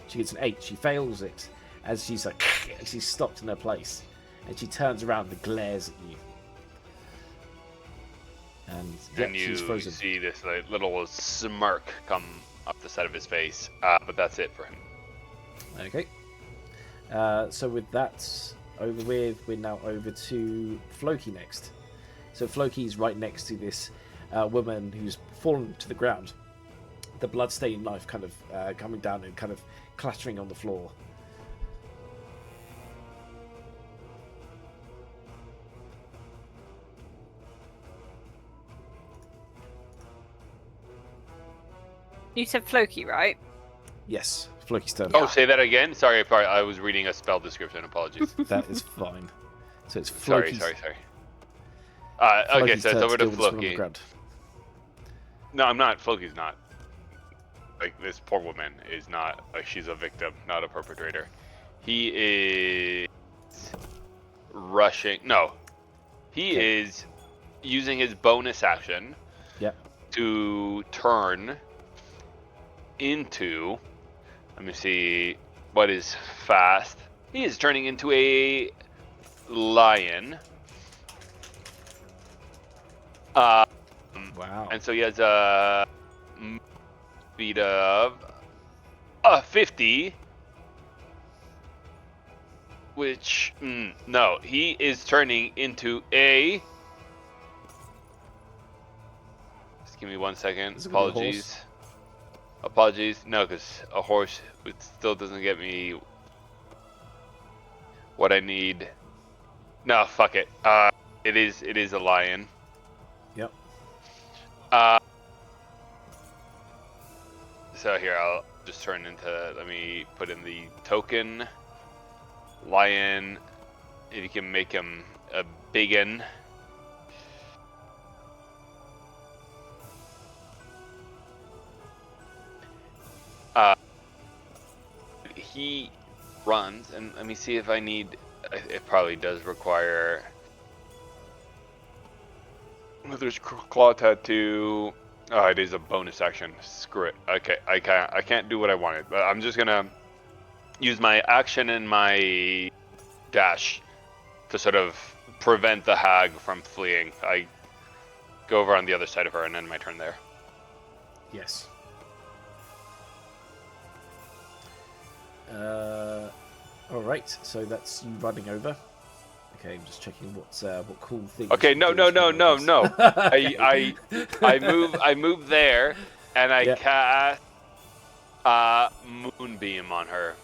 She gets an 8. She fails it as she's like, she's stopped in her place, and she turns around and glares at you. And yep, And she's you frozen. see this like, little smirk come up the side of his face, but that's it for him. Okay. So with that over with, we're now over to Floki next. So Floki's right next to this woman who's fallen to the ground. The bloodstained knife kind of coming down and kind of clattering on the floor. You said Floki, right? Yes, Floki's turn. Oh, say that again? Sorry, I was reading a spell description. Apologies. That is fine. So it's sorry. Floki's. Okay, Floki's so it's turn over to to deal with this one on the Floki. ground. No, I'm not. Floki's not. Like, this poor woman is not. Like, she's a victim, not a perpetrator. He is rushing. No. He Okay. is using his bonus action Yep. to turn into. Let me see what is fast. He is turning into a lion. Wow. And so he has a speed of 50, which no, he is turning into a. Just give me 1 second. Is it gonna be a Apologies. Apologies. No, because a horse it still doesn't get me what I need. No, fuck it. It is a lion. Yep. So here, I'll just turn into, let me put in the token. Lion, if you can make him a biggin. He runs, and let me see if I need, it probably does require, there's claw tattoo. Oh, it is a bonus action. Screw it. Okay, I can't do what I wanted, but I'm just gonna use my action and my dash to sort of prevent the hag from fleeing. I go over on the other side of her and end my turn there. Yes. All right. So that's you running over. Okay, I'm just checking what cool things. Okay, you no. do as you do this. I move there, and I Yeah. cast Moonbeam on her.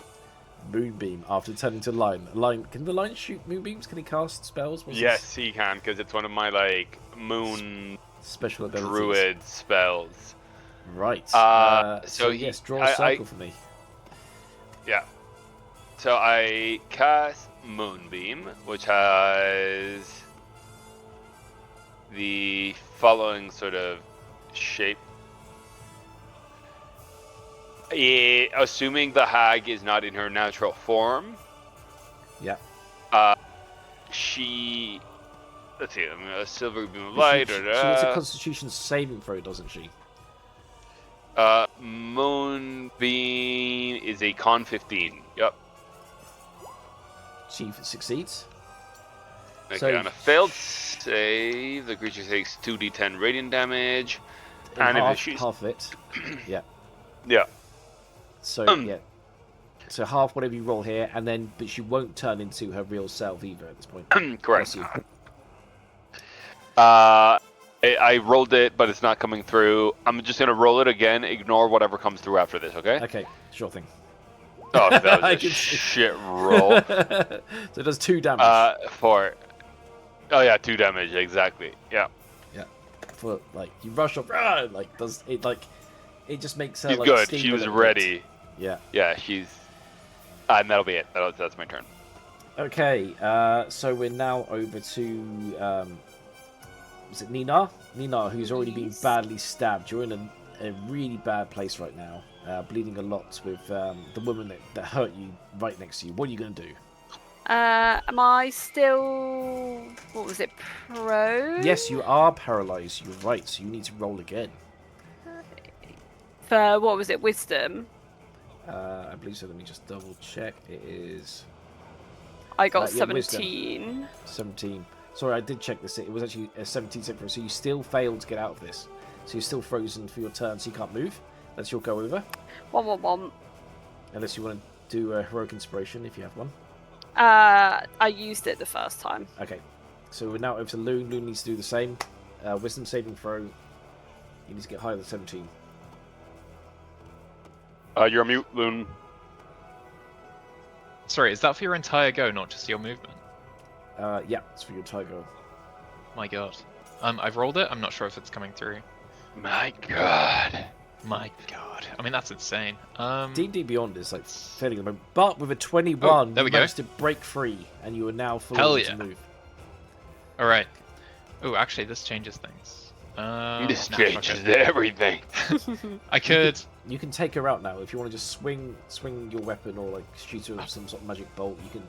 Moonbeam after turning to lion. Can the lion shoot moonbeams? Can he cast spells? What's Yes, he can, because it's one of my like moon his special abilities. druid spells. Right. So so he- yes, draw a circle for me. Yeah. So I cast Moonbeam, which has the following sort of shape. Assuming the hag is not in her natural form, Yeah. she. Let's see. A silver beam of She light. gets a Constitution saving throw, doesn't she? Moonbeam is a con 15. Yep. She succeeds. Okay, So- on a failed save, the creature takes 2d10 radiant damage. And And if half, she's- half of it. Yeah. Yeah. So yeah. So half whatever you roll here, and then but she won't turn into her real self either at this point. Correct. Bless you. I rolled it, but it's not coming through. I'm just gonna roll it again. Ignore whatever comes through after this. Okay. Okay, sure thing. Oh, that was I a can see. shit roll. So it does 2 damage. 4. Oh yeah, 2 damage exactly. Yeah. For like you rush up, like does it like it just makes her She's like good. steam She a was little bit. ready. Yeah. Yeah, she's. And that'll be it. That's my turn. Okay. So we're now over to is it Nina? Nina, who's already been Yes. badly stabbed. You're in a really bad place right now, bleeding a lot with the woman that hurt you right next to you. What are you gonna do? Am I still? What was it? Pro? Yes, you are paralyzed. You're right. So you need to roll again. For what was it? Wisdom. I believe so. Let me just double check. It is I got yeah, wisdom. 17. 17. Sorry, I did check this. It was actually a 17 for so you still failed to get out of this. So you're still frozen for your turn, so you can't move. That's your go over. 1. Unless you want to do a heroic inspiration if you have one. I used it the first time. Okay. So we're now over to Loon. Loon needs to do the same. Wisdom saving throw. You need to get higher than 17. You're a mute, Loon. Sorry, is that for your entire go, not just your movement? Yeah, it's for your tiger. My god. I've rolled it. I'm not sure if it's coming through. My God. My god. I mean, that's insane. D&D Beyond is like failing at the moment. But with a 21, there you we go. managed to break free, and you are now fully Hell able yeah. to move. All right. Oh, actually, this changes things. This nah, fuck changes it. everything. I could. You can take her out now if you want to just swing your weapon or like shoot her with some sort of magic bolt. You can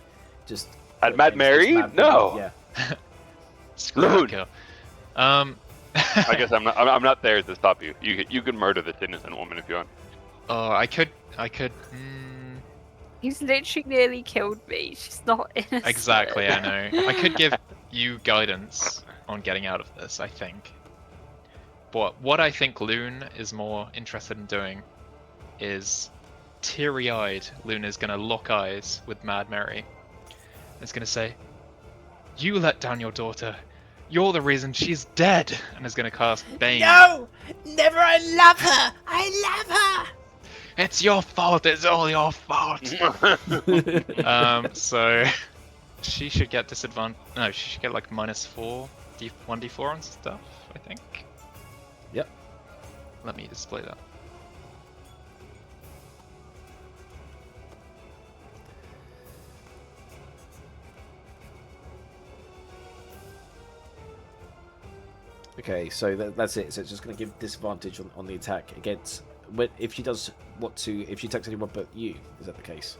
just. At Mad it's Mary? Mad No. Yeah. Screw that Loon. kill. I guess I'm not there to stop you. You can murder this innocent woman if you want. Oh, I could. He's literally nearly killed me. She's not innocent. Exactly, I know. I could give you guidance on getting out of this, I think. But what I think Loon is more interested in doing is teary-eyed. Loon is going to lock eyes with Mad Mary. It's going to say, "You let down your daughter. You're the reason she's dead." And is going to cast Bane. No! Never! I love her! I love her! It's your fault. It's all your fault. So she should get disadvantage. No, she should get like -4, 1d4 on stuff, I think. Yep. Let me display that. Okay, so that's it. So it's just going to give disadvantage on the attack against if she does if she attacks anyone but you. Is that the case?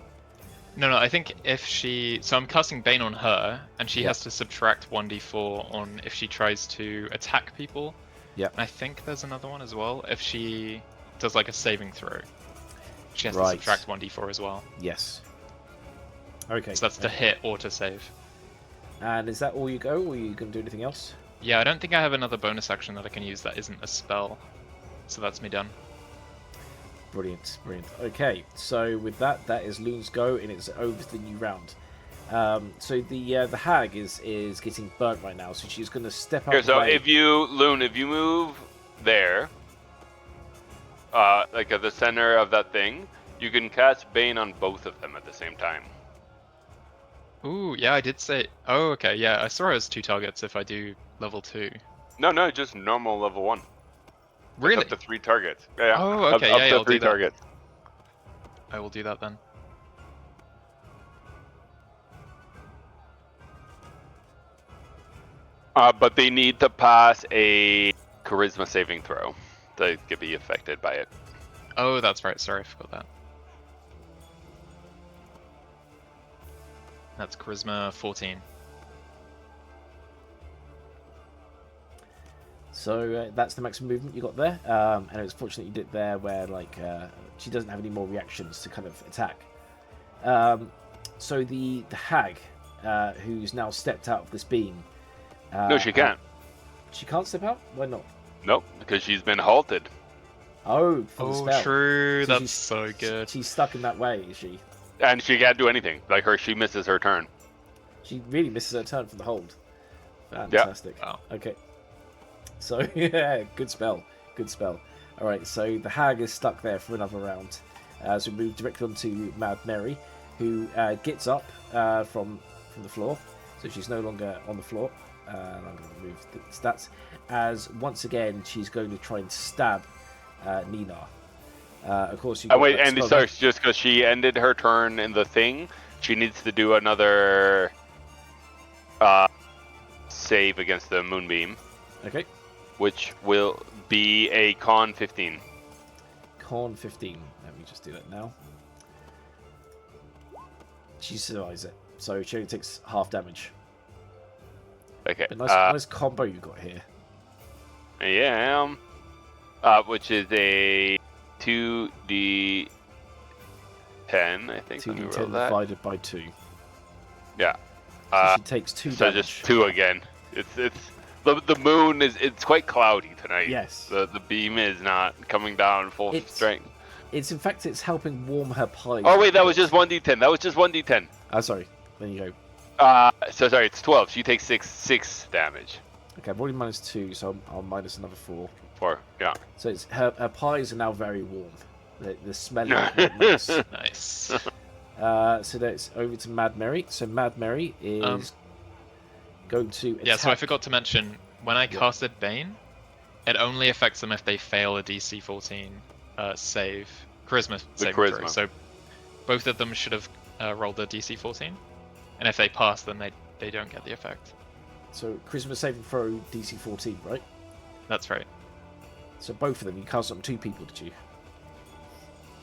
No, I think if she... So I'm casting Bane on her, and she Yeah. has to subtract 1d4 on if she tries to attack people. Yeah. And I think there's another one as well. If she does like a saving throw, she has to Right. subtract 1d4 as well. Yes. Okay. So that's to hit or to save. And is that all you go, or are you going to do anything else? Yeah, I don't think I have another bonus action that I can use that isn't a spell. So that's me done. Brilliant, brilliant. Okay, so with that is Loon's go, and it's over to the new round. So the hag is getting burnt right now, so she's going to step out. Here, of the so way. if you move there, like at the center of that thing, you can cast Bane on both of them at the same time. Ooh, yeah, I did say... Oh, okay, yeah, I saw it as 2 targets if I do level 2. No, just normal level 1. Really? Up to 3 targets. Yeah. Oh, okay, Up yeah, to I'll 3 do that. targets. I will do that then. But they need to pass a charisma saving throw to be affected by it. Oh, that's right, sorry, I forgot that. That's charisma 14. So that's the maximum movement you got there, and it was fortunate you did there where like she doesn't have any more reactions to kind of attack. So the hag, who's now stepped out of this beam. No, she can't. She can't step out? Why not? Nope, because she's been halted. Oh, for the spell. True, So that's she's- so good. She's stuck in that way, is she? And she can't do anything. Like she misses her turn. She really misses her turn for the hold. Fantastic. Wow. Okay. So yeah, good spell. Good spell. All right, so the hag is stuck there for another round. So we move directly onto Mad Mary, who gets up from the floor. So she's no longer on the floor. I'm going to remove the stats. As once again, she's going to try and stab Nina. Of course, you. Wait, and sorry, just because she ended her turn in the thing, she needs to do another save against the moonbeam. Okay. Which will be a con 15. Con 15. Let me just do that now. She survives it, so she only takes half damage. Okay. But nice combo you got here. Yeah. Which is a 2d10, I think. 2d10 divided by 2. Yeah. So she takes 2 damage. So just 2 again. It's the moon it's quite cloudy tonight. Yes. The beam is not coming down full strength. It's in fact it's helping warm her pies. Oh wait, that was just 1d10. That was just 1d10. Oh sorry. There you go. So sorry, it's 12. She takes 6 damage. Okay, I've already minus 2, so I'll minus another 4. 4, yeah. So it's her pies are now very warm. The smell is nice. Nice. So that's over to Mad Mary. So Mad Mary is going to attack. Yeah, so I forgot to mention, when I casted Bane, it only affects them if they fail a DC 14 save. Charisma saving throw. So both of them should have rolled a DC 14. And if they pass, then they don't get the effect. So Charisma saving throw DC 14, right? That's right. So both of them, you cast on 2 people, did you?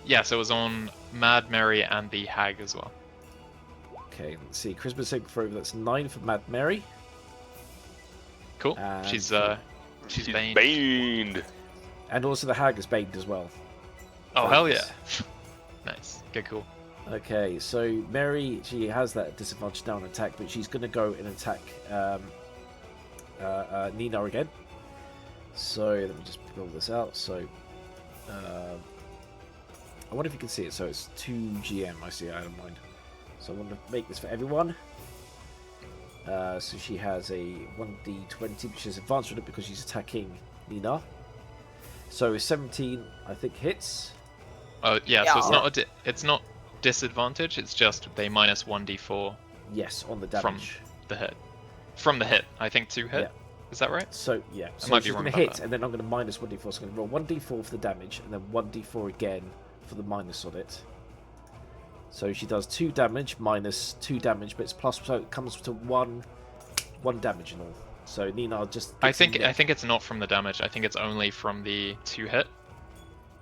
Yes, it was on Mad Mary and the Hag as well. Okay, let's see. Charisma saving throw, that's 9 for Mad Mary. Cool. And She's baned. Baned. And also the Hag is baned as well. Oh, hell yeah. Nice. Okay, cool. Okay, so Mary, she has that disadvantage down attack, but she's going to go and attack Nina again. So let me just build this out. So I wonder if you can see it. So it's 2 GM. I see. I don't mind. So I want to make this for everyone. So she has a 1d20, which is advanced on it because she's attacking Nina. So 17, I think, hits. Yeah. So it's not disadvantage. It's just they minus 1d4. Yes, on the damage from the hit. From the hit, I think 2 hit. Yeah. Is that right? So yeah, I so might be she's wrong going to about hit, that. and then I'm going to minus 1d4. So I'm going to roll 1d4 for the damage, and then 1d4 again for the minus on it. So she does 2 damage minus 2 damage, but it's plus, so it comes to 1 damage in all. So Nina just. I think it's not from the damage. I think it's only from the 2 hit.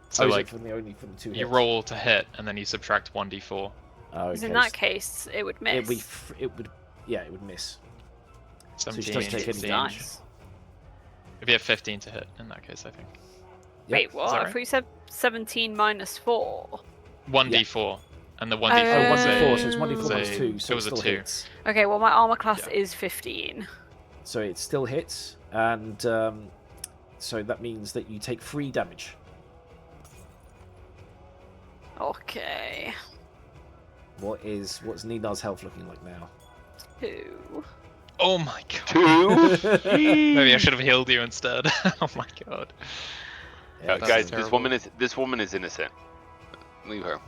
So is it like only from the 2 you hits? roll to hit, and then you subtract 1d4. Oh, Because in okay. that case, it would miss. It would miss. 17, she doesn't take any 16. damage. Nice. If you have 15 to hit, in that case, I think. Yep. Wait, what? Is that I right? thought you said 17 minus 4. 1d4, and the 1d4 Oh, was 1d4, a, so it's 1d4 was minus a- 2, so it was it a still 2. hits. Okay, well, my armor class Yeah. is 15. So it still hits, and so that means that you take 3 damage. Okay. What's Nina's health looking like now? 2. Oh my god. 2. Maybe I should have healed you instead. Oh my god. Yeah, That's Guys, terrible. this woman is innocent. Leave her.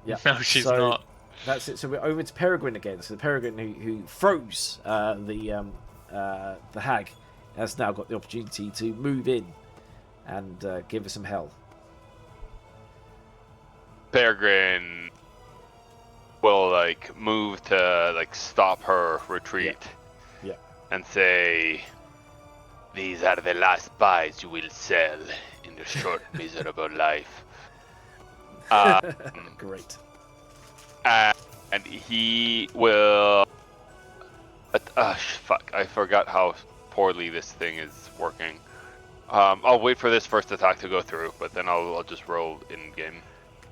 yeah. No, she's So not. That's it. So we're over to Peregrine again. So the Peregrine who froze the hag has now got the opportunity to move in and give her some hell. Peregrine will move to stop her retreat. Yeah. And say, "These are the last pies you will sell in your short, miserable life." Great. And he will. Fuck! I forgot how poorly this thing is working. I'll wait for this first attack to go through, but then I'll just roll in game.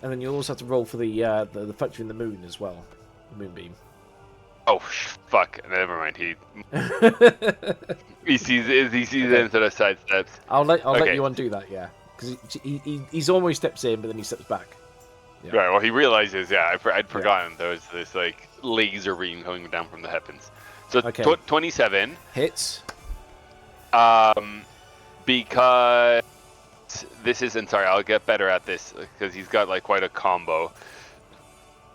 And then you also have to roll for the factory in the moon as well, the moonbeam. Oh fuck! Never mind. He sees it instead of sidesteps. I'll let Okay. you undo that, yeah, because he's almost steps in, but then he steps back. Yeah. Right. Well, he realizes. Yeah, I'd forgotten there was this laser beam coming down from the heavens. So Okay. 27. Hits. Because this isn't. Sorry, I'll get better at this because he's got like quite a combo.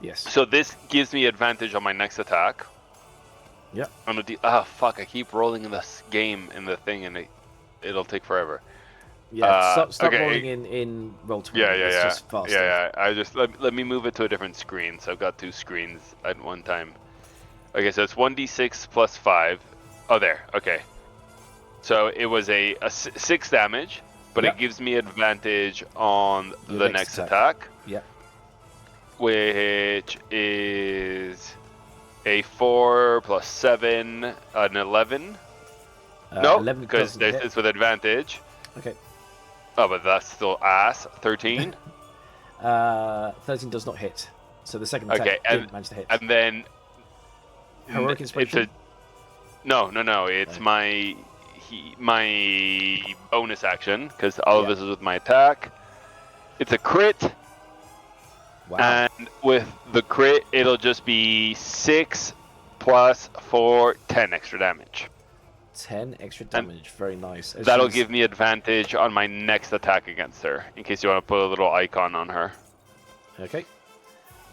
Yes. So this gives me advantage on my next attack. Yep. On a fuck! I keep rolling in this game in the thing, and it'll take forever. Yeah. Stop okay. rolling in Roll20. Yeah. It's just faster. Yeah. I just let me move it to a different screen. So I've got 2 screens at one time. Okay, so it's 1d6 plus 5. Oh, there. Okay. So it was a 6 damage, but Yep. it gives me advantage on Your the next next attack. Yep. Which is a 4 plus 7, an 11. No, 11 because doesn't hit. it's with advantage. Okay. Oh, but that's still ass. 13. 13 does not hit. So the second attack Okay, didn't manage to hit. And then Heroic inspiration? No. It's Right. my bonus action because all of this is with my attack. It's a crit. Wow. And with the crit, it'll just be 6 plus 4, 10 extra damage. 10 extra damage. Very nice. As That'll she's- give me advantage on my next attack against her, in case you want to put a little icon on her. Okay.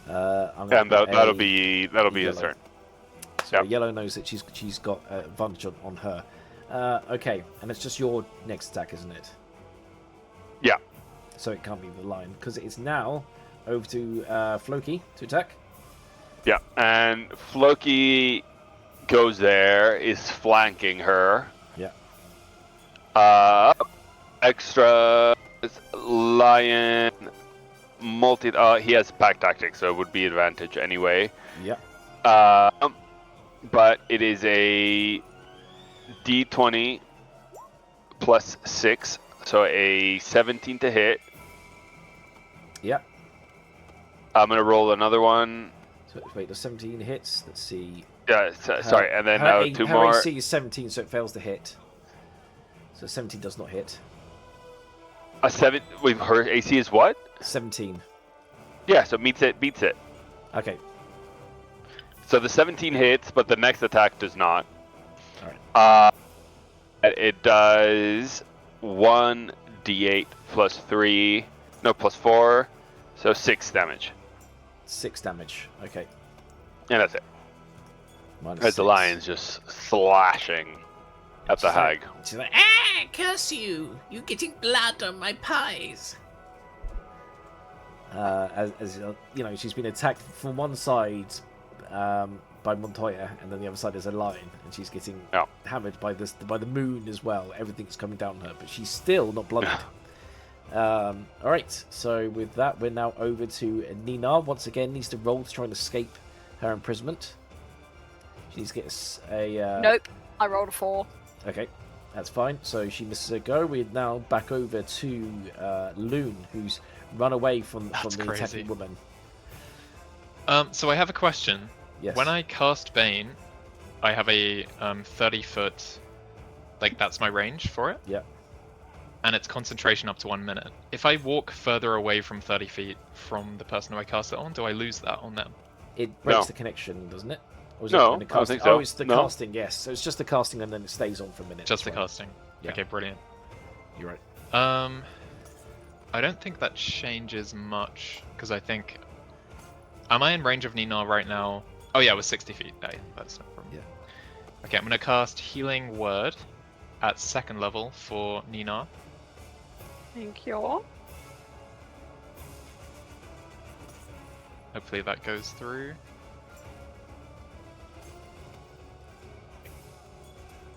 I'm gonna And put that'll a be his yellow. turn. So Yep. yellow knows that she's got advantage on her. Okay, and it's just your next attack, isn't it? Yeah. So it can't be the lion because it is now over to Floki to attack. Yeah, and Floki goes there, is flanking her. Yeah. Extra lion multi. He has pack tactics, so it would be advantage anyway. Yeah. But it is a D20 plus 6, so a 17 to hit. Yeah. I'm gonna roll another one. So wait, the 17 hits. Let's see. Yeah, sorry, and then her 2 her more. AC is 17, so it fails to hit. So 17 does not hit. A 7. Wait, her AC is what? 17. Yeah, so beats it. Okay. So the 17 hits, but the next attack does not. All right. It does 1d8 plus 3, no, plus 4, so 6 damage. 6 damage. Okay. And that's it. Minus As the 6. lion's just slashing at the hag. She's like, Ah, curse you! You're getting blood on my pies. as you know, she's been attacked from one side by Montoya, and then the other side is a lion, and she's getting hammered by the moon as well. Everything's coming down on her, but she's still not bloodied. All right, so with that, we're now over to Nina. Once again, needs to roll to try and escape her imprisonment. She needs to get a. Nope, I rolled a 4. Okay, that's fine. So she misses her go. We're now back over to Loon, who's run away from the crazy. attacking woman. So I have a question. Yes. When I cast Bane, I have a 30-foot, like that's my range for it. Yeah. And it's concentration up to 1 minute. If I walk further away from 30 feet from the person who I cast it on, do I lose that on them? It breaks No. the connection, doesn't it? Or is No, it when the I don't casting? think so. Oh, it's the No. casting, yes. So it's just the casting and then it stays on for a minute. Just the That's right. casting. Yeah. Okay, brilliant. You're right. I don't think that changes much, because I think... Am I in range of Nina right now? Oh yeah, it was 60 feet. Hey, that's no problem. Yeah. Okay, I'm going to cast Healing Word at 2nd level for Nina. Thank you. Hopefully that goes through.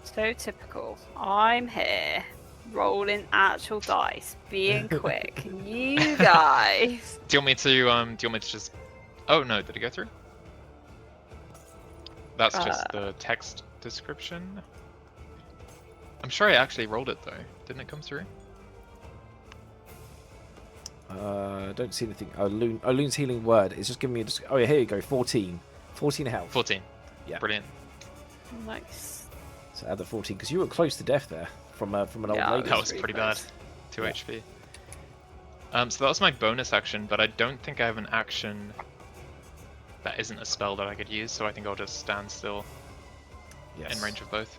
So typical. I'm here, rolling actual dice, being quick. You guys. Do you want me to just... Oh no, did it go through? That's just the text description. I'm sure I actually rolled it though. Didn't it come through? I don't see anything. Oh, Loon's healing word. It's just giving me a... Oh yeah, here you go. 14. 14 health. 14. Yeah. Brilliant. Nice. So add the 14, because you were close to death there from an old Yeah, lady. That was really pretty close. bad. 2 Yeah. HP. So that was my bonus action, but I don't think I have an action that isn't a spell that I could use, so I think I'll just stand still Yes. in range of both.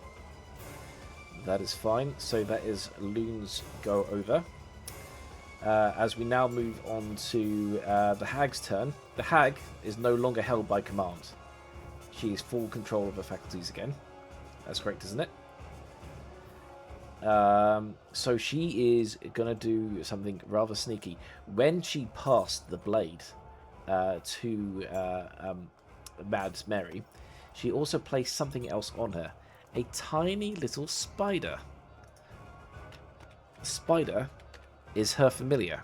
That is fine. So that is Loon's go over. as we now move on to the hag's turn. The hag is no longer held by command. She is full control of her faculties again. That's correct, isn't it? So she is going to do something rather sneaky. When she passed the blade to Mad Mary, she also placed something else on her. A tiny little spider. The spider is her familiar.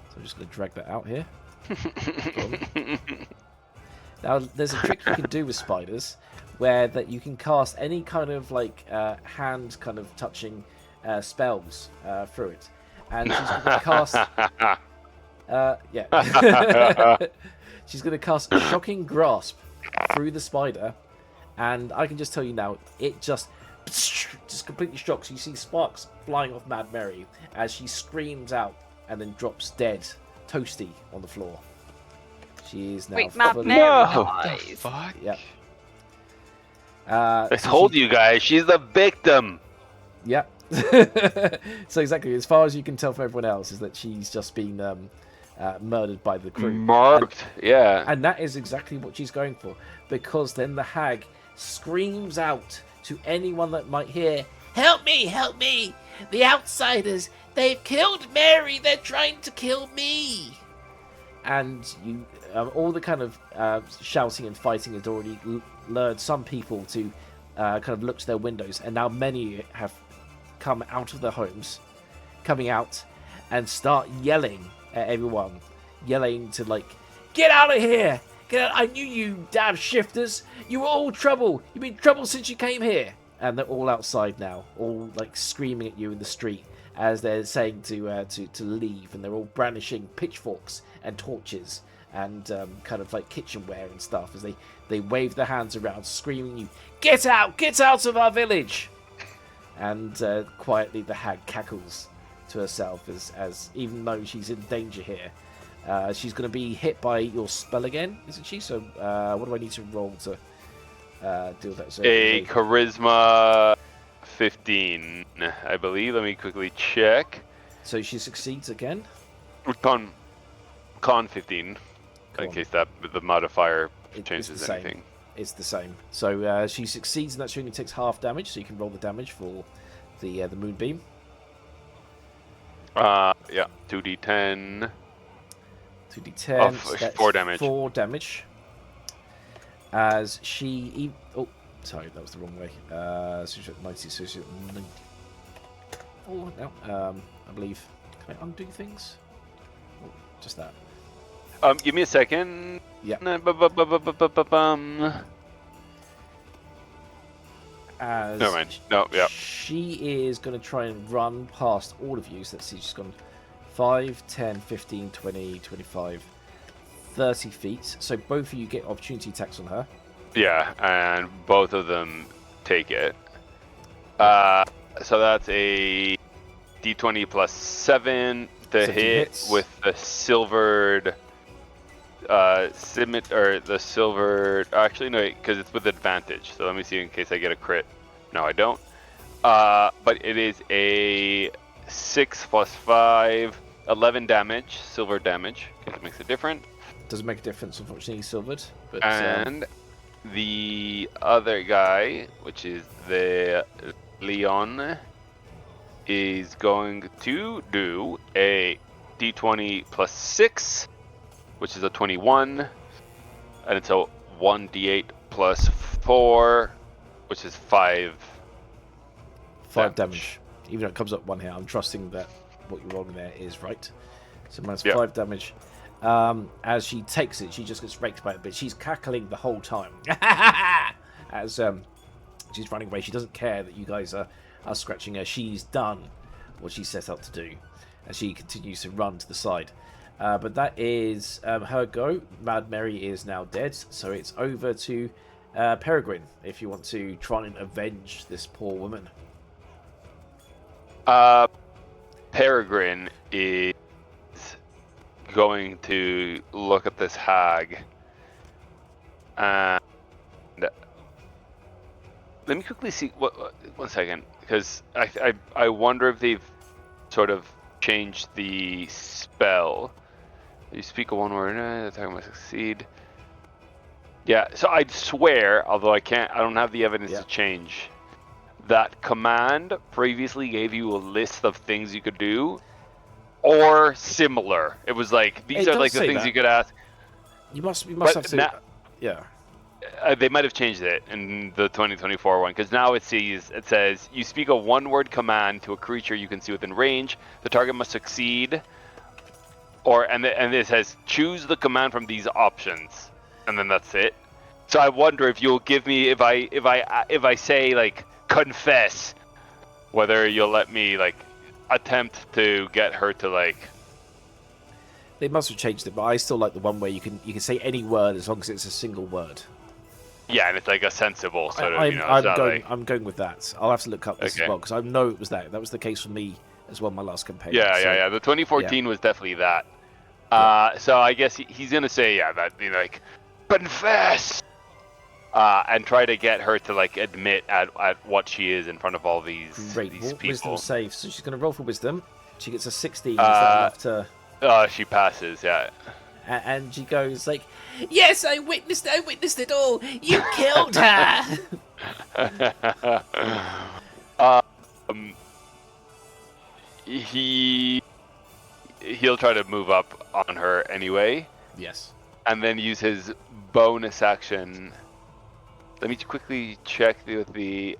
So I'm just going to drag that out here. Now, there's a trick you can do with spiders where that you can cast any kind of like hand kind of touching spells through it. And she's going to cast... she's going to cast a Shocking Grasp through the spider. And I can just tell you now, it just completely shocks. You see sparks flying off Mad Mary as she screams out and then drops dead, toasty, on the floor. She is now... Wait, Mad fully... Mary What the dies. fuck? Yep. I told you guys, she's the victim. Yep. So exactly, as far as you can tell from everyone else, is that she's just been murdered by the crew. Marked, yeah. And that is exactly what she's going for, because then the hag screams out to anyone that might hear, Help me, help me! The outsiders, they've killed Mary, they're trying to kill me! and you all the kind of shouting and fighting has already lured some people to kind of look to their windows, and now many have come out of their homes, coming out and start yelling at everyone, yelling to like, get out of here! Get out! I knew you, damn shifters! You were all trouble! You've been trouble since you came here! And they're all outside now, all like screaming at you in the street as they're saying to leave, and they're all brandishing pitchforks and torches and kind of like kitchenware and stuff as they wave their hands around, screaming you, get out of our village! And quietly the hag cackles to herself as even though she's in danger here, she's going to be hit by your spell again, isn't she? So what do I need to roll to deal with that? So, A charisma 15, I believe. Let me quickly check. so she succeeds again. Con 15, in case that the modifier It's changes the same. anything. It's the same. So she succeeds, and that she only takes half damage. So you can roll the damage for the moonbeam. Yeah, 2d10. 2d10. Of so that's 4 damage. 4 damage. As she... Oh, sorry, that was the wrong way. So she's at 90, so she's at 94 now. I believe. Can I undo things? Oh, just that. Give me a second. Yeah. As Never mind. No, yeah. she is going to try and run past all of you. So let's see, she's gone 5, 10, 15, 20, 25, 30 feet. So both of you get opportunity attacks on her. Yeah, and both of them take it. So that's a d20 plus 7 to 7 hit hits. with the silvered the silvered. Actually, no, because it's with advantage. So let me see in case I get a crit. No, I don't. But it is a 6 plus 5, 11 damage, silver damage, because it makes it different. Doesn't make a difference, unfortunately, he's silvered. But And the other guy, which is the Leon, is going to do a d20 plus 6, which is a 21, and it's a 1d8 plus 4, which is 5 damage. Even though it comes up 1 here, I'm trusting that what you're rolling there is right. So minus Yeah. 5 damage. As she takes it, she just gets raked by it, but she's cackling the whole time. As she's running away, she doesn't care that you guys are scratching her. She's done what she set out to do, as she continues to run to the side. But that is her go. Mad Mary is now dead, so it's over to Peregrine, if you want to try and avenge this poor woman. Peregrine is going to look at this hag, and let me quickly see. One second, because I wonder if they've sort of change the spell. You speak a one word, the attack must succeed. Yeah, so I'd swear, although I don't have the evidence to change, that command previously gave you a list of things you could do, or similar. It was like, these It are does like the say things that. you could ask. You must But have to. now- Yeah. They might have changed it in the 2024 one, because now it says you speak a one-word command to a creature you can see within range. The target must succeed, and it says choose the command from these options, and then that's it. So I wonder if you'll give me if I say like confess, whether you'll let me like attempt to get her to like. They must have changed it, but I still like the one where you can say any word as long as it's a single word. Yeah, and it's like a sensible sort of. I'm going with that. I'll have to look up this Okay. as well because I know it was that. That was the case for me as well. My last campaign. Yeah. The 2014 was definitely that. So I guess he's gonna say that like confess, and try to get her to like admit at what she is in front of all these people. Wisdom save. So she's going to roll for wisdom. She gets a 16. Is that enough to? She passes. Yeah. And she goes like, Yes, I witnessed it all. You killed her. He'll try to move up on her anyway. yes. And then use his bonus action. Let me quickly check the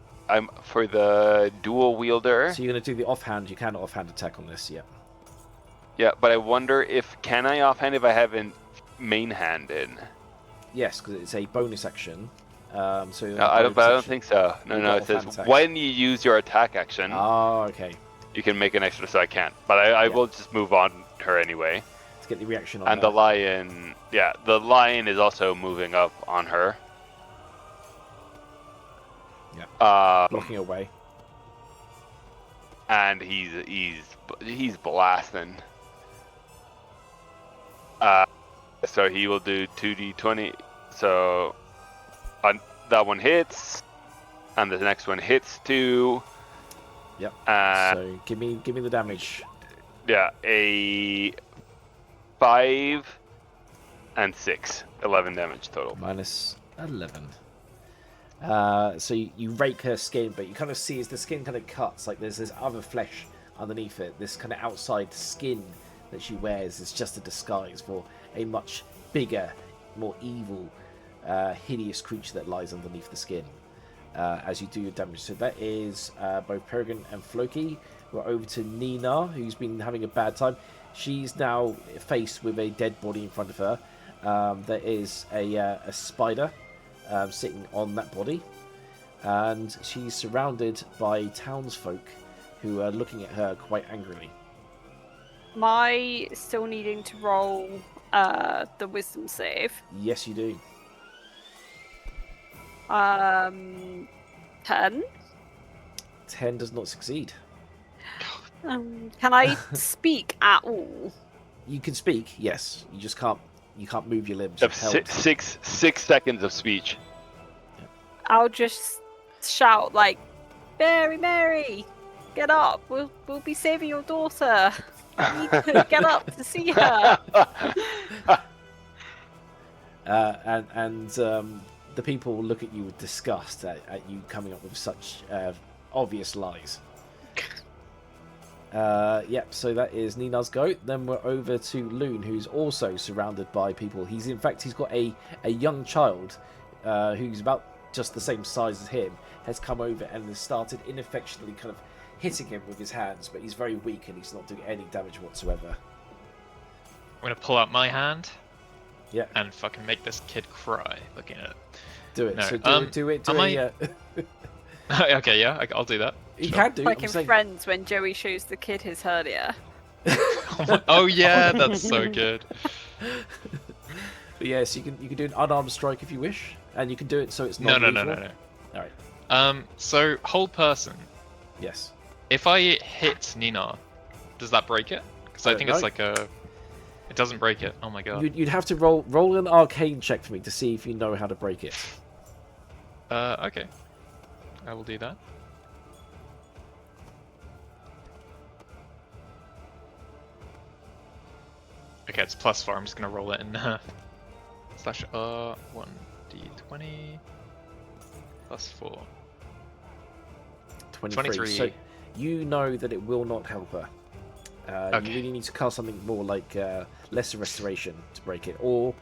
for the dual wielder. So you're going to do the offhand. You cannot offhand attack on this. Yeah. Yeah, but I wonder can I offhand if I haven't main handed? Yes, because it's a bonus action. So No, I don't think so. No, it says attack. when you use your attack action, Oh, okay. you can make an extra, so I can't. But I will just move on her anyway. To get the reaction on And her. the lion is also moving up on her. Yeah. Blocking away. And he's blasting. So he will do 2d20. So that one hits, and the next one hits 2. Yep. So give me the damage. Yeah, a 5 and 6, 11 damage total. Minus 11. So you rake her skin, but you kind of see as the skin kind of cuts, like there's this other flesh underneath it. This kind of outside skin that she wears is just a disguise for a much bigger, more evil, hideous creature that lies underneath the skin. As you do your damage. So that is both Peregrine and Floki. We're over to Nina, who's been having a bad time. She's now faced with a dead body in front of her. There is a spider sitting on that body, and she's surrounded by townsfolk who are looking at her quite angrily. Am I still needing to roll the wisdom save? Yes, you do. 10. 10 does not succeed. Can I speak at all? You can speak, yes. You just can't. You can't move your limbs. You have 6 seconds of speech. I'll just shout like, Mary, get up! We'll be saving your daughter. You need to get up to see her. And the people look at you with disgust at you coming up with such obvious lies. Yep, so that is Nina's go. Then we're over to Loon, who's also surrounded by people. He's got a young child who's about just the same size as him, has come over and has started ineffectually kind of hitting him with his hands, but he's very weak and he's not doing any damage whatsoever. I'm gonna pull out my hand. Yeah. And fucking make this kid cry looking at it. Do it. No, So do it. Okay, yeah, I'll do that. You Sure. can do. Like I'm in saying. Friends when Joey shows the kid his hernia. Oh yeah, that's so good. But yes, you can do an unarmed strike if you wish, and you can do it so it's No. not. All right. So hold person. Yes. If I hit Nina, does that break it? Because I think it's like a. It doesn't break it. Oh my god. You'd have to roll an arcane check for me to see if you know how to break it. Okay. I will do that. Okay, it's +4. I'm just gonna roll it in slash 1d20 +4. 23. So you know that it will not help her. Okay. You really need to cast something more like lesser restoration to break it. Or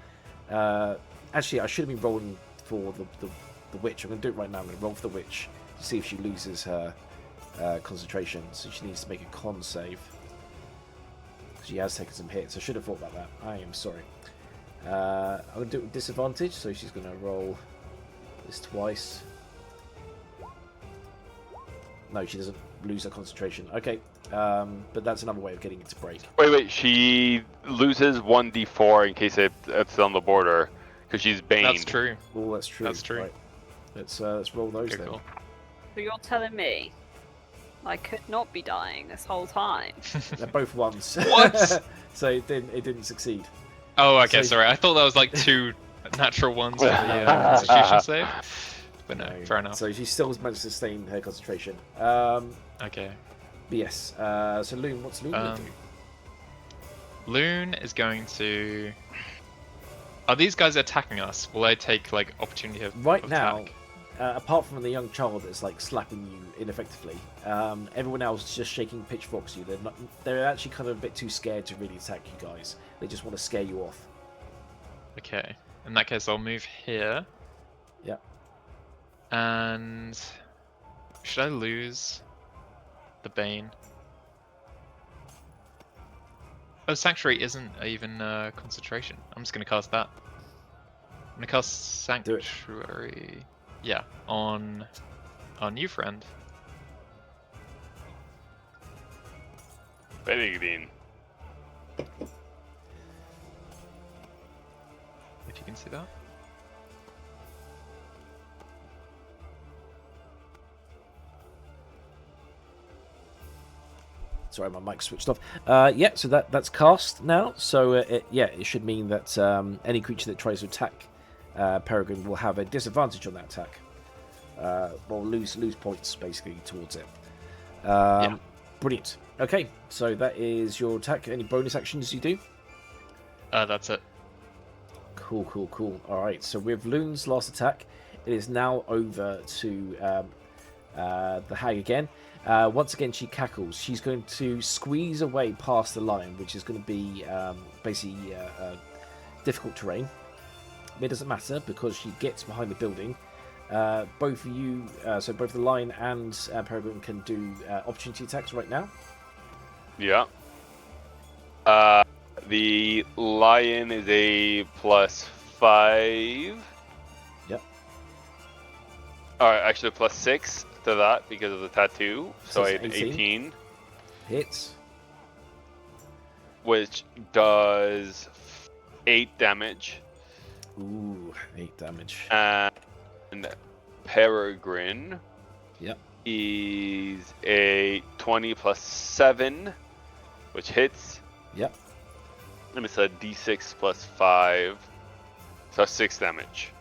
actually, I should have been rolling for the witch. I'm going to do it right now. I'm going to roll for the witch to see if she loses her concentration. So she needs to make a con save. She has taken some hits. I should have thought about that. I am sorry. I'm going to do it with disadvantage. So she's going to roll this twice. No, she doesn't lose her concentration. Okay, but that's another way of getting it to break. Wait. She loses 1d4 in case it's on the border because she's baned. That's true. Oh, that's true. That's true. Right. Let's roll those Okay, then. cool. So you're telling me I could not be dying this whole time? They're both ones. What? So it didn't succeed. Oh, okay, So- sorry. I thought that was like 2 natural ones for the Constitution save. But no, fair enough. So she still managed to sustain her concentration. Okay. But yes. So Loon, what's Loon going to do? Loon is going to. Are these guys attacking us? Will they take like opportunity of Right of now, attack? apart from the young child that's like slapping you ineffectively, everyone else is just shaking pitchforks at you. They're actually kind of a bit too scared to really attack you guys. They just want to scare you off. Okay. In that case, I'll move here. Yep. And should I lose the Bane? Oh, Sanctuary isn't even concentration. I'm just gonna cast that. I'm gonna cast Sanctuary. Yeah, on our new friend. Benigdine. If you can see that. Sorry, my mic switched off. Yeah, so that's cast now. So it should mean that any creature that tries to attack Peregrine will have a disadvantage on that attack. Well, lose points basically towards it. Yeah. Brilliant. Okay, so that is your attack. Any bonus actions you do? That's it. Cool. All right. So with Loon's last attack, it is now over to the hag again. Once again, she cackles. She's going to squeeze away past the lion, which is going to be basically difficult terrain. It doesn't matter because she gets behind the building. Both of you, so both the lion and Peregrine can do opportunity attacks right now. Yeah. The lion is a +5. Yep. Alright, actually +6 to that because of the tattoo. So I it's had 18. 18, Hits. which does 8 damage. Ooh, 8 damage. And Peregrine Yep. is a 20 +7, which hits. Yep. And it's a d6 +5. So 6 damage.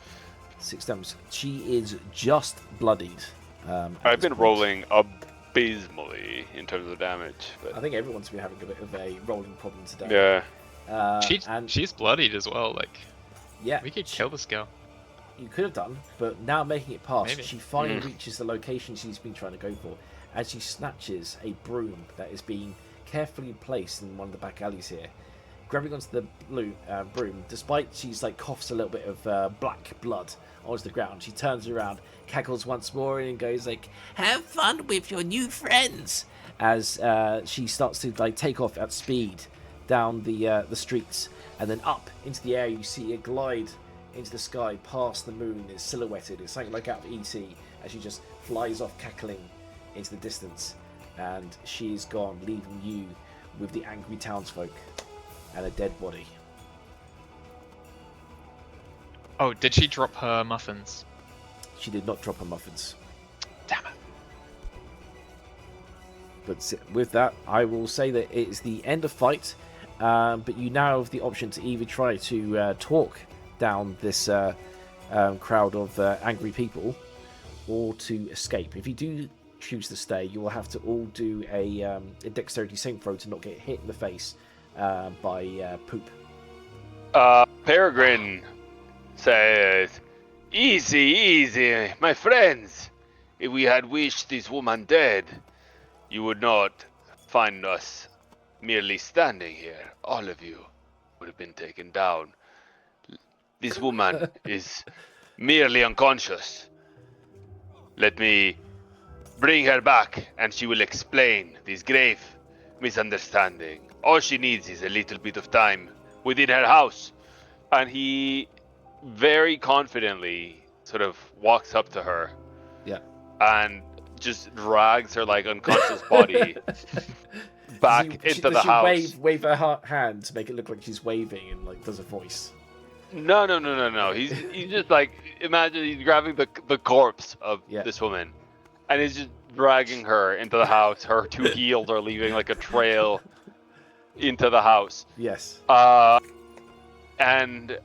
6 damage. She is just bloodied. At I've this been point. rolling abysmally in terms of damage. I But think everyone's been having a bit of a rolling problem today. yeah. And She's bloodied as well. Like yeah, we could kill this girl. you could have done, but now making it past, Maybe. she finally reaches the location she's been trying to go for, as she snatches a broom that is being carefully placed in one of the back alleys here. Grabbing onto the broom, despite she's like coughs a little bit of black blood onto the ground, she turns around, cackles once more, and goes like, Have fun with your new friends. as she starts to like take off at speed down the streets, and then up into the air. You see it glide into the sky past the moon. It's silhouetted. It's something like out of ET as she just flies off cackling into the distance, and she's gone, leaving you with the angry townsfolk and a dead body. Oh, did she drop her muffins? She did not drop her muffins. Damn it. But with that, I will say that it is the end of fight. But you now have the option to either try to talk down this crowd of angry people, or to escape. If you do choose to stay, you will have to all do a dexterity saving throw to not get hit in the face by poop. Peregrine says, "Easy, easy, my friends. If we had wished this woman dead, you would not find us merely standing here. All of you would have been taken down. This woman is merely unconscious. Let me bring her back, and she will explain this grave misunderstanding. All she needs is a little bit of time within her house." And he very confidently sort of walks up to her. Yeah. And just drags her like unconscious body back into the house. Does she wave her hand to make it look like she's waving and like does a voice? No. He's just like, imagine he's grabbing the corpse of this woman, and he's just dragging her into the house. Her two heels are leaving like a trail into the house. Yes. And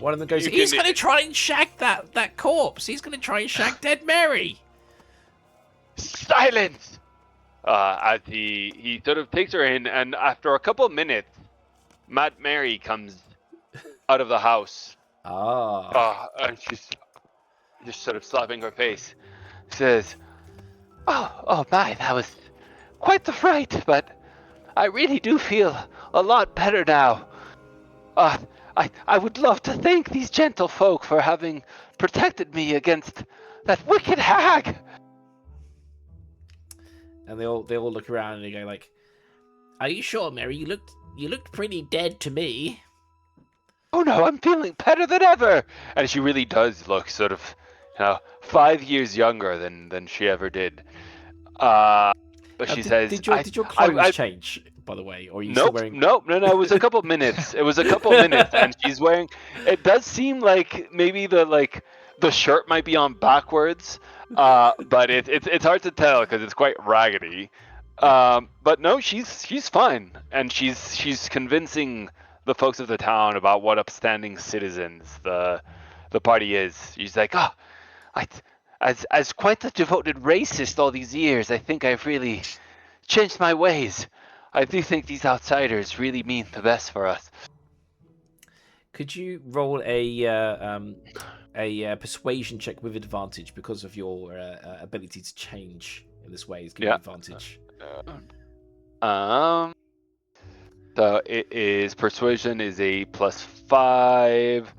one of them goes, "He's going to try and shag that corpse. He's going to try and shag dead Mary." Silence! As he sort of takes her in, and after a couple of minutes, Mad Mary comes out of the house. And she's just sort of slapping her face. Says, "Oh my, that was quite the fright, but I really do feel a lot better now. I would love to thank these gentlefolk for having protected me against that wicked hag." And they all look around and they go like, "Are you sure, Mary? You looked pretty dead to me." "Oh no, I'm feeling better than ever." And she really does look sort of, 5 years younger than she ever did. But she says, "Did your clothes change, by the way, or are you still wearing?" No. It was a couple minutes. And she's wearing. It does seem like maybe the shirt might be on backwards, but it's hard to tell because it's quite raggedy. But no, she's fine, and she's convincing the folks of the town about what upstanding citizens the party is. She's like, as quite the devoted racist all these years, I think I've really changed my ways. I do think these outsiders really mean the best for us." Could you roll a persuasion check with advantage because of your ability to change in this way? Is giving you advantage. So it is persuasion is a +5.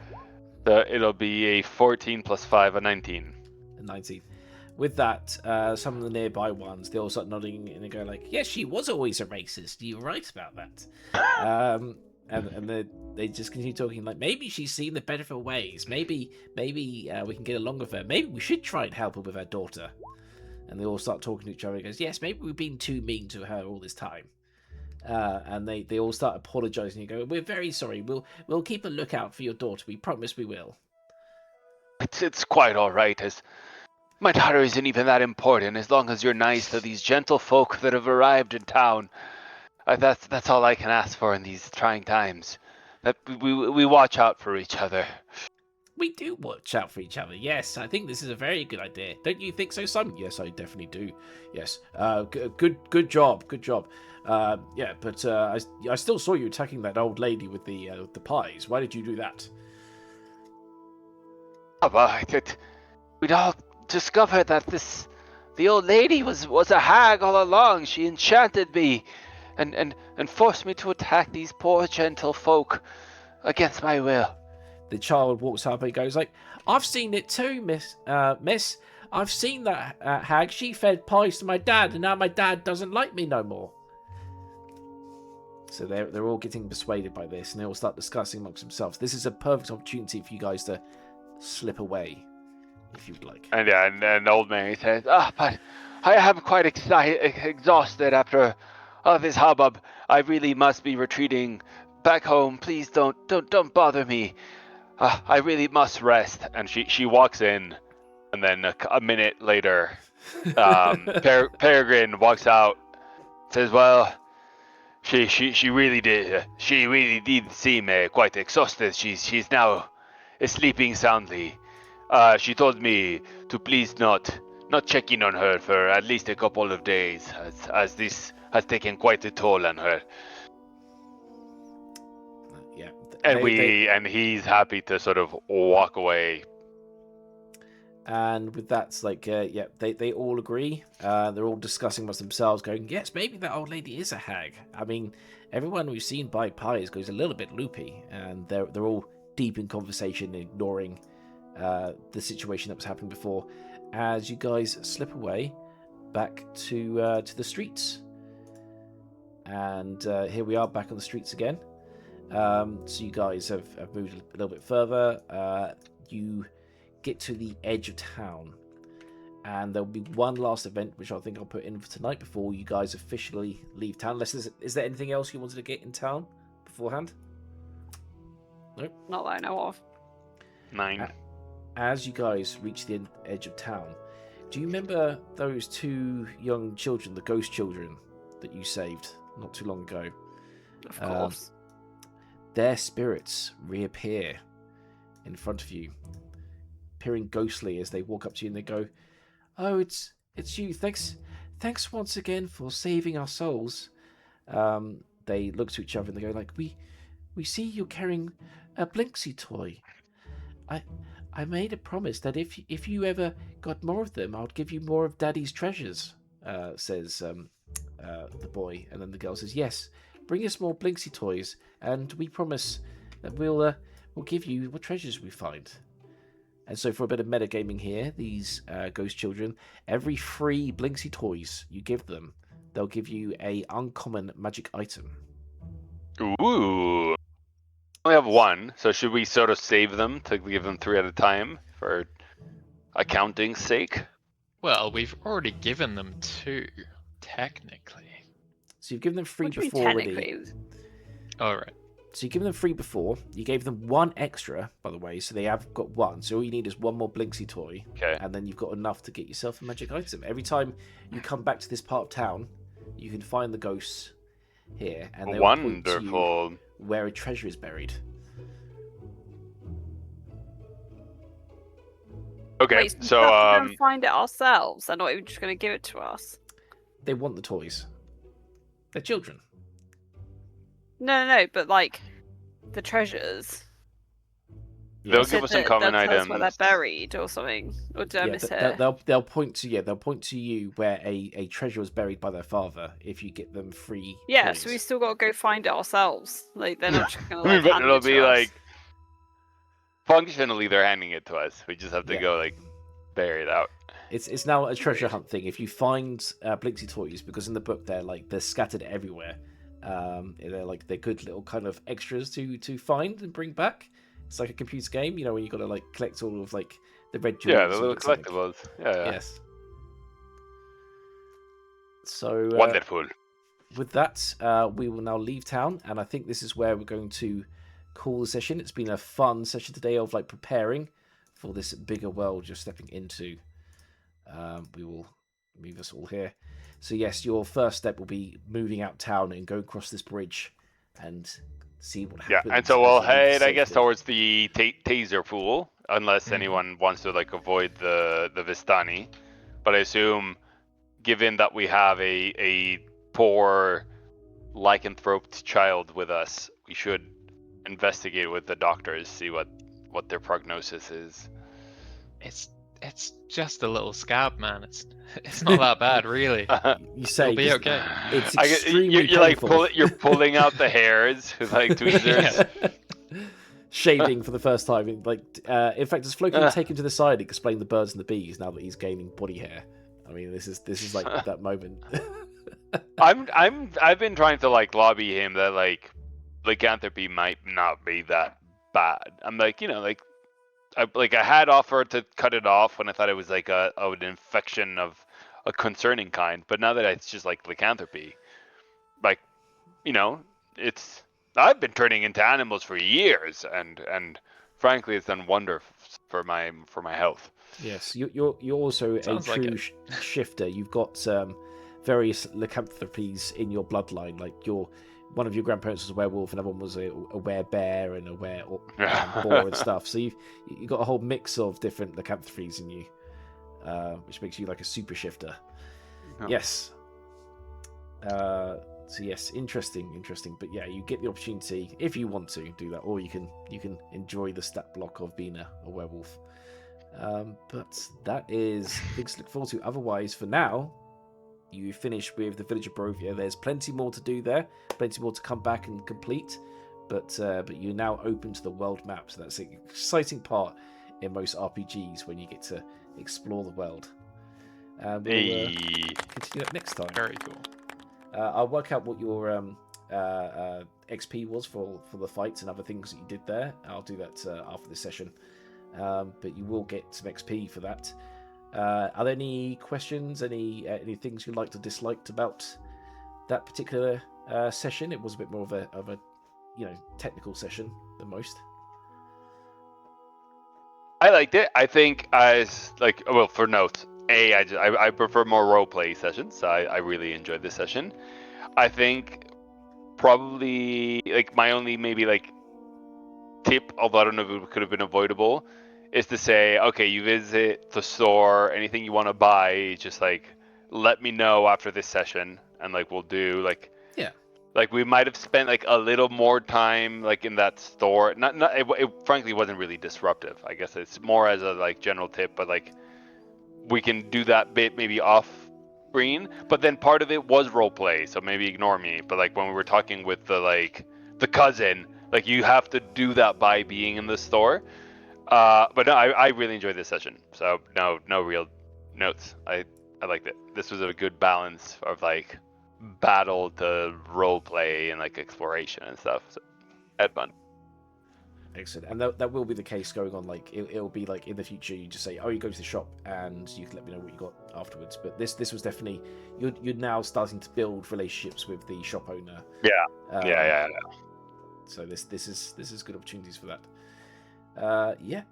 So it'll be a 14 + 5, a 19. A 19. With that, some of the nearby ones, they all start nodding and they go like, "Yes, she was always a racist. You're right about that." And they just continue talking like, maybe she's seen the better of her ways. Maybe we can get along with her. Maybe we should try and help her with her daughter. And they all start talking to each other and goes, "Yes, maybe we've been too mean to her all this time." And they all start apologizing and go, "We're very sorry. We'll keep a lookout for your daughter. We promise we will." It's quite all right, as my daughter isn't even that important, as long as you're nice to these gentlefolk that have arrived in town. That's all I can ask for in these trying times. That we watch out for each other." "We do watch out for each other. Yes, I think this is a very good idea. Don't you think so, Simon?" "Yes, I definitely do. Yes. Good job. Yeah, but I still saw you attacking that old lady with the pies. Why did you do that?" We'd all discovered that the old lady was a hag all along. She enchanted me and forced me to attack these poor gentlefolk against my will. The child walks up and goes like, "I've seen it too, miss. I've seen that hag. She fed pies to my dad, and now my dad doesn't like me no more." So they're all getting persuaded by this, and they all start discussing amongst themselves. This is a perfect opportunity for you guys to slip away, if you'd like. And old Mary says, "But I am quite exhausted after all this hubbub. I really must be retreating back home. Please don't bother me. I really must rest." And she walks in, and then a minute later, Peregrine walks out, says, "Well, she really did. She really did seem quite exhausted. She's now sleeping soundly. She told me to please not check in on her for at least a couple of days, as this has taken quite a toll on her." Yeah, And he's happy to sort of walk away. And with that, it's like, they all agree. They're all discussing amongst themselves, going, yes, maybe that old lady is a hag. I mean, everyone we've seen buy pies goes a little bit loopy, and they're all deep in conversation, ignoring the situation that was happening before, as you guys slip away back to the streets. And here we are back on the streets again. So you guys have moved a little bit further. You get to the edge of town, and there'll be one last event which I think I'll put in for tonight before you guys officially leave town. Is there anything else you wanted to get in town beforehand? Nope. Not that I know of. 9. As you guys reach the edge of town, do you remember those 2 young children, the ghost children that you saved not too long ago? Of course. Their spirits reappear in front of you, appearing ghostly as they walk up to you, and they go, "Oh, it's you. Thanks once again for saving our souls." They look to each other and they go like, "We see you're carrying a Blinksy toy. I made a promise that if you ever got more of them, I'd give you more of Daddy's treasures," says the boy. And then the girl says, "Yes, bring us more Blinksy toys, and we promise that we'll give you what treasures we find." And so for a bit of metagaming here, these ghost children, every 3 Blinksy toys you give them, they'll give you a uncommon magic item. Ooh. We only have 1, so should we sort of save them to give them 3 at a time for accounting's sake? Well, we've already given them 2, technically. So you've given them 3 What do you mean, before already. technically? All right. So you've given them 3 before. You gave them 1 extra, by the way, so they have got 1. So all you need is 1 more Blinksy toy. Okay. And then you've got enough to get yourself a magic item. Every time you come back to this part of town, you can find the ghosts here, and they'll point to Wonderful. you where a treasure is buried. Okay, Wait, so we have to go and find it ourselves. They're not even just going to give it to us. They want the toys. They're children. No, but like the treasures. they'll You said give us some that common they'll tell us items. where they're buried or something. Or did I miss it? They'll point to they'll point to you where a treasure was buried by their father if you get them free. Yeah, toys. so we still got to go find it ourselves. Like they're not just going to like But hand it'll it to be us. like functionally they're handing it to us. We just have to Yeah. go like bury it out. It's now a treasure hunt thing. If you find Blinksy toys, because in the book they're scattered everywhere. They're good little kind of extras to find and bring back. It's like a computer game, you know, when you got to like collect all of like the red jewels. Yeah, the and little get something. collectibles. Yeah. Yes. So Wonderful. with that, we will now leave town, and I think this is where we're going to call the session. It's been a fun session today of like preparing for this bigger world you're stepping into. We will move us all here. So yes, your first step will be moving out town and go across this bridge and see what Yeah, happens. and so we'll as you leave head, I guess, safely. towards the taser pool, unless anyone wants to like avoid the Vistani. But I assume, given that we have a poor lycanthroped child with us, we should investigate with the doctors, see what their prognosis is. It's just a little scab, man. It's not that bad, really. You say It'll be just- okay. It's I get, extremely you're like painful. you're pulling out the hairs with like tweezers. Shaving for the first time. In fact, does Floki take him to the side and explain the birds and the bees now that he's gaining body hair? I mean, this is like that moment. I've been trying to like lobby him that like lycanthropy might not be that bad. I'm like, you know, like I had offered to cut it off when I thought it was like an infection of a concerning kind, but now that it's just like lycanthropy, like, you know, I've been turning into animals for years, and frankly, it's done wonders for my health. Yes, you're also Sounds a like true it. shifter. You've got various lycanthropies in your bloodline. Like one of your grandparents was a werewolf, another one was a werebear and a boar and stuff. So you've got a whole mix of different lycanthropies in you, which makes you like a super shifter. Oh. Yes. So yes, interesting. But yeah, you get the opportunity if you want to do that, or you can enjoy the stat block of being a werewolf. But that is things to look forward to. Otherwise, for now, you finish with the village of Barovia. There's plenty more to do there, plenty more to come back and complete. But you're now open to the world map, so that's an exciting part in most RPGs when you get to explore the world. We'll continue that next time. Very cool. I'll work out what your XP was for the fights and other things that you did there. I'll do that after this session. But you will get some XP for that. Are there any questions? Any things you liked or disliked about that particular session? It was a bit more of a technical session than most. I liked it. I think for notes, I prefer more role play sessions. So I really enjoyed this session. I think probably my only maybe tip, although I don't know if it could have been avoidable, is to say, okay, you visit the store, anything you want to buy, just let me know after this session, and we'll do we might have spent a little more time in that store. It frankly wasn't really disruptive. I guess it's more as a general tip, but we can do that bit maybe off screen. But then part of it was role play, so maybe ignore me. But when we were talking with the cousin, you have to do that by being in the store. But no, I really enjoyed this session. So no real notes. I liked it. This was a good balance of battle to role play and exploration and stuff. So I had fun. Excellent. And that will be the case going on. It'll be in the future. You just say, oh, you go to the shop and you can let me know what you got afterwards. But this was definitely you're now starting to build relationships with the shop owner. Yeah. Yeah. So this is good opportunities for that.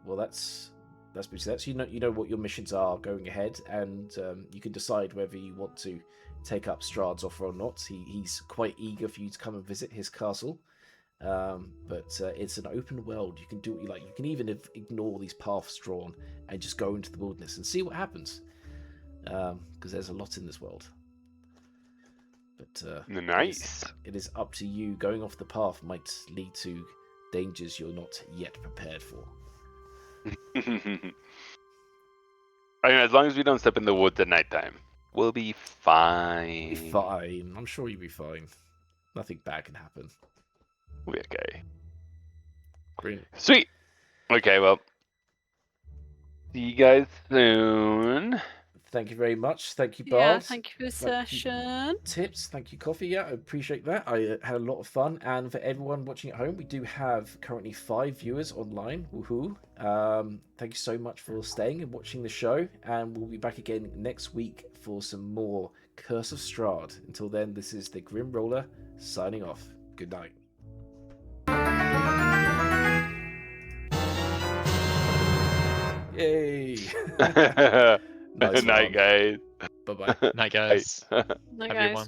Well, that's basically that. So you know what your missions are going ahead, and you can decide whether you want to take up Strahd's offer or not. He's quite eager for you to come and visit his castle, but it's an open world. You can do what you like. You can even ignore these paths drawn and just go into the wilderness and see what happens, because there's a lot in this world. But nice. It is up to you. Going off the path might lead to dangers you're not yet prepared for. As long as we don't step in the woods at nighttime, we'll be fine. Fine. I'm sure you'll be fine. Nothing bad can happen. We'll be okay. Brilliant. Sweet. Okay, well, see you guys soon. Thank you very much. Thank you, Bard. Yeah, thank you for the session. Tips. Thank you, Coffee. Yeah, I appreciate that. I had a lot of fun. And for everyone watching at home, we do have currently 5 viewers online. Woohoo. Thank you so much for staying and watching the show. And we'll be back again next week for some more Curse of Strahd. Until then, this is the Grim Roller signing off. Good night. Yay. Nice night, guys. Bye-bye. Night, guys. Night, guys. Everyone.